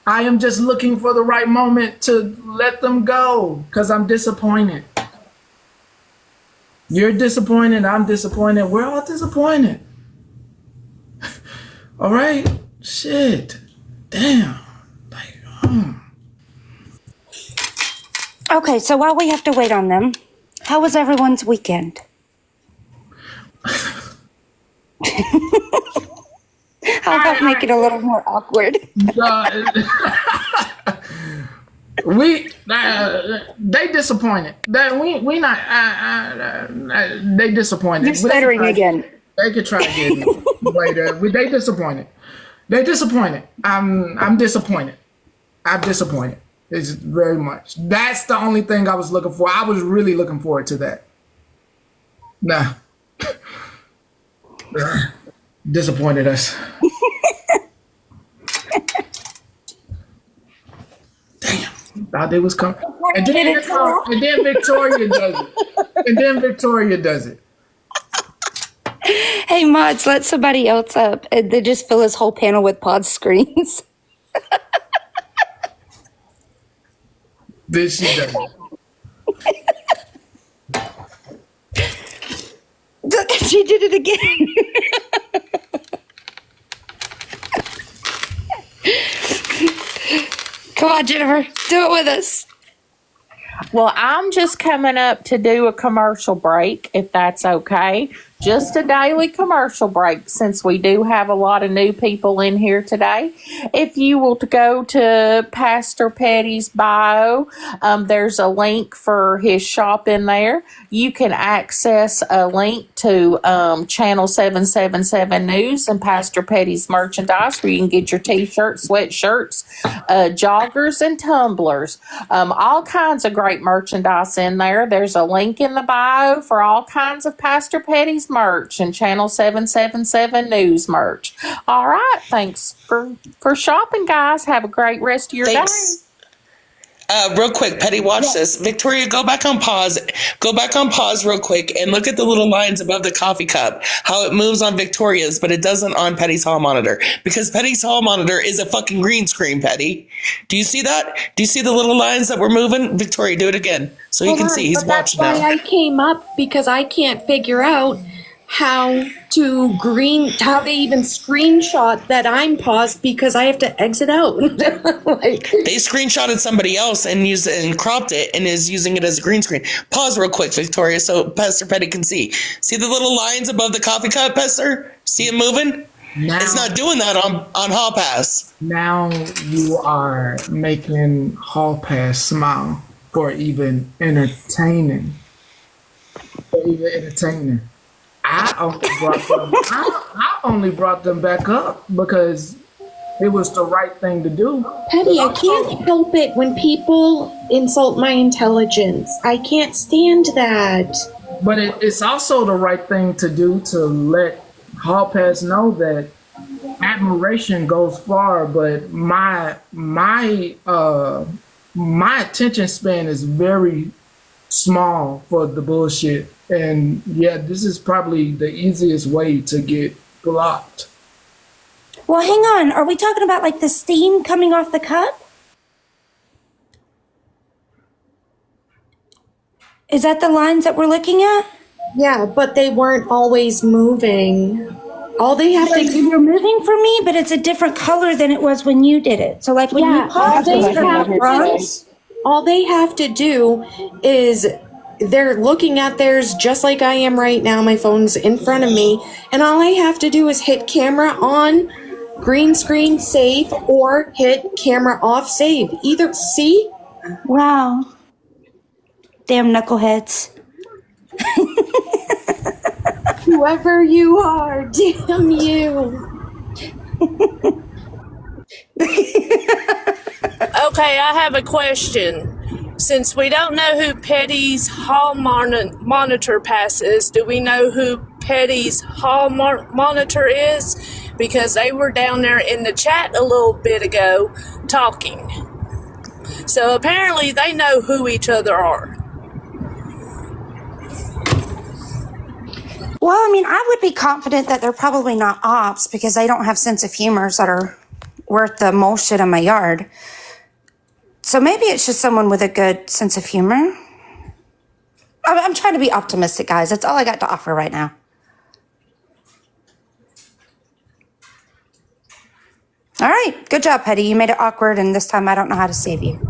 I am just looking for the right moment to let them go because I'm disappointed. You're disappointed. I'm disappointed. We're all disappointed. All right. Shit. Damn. Okay, so while we have to wait on them, how was everyone's weekend? How about make it a little more awkward? They disappointed. They disappointed. You're stuttering again. They could try again later. They disappointed. They're disappointed. I'm disappointed. I'm disappointed. It's very much. That's the only thing I was looking for. I was really looking forward to that. Nah. Disappointed us. Damn. Thought they was coming. And then Victoria does it. Hey, mods, let somebody else up. And they just fill this whole panel with pod screens. Then she does it. She did it again. Come on, Jennifer. Do it with us. Well, I'm just coming up to do a commercial break, if that's okay. Just a daily commercial break, since we do have a lot of new people in here today. If you will go to Pastor Petty's bio, there's a link for his shop in there. You can access a link to Channel 777 News and Pastor Petty's merchandise, where you can get your t-shirts, sweatshirts, joggers, and tumblers. All kinds of great merchandise in there. There's a link in the bio for all kinds of Pastor Petty's merch and Channel 777 News merch. All right, thanks for shopping, guys. Have a great rest of your day. Real quick, Petty, watch this. Victoria, go back on pause. Go back on pause real quick and look at the little lines above the coffee cup. How it moves on Victoria's, but it doesn't on Petty's hall monitor. Because Petty's hall monitor is a fucking green screen, Petty. Do you see that? Do you see the little lines that were moving? Victoria, do it again so you can see. He's watching now. That's why I came up, because I can't figure out how they even screenshot that I'm paused because I have to exit out. They screenshotted somebody else and used it and cropped it and is using it as a green screen. Pause real quick, Victoria, so Pastor Petty can see. See the little lines above the coffee cup, Pastor? See it moving? Now, it's not doing that on Hall Pass. Now you are making Hall Pass smile for even entertaining. I only brought them back up because it was the right thing to do. Petty, I can't help it when people insult my intelligence. I can't stand that. But it's also the right thing to do to let Hall Pass know that admiration goes far, but my attention span is very small for the bullshit. And yeah, this is probably the easiest way to get blocked. Well, hang on. Are we talking about like the steam coming off the cup? Is that the lines that we're looking at? Yeah, but they weren't always moving. All they have to do, you're moving for me, but it's a different color than it was when you did it. So like when you paused, all they have to do is they're looking at theirs just like I am right now. My phone's in front of me, and all I have to do is hit camera on, green screen save, or hit camera off save. Either, see? Wow. Damn knuckleheads. Whoever you are, damn you. Okay, I have a question. Since we don't know who Petty's hall monitor pass is, do we know who Petty's hall monitor is? Because they were down there in the chat a little bit ago talking. So apparently they know who each other are. Well, I mean, I would be confident that they're probably not ops because they don't have sense of humors that are worth the most shit in my yard. So maybe it's just someone with a good sense of humor. I'm trying to be optimistic, guys. That's all I got to offer right now. All right. Good job, Petty. You made it awkward, and this time I don't know how to save you.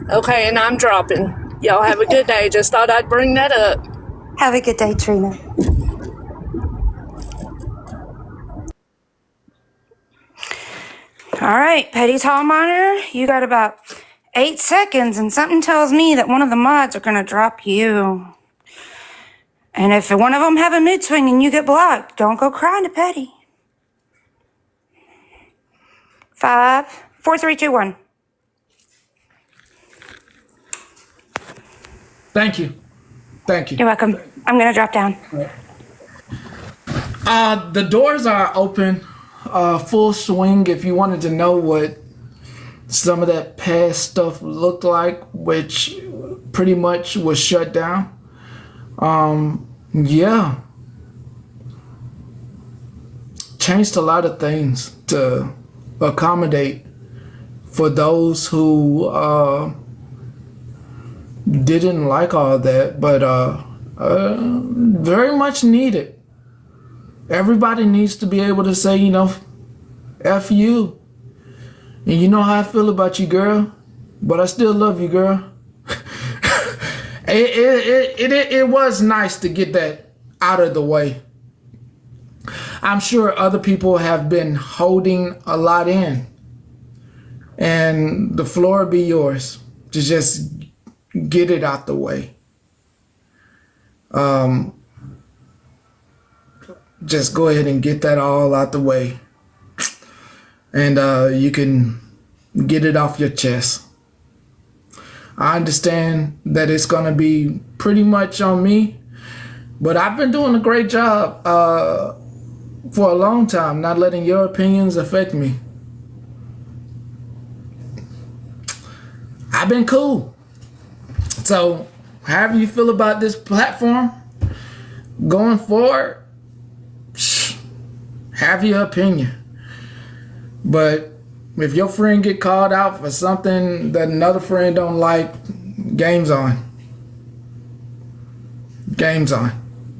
Okay, and I'm dropping. Y'all have a good day. Just thought I'd bring that up. Have a good day, Trina. All right, Petty's hall monitor, you got about 8 seconds, and something tells me that one of the mods are going to drop you. And if one of them have a mood swing and you get blocked, don't go crying to Petty. 5, 4, 3, 2, 1. Thank you. You're welcome. I'm going to drop down. The doors are open, full swing. If you wanted to know what some of that past stuff looked like, which pretty much was shut down. Yeah. Changed a lot of things to accommodate for those who didn't like all that, but very much needed. Everybody needs to be able to say, you know, F you. And you know how I feel about you, girl, but I still love you, girl. It was nice to get that out of the way. I'm sure other people have been holding a lot in, and the floor be yours to just get it out the way. Just go ahead and get that all out the way, and you can get it off your chest. I understand that it's gonna be pretty much on me, but I've been doing a great job for a long time, not letting your opinions affect me. I've been cool. So, however you feel about this platform going forward, have your opinion. But if your friend get called out for something that another friend don't like, game's on. Game's on.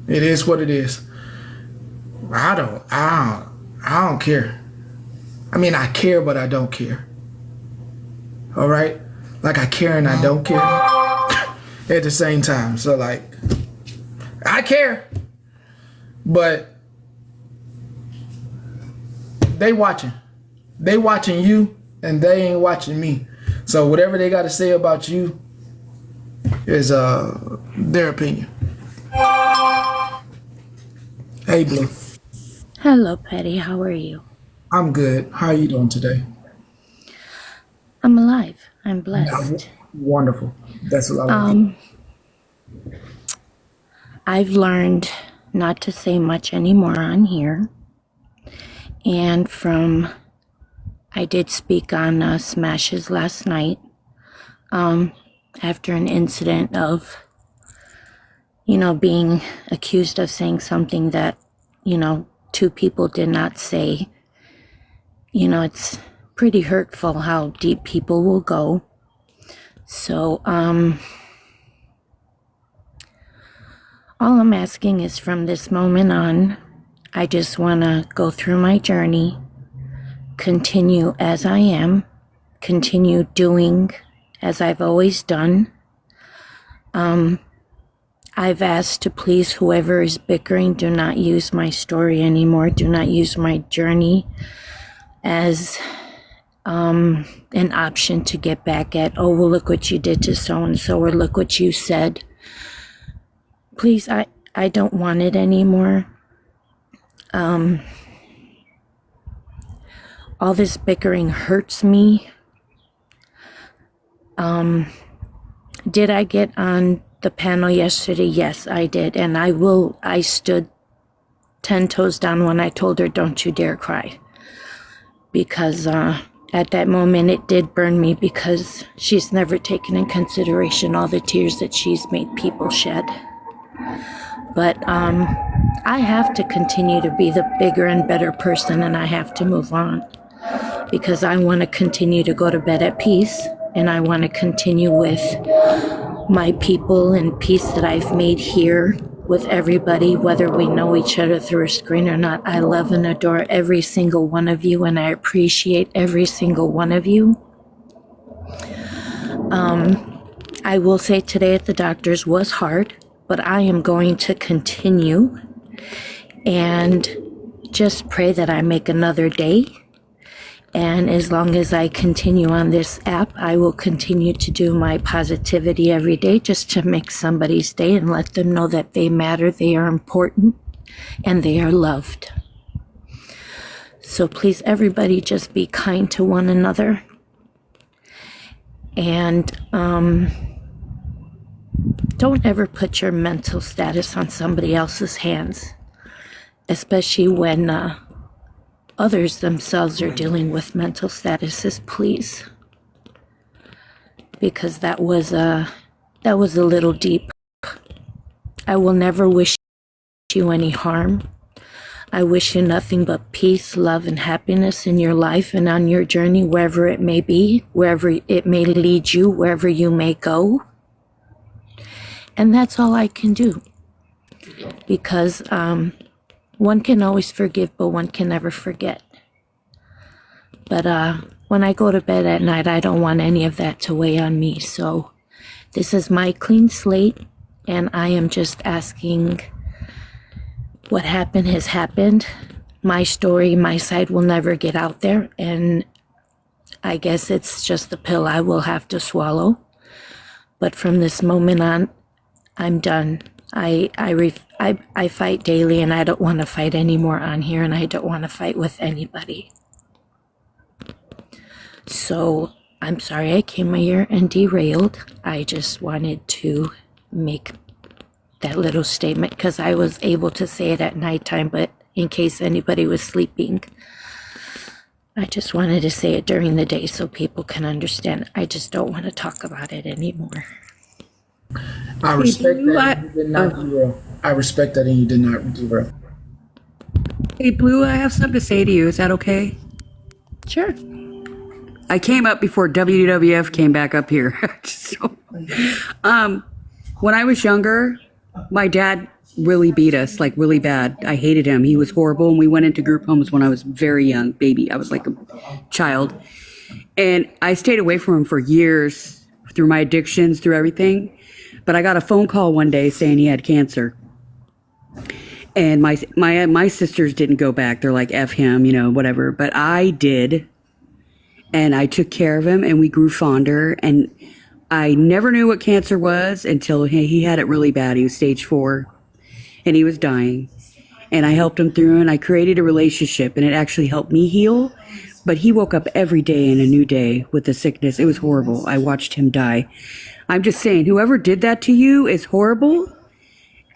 It is what it is. I don't care. I mean, I care, but I don't care. All right? Like, I care and I don't care at the same time. So, like, I care, but they watching. They watching you, and they ain't watching me. So whatever they got to say about you is their opinion. Hey, Blue. Hello, Petty. How are you? I'm good. How are you doing today? I'm alive. I'm blessed. Wonderful. That's what I want. I've learned not to say much anymore on here. And I did speak on Smashes last night after an incident of, being accused of saying something that, two people did not say. It's pretty hurtful how deep people will go. So, all I'm asking is from this moment on, I just want to go through my journey, continue as I am, continue doing as I've always done. I've asked to please whoever is bickering, do not use my story anymore. Do not use my journey as an option to get back at, oh, well, look what you did to so-and-so, or look what you said. Please, I don't want it anymore. All this bickering hurts me. Did I get on the panel yesterday? Yes, I did. And I stood 10 toes down when I told her, don't you dare cry. Because at that moment, it did burn me, because she's never taken in consideration all the tears that she's made people shed. But I have to continue to be the bigger and better person, and I have to move on, because I want to continue to go to bed at peace, and I want to continue with my people and peace that I've made here with everybody, whether we know each other through a screen or not. I love and adore every single one of you, and I appreciate every single one of you. I will say today at the doctor's was hard, but I am going to continue and just pray that I make another day. And as long as I continue on this app, I will continue to do my positivity every day, just to make somebody's day and let them know that they matter, they are important, and they are loved. So please, everybody, just be kind to one another. And don't ever put your mental status on somebody else's hands, especially when others themselves are dealing with mental statuses, please. Because that was a little deep. I will never wish you any harm. I wish you nothing but peace, love, and happiness in your life and on your journey, wherever it may be, wherever it may lead you, wherever you may go. And that's all I can do. Because one can always forgive, but one can never forget. But when I go to bed at night, I don't want any of that to weigh on me. So this is my clean slate, and I am just asking, what happened has happened. My story, my side will never get out there, and I guess it's just the pill I will have to swallow. But from this moment on, I'm done. I fight daily, and I don't want to fight anymore on here, and I don't want to fight with anybody. So I'm sorry I came here and derailed. I just wanted to make that little statement because I was able to say it at nighttime, but in case anybody was sleeping, I just wanted to say it during the day so people can understand. I just don't want to talk about it anymore. I respect that you did not derail. I respect that and you did not derail. Hey, Blue, I have something to say to you. Is that okay? Sure. I came up before WWF came back up here. So, when I was younger, my dad really beat us, like really bad. I hated him. He was horrible. And we went into group homes when I was very young, baby. I was like a child. And I stayed away from him for years through my addictions, through everything. But I got a phone call one day saying he had cancer. And my sisters didn't go back. They're like, F him, you know, whatever. But I did. And I took care of him and we grew fonder. And I never knew what cancer was until he had it really bad. He was stage 4 and he was dying. And I helped him through and I created a relationship and it actually helped me heal. But he woke up every day in a new day with the sickness. It was horrible. I watched him die. I'm just saying, whoever did that to you is horrible.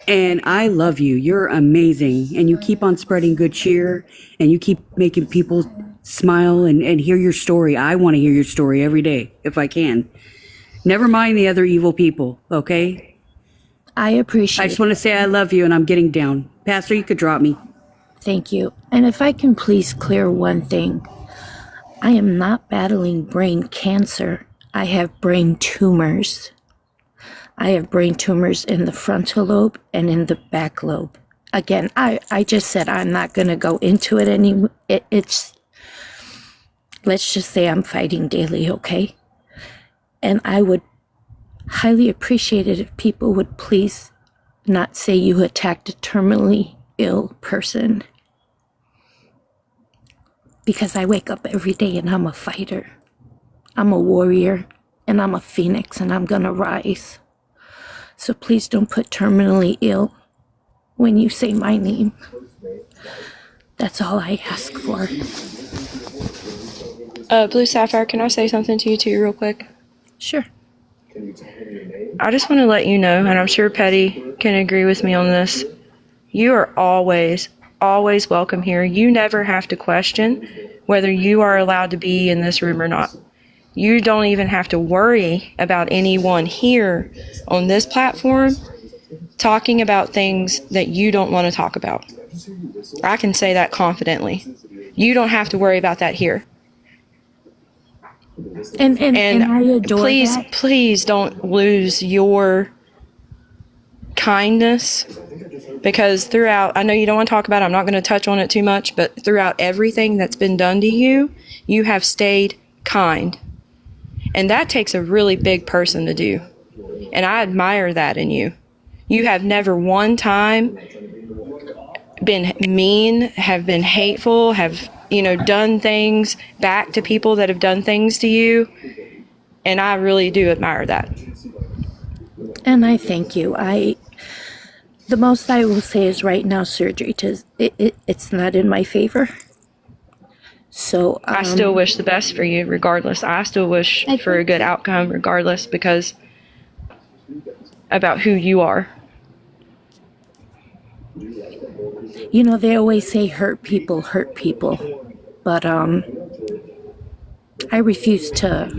And I love you. You're amazing. And you keep on spreading good cheer and you keep making people smile and hear your story. I want to hear your story every day if I can. Never mind the other evil people, okay? I appreciate I just want to say I love you and I'm getting down. Pastor, you could drop me. Thank you. And if I can please clear one thing, I am not battling brain cancer. I have brain tumors. I have brain tumors in the frontal lobe and in the back lobe. Again, I just said I'm not going to go into it anymore. It's, let's just say I'm fighting daily, okay? And I would highly appreciate it if people would please not say you attacked a terminally ill person. Because I wake up every day and I'm a fighter. I'm a warrior and I'm a phoenix and I'm gonna rise. So please don't put terminally ill when you say my name. That's all I ask for. Blue Sapphire, can I say something to you too real quick? Sure. I just want to let you know, and I'm sure Petty can agree with me on this, you are always welcome here. You never have to question whether you are allowed to be in this room or not. You don't even have to worry about anyone here on this platform talking about things that you don't want to talk about. I can say that confidently. You don't have to worry about that here. And I adore please, that. please don't lose your kindness, because throughout, I know you don't want to talk about it, I'm not going to touch on it too much, but throughout everything that's been done to you, you have stayed kind. And that takes a really big person to do. And I admire that in you. You have never one time been mean, have been hateful, have, done things back to people that have done things to you. And I really do admire that. And I thank you. The most I will say is right now surgery, it's not in my favor. So I still wish the best for you regardless. I still wish for a good outcome regardless, because about who you are. They always say hurt people, but I refuse to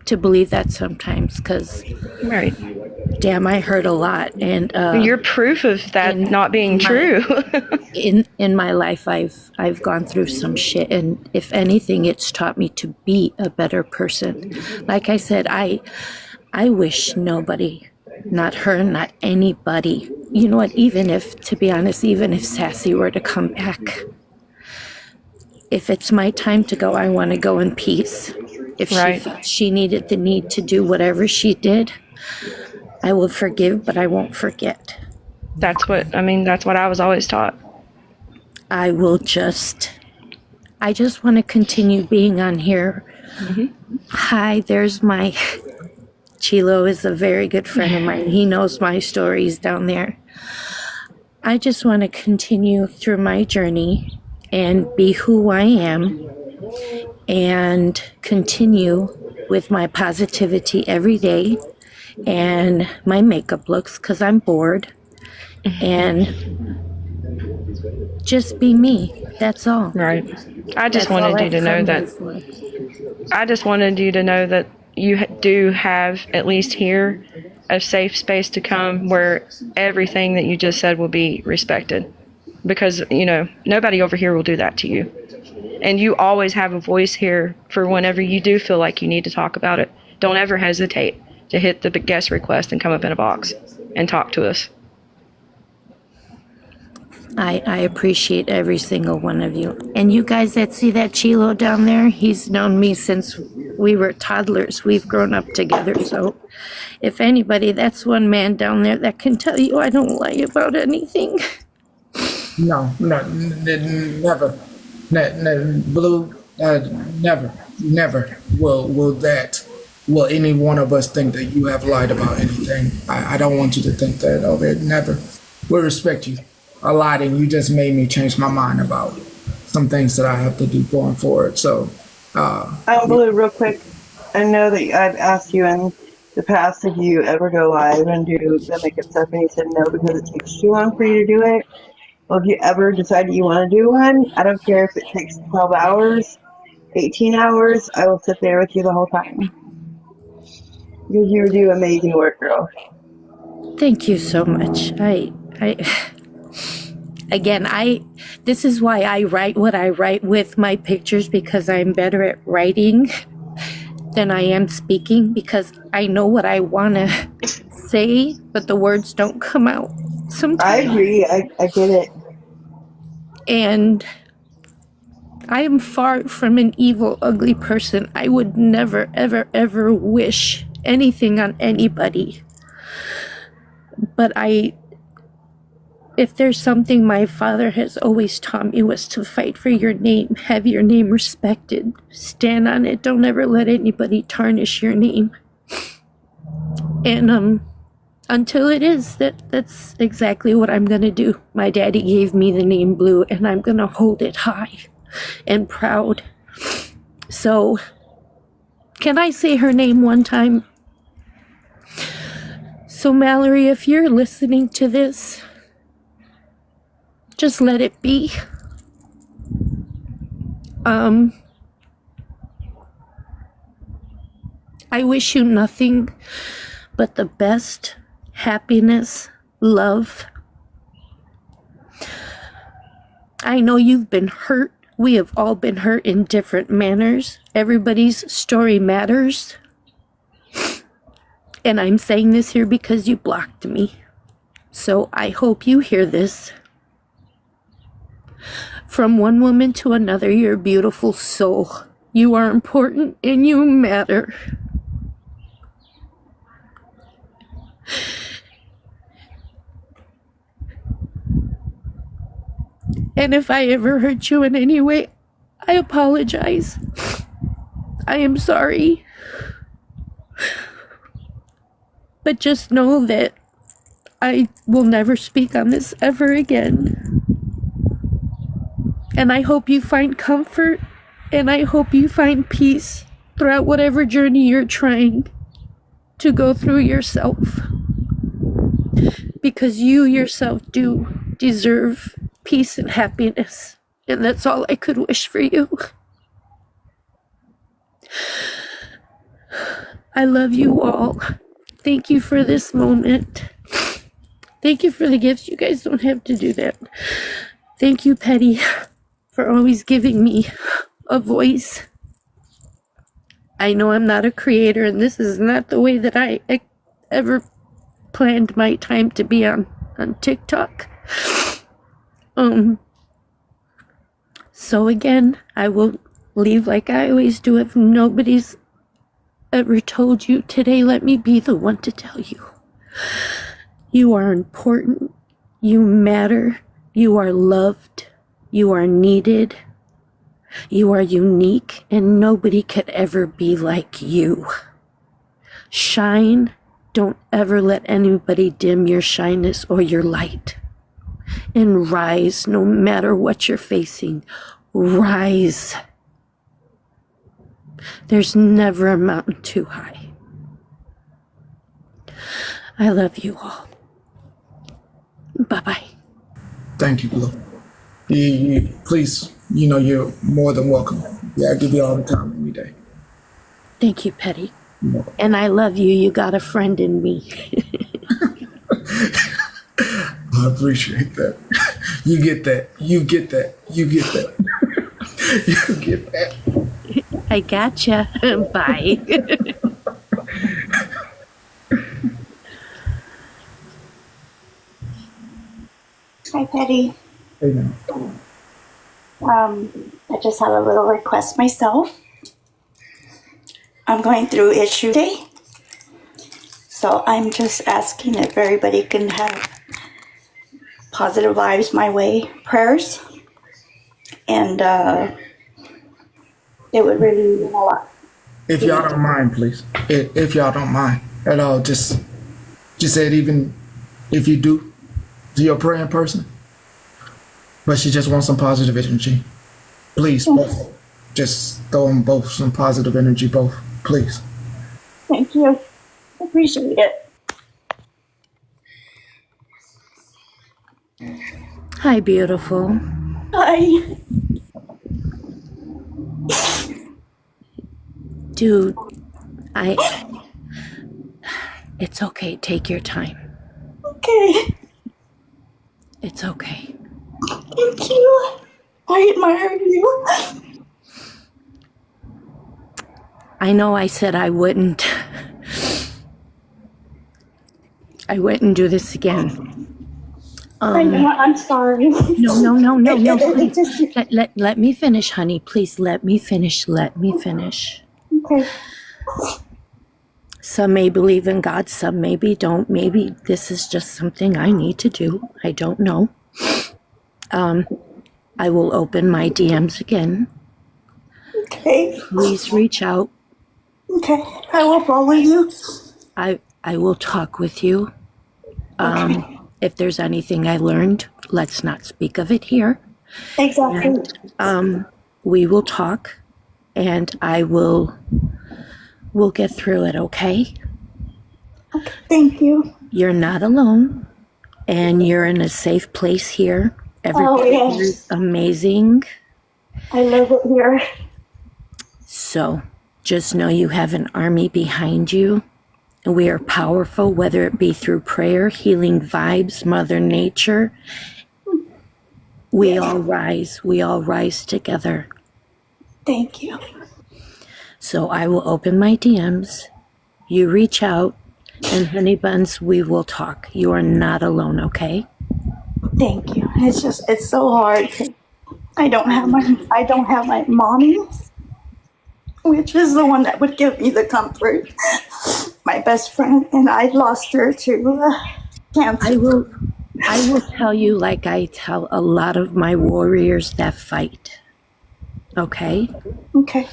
believe that sometimes, because right. Damn, I hurt a lot, and you're proof of that not being true. in my life, I've gone through some shit, and if anything, it's taught me to be a better person. Like I said, I wish nobody, not her, not anybody. You know what? To be honest, even if Sassy were to come back, if it's my time to go, I want to go in peace. If she felt she needed the need to do whatever she did, I will forgive, but I won't forget. That's what I was always taught. I just want to continue being on here. Mm-hmm. Hi, there's my, Chilo is a very good friend of mine. He knows my stories down there. I just want to continue through my journey and be who I am and continue with my positivity every day and my makeup looks, because I'm bored, and just be me. That's all. Right. I just wanted you to know that. I just wanted you to know that you do have, at least here, a safe space to come where everything that you just said will be respected. Because, nobody over here will do that to you. And you always have a voice here for whenever you do feel like you need to talk about it. Don't ever hesitate to hit the guest request and come up in a box and talk to us. I appreciate every single one of you. And you guys that see that Chilo down there, he's known me since we were toddlers. We've grown up together. So if anybody, that's one man down there that can tell you I don't lie about anything. No, never. Blue, never will any one of us think that you have lied about anything. I don't want you to think that of it. Never. We respect you a lot, and you just made me change my mind about some things that I have to do going forward. So, Blue, real quick. I know that I've asked you in the past if you ever go live and do the makeup stuff, and you said no because it takes too long for you to do it. Well, if you ever decide you want to do one, I don't care if it takes 12 hours, 18 hours, I will sit there with you the whole time. Because you do amazing work, girl. Thank you so much. This is why I write what I write with my pictures, because I'm better at writing than I am speaking, because I know what I want to say, but the words don't come out sometimes. I agree. I get it. And I am far from an evil, ugly person. I would never, ever, ever wish anything on anybody. But if there's something my father has always taught me, was to fight for your name, have your name respected, stand on it, don't ever let anybody tarnish your name. And until it is, that's exactly what I'm gonna do. My daddy gave me the name Blue, and I'm gonna hold it high and proud. So, can I say her name one time? So Mallory, if you're listening to this, just let it be. I wish you nothing but the best, happiness, love. I know you've been hurt. We have all been hurt in different manners. Everybody's story matters. And I'm saying this here because you blocked me. So I hope you hear this. From one woman to another, you're a beautiful soul. You are important and you matter. And if I ever hurt you in any way, I apologize. I am sorry. But just know that I will never speak on this ever again. And I hope you find comfort, and I hope you find peace throughout whatever journey you're trying to go through yourself. Because you yourself do deserve peace and happiness. And that's all I could wish for you. I love you all. Thank you for this moment. Thank you for the gifts. You guys don't have to do that. Thank you, Petty, for always giving me a voice. I know I'm not a creator, and this is not the way that I ever planned my time to be on TikTok. So again, I will leave like I always do. If nobody's ever told you today, let me be the one to tell you. You are important. You matter. You are loved. You are needed. You are unique, and nobody could ever be like you. Shine. Don't ever let anybody dim your shyness or your light. And rise no matter what you're facing. Rise. There's never a mountain too high. I love you all. Bye-bye. Thank you, Blue. You please, you're more than welcome. Yeah, I give you all the time every day. Thank you, Petty. And I love you. You got a friend in me. I appreciate that. You get that. You get that. You get that. You get that. I gotcha. Bye. Hi, Petty. Amen. I just have a little request myself. I'm going through issue day, so I'm just asking if everybody can have positive vibes my way, prayers, and it would really mean a lot. If y'all don't mind, please. If y'all don't mind at all, just say it. Even if you do, you're a praying person, but she just wants some positive energy. Please, both. Just throw them both some positive energy, both. Please. Thank you. I appreciate it. Hi, beautiful. Hi. Dude, it's okay. Take your time. Okay. It's okay. Thank you. I admire you. I know I said I wouldn't do this again. I know, I'm sorry. No, please. Let me finish, honey. Please let me finish. Okay. Some may believe in God, some maybe don't. Maybe this is just something I need to do. I don't know. I will open my DMs again. Okay. Please reach out. Okay. I will follow you. I will talk with you. If there's anything I learned, let's not speak of it here. Exactly. And, we will talk, and we'll get through it, okay? Okay. Thank you. You're not alone, and you're in a safe place here. Everybody here is amazing. I love it here. So just know you have an army behind you. And we are powerful, whether it be through prayer, healing vibes, Mother Nature. We all rise together. Thank you. So I will open my DMs. You reach out, and honey buns, we will talk. You are not alone, okay? Thank you. It's so hard. I don't have my mommy, which is the one that would give me the comfort. My best friend, and I lost her to cancer. I will tell you like I tell a lot of my warriors that fight. Okay? Okay.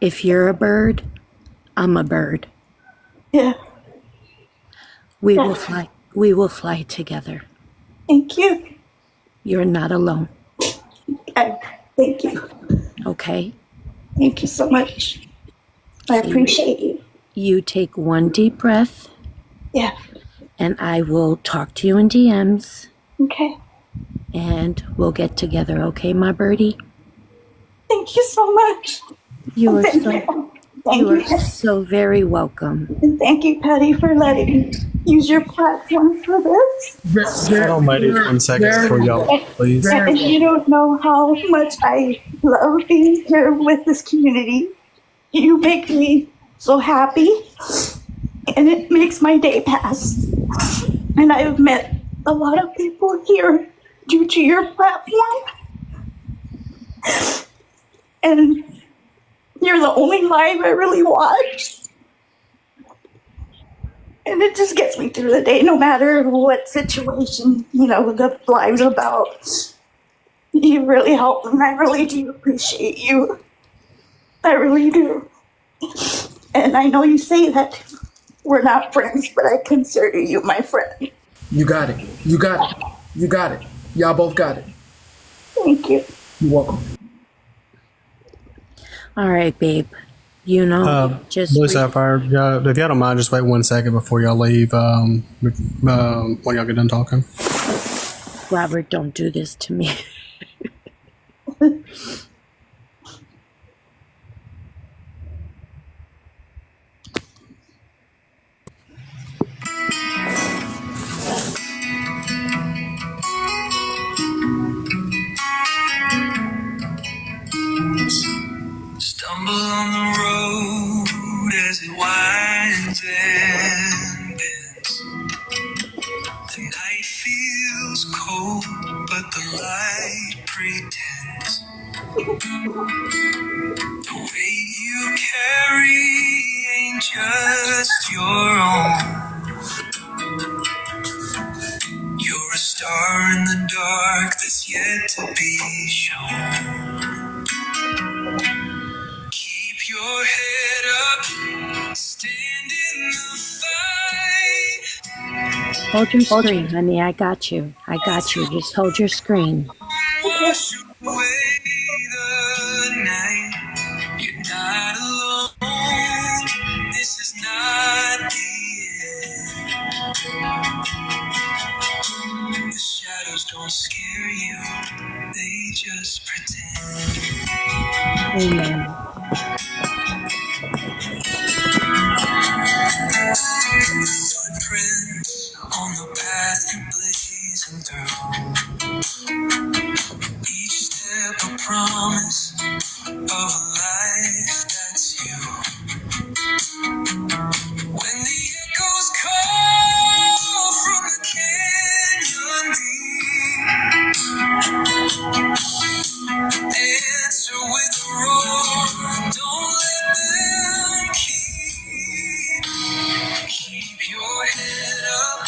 If you're a bird, I'm a bird. Yeah. We will fly together. Thank you. You're not alone. Thank you. Okay? Thank you so much. I appreciate you. You take one deep breath. Yeah. And I will talk to you in DMs. Okay. And we'll get together, okay, my birdie? Thank you so much. You are you. So very welcome. And thank you, Patty, for letting me use your platform for this. Almighty, 1 second for y'all, please. And you don't know how much I love being here with this community. You make me so happy, and it makes my day pass. And I've met a lot of people here due to your platform. And you're the only live I really watch. And it just gets me through the day, no matter what situation, the live's about. You really help, and I really do appreciate you. I really do. And I know you say that we're not friends, but I consider you my friend. You got it. You got it. You got it. Y'all both got it. Thank you. You're welcome. All right, babe. Blue Sapphire, if y'all don't mind, just wait 1 second before y'all leave. When y'all get done talking. Robert, don't do this to me. Stumble on the road as it winds and bends. The night feels cold. but the light pretends. The way you carry ain't just your own. You're a star in the dark that's yet to be shown. Keep your head up, stand in the fight. Hold your screen, honey. I got you. I got you. Just hold your screen. Wash away the night. You're not alone. This is not the end. The shadows don't scare you. They just pretend. Amen. Footprints on the path you're blazing through. Each step a promise of a life that's you. When the echoes call from the canyon deep, answer with a roar. Don't let them keep your head up,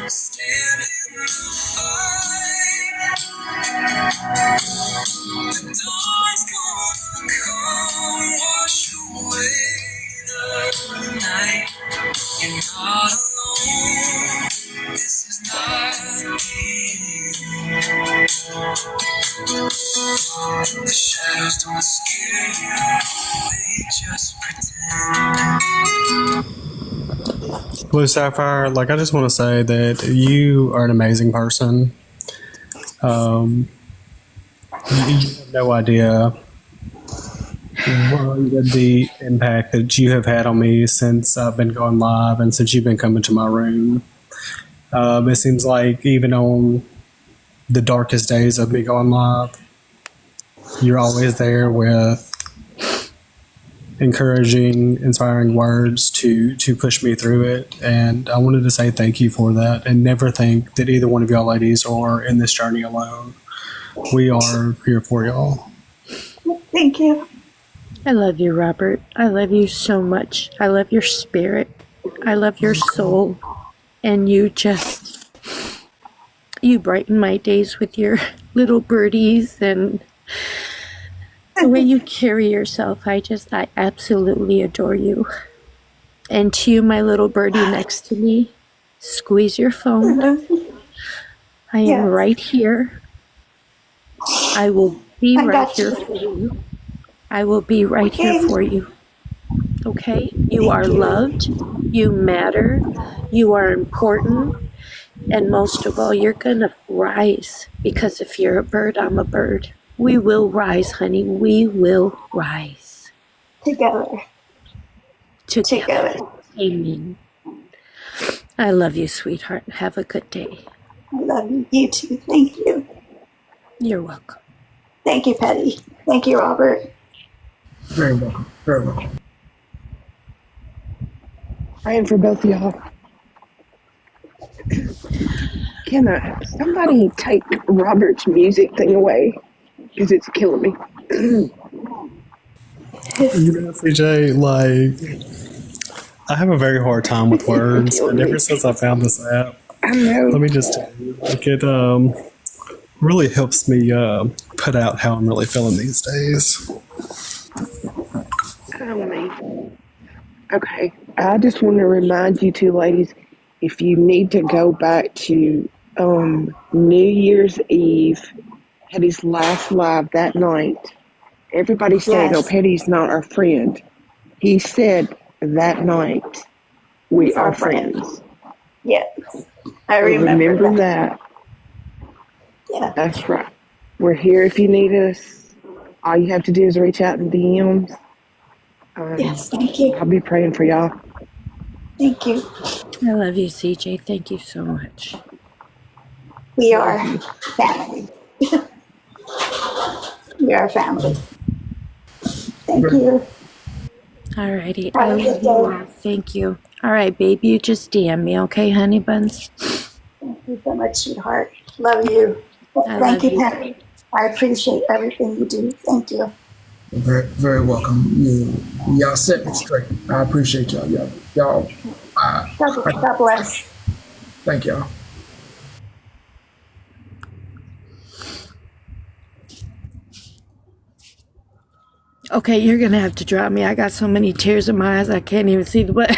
stand in the fight. The dawn's gonna come, wash away the night. You're not alone, this is not the end. The shadows don't scare you, they just pretend. Blue Sapphire, like I just want to say that you are an amazing person. You have no idea the impact that you have had on me since I've been going live and since you've been coming to my room. It seems like even on the darkest days of me going live, you're always there with encouraging, inspiring words to push me through it. And I wanted to say thank you for that, and never think that either one of y'all ladies are in this journey alone. We are here for y'all. Thank you. I love you, Robert. I love you so much. I love your spirit. I love your soul. And you brighten my days with your little birdies and the way you carry yourself. I absolutely adore you. And to you, my little birdie next to me, squeeze your phone. I am right here. I will be right here for you. I will be right here for you. Okay? You are loved. You matter. You are important. And most of all, you're going to rise. Because if you're a bird, I'm a bird. We will rise, honey. We will rise. Together. Amen. I love you, sweetheart. Have a good day. I love you. You too. Thank you. You're welcome. Thank you, Petty. Thank you, Robert. Very welcome. Very welcome. Praying for both of y'all. Can somebody take Robert's music thing away? Because it's killing me. CJ, like, I have a very hard time with words, and ever since I found this app, I know. let me just tell you, like, it really helps me put out how I'm really feeling these days. Okay, I just want to remind you two ladies, if you need to go back to New Year's Eve, Petty's last live that night, everybody said, oh, Petty's not our friend. He said that night, we are friends. Yes, I remember that. Yeah. That's right. We're here if you need us. All you have to do is reach out in DMs. Yes, thank you. I'll be praying for y'all. Thank you. I love you, CJ. Thank you so much. We are family. We are family. Thank you. All righty. Have I a love good you all. day. Thank you. All right, babe. You just DM me, okay, honey buns? Thank you so much, sweetheart. Love you. I Thank love you, you. Patty. I appreciate everything you do. Thank you. Very, very welcome. Y'all set me straight. I appreciate y'all. Y'all. God bless. Thank y'all. Okay, you're gonna have to drop me. I got so many tears in my eyes I can't even see the button.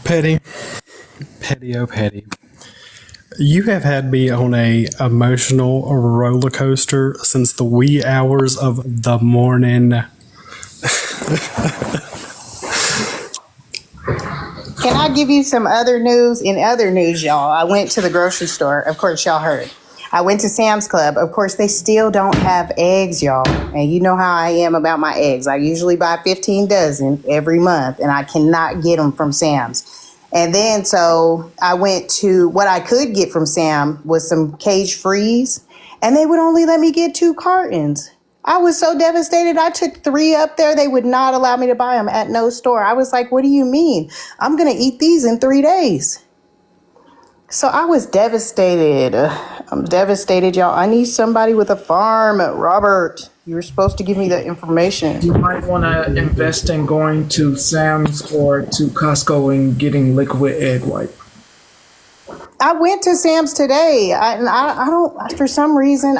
Petty, oh Petty. You have had me on a emotional roller coaster since the wee hours of the morning. Can I give you some other news? In other news, y'all, I went to the grocery store. Of course, y'all heard. I went to Sam's Club. Of course, they still don't have eggs, y'all. And you know how I am about my eggs. I usually buy 15 dozen every month, and I cannot get them from Sam's. And then so I went to what I could get from Sam was some cage freeze, and they would only let me get 2 cartons. I was so devastated. I took 3 up there. They would not allow me to buy them at no store. I was like, what do you mean? I'm going to eat these in 3 days. So I was devastated. I'm devastated, y'all. I need somebody with a farm. Robert, you were supposed to give me the information. You might want to invest in going to Sam's or to Costco and getting liquid egg white. I went to Sam's today. I don't, for some reason,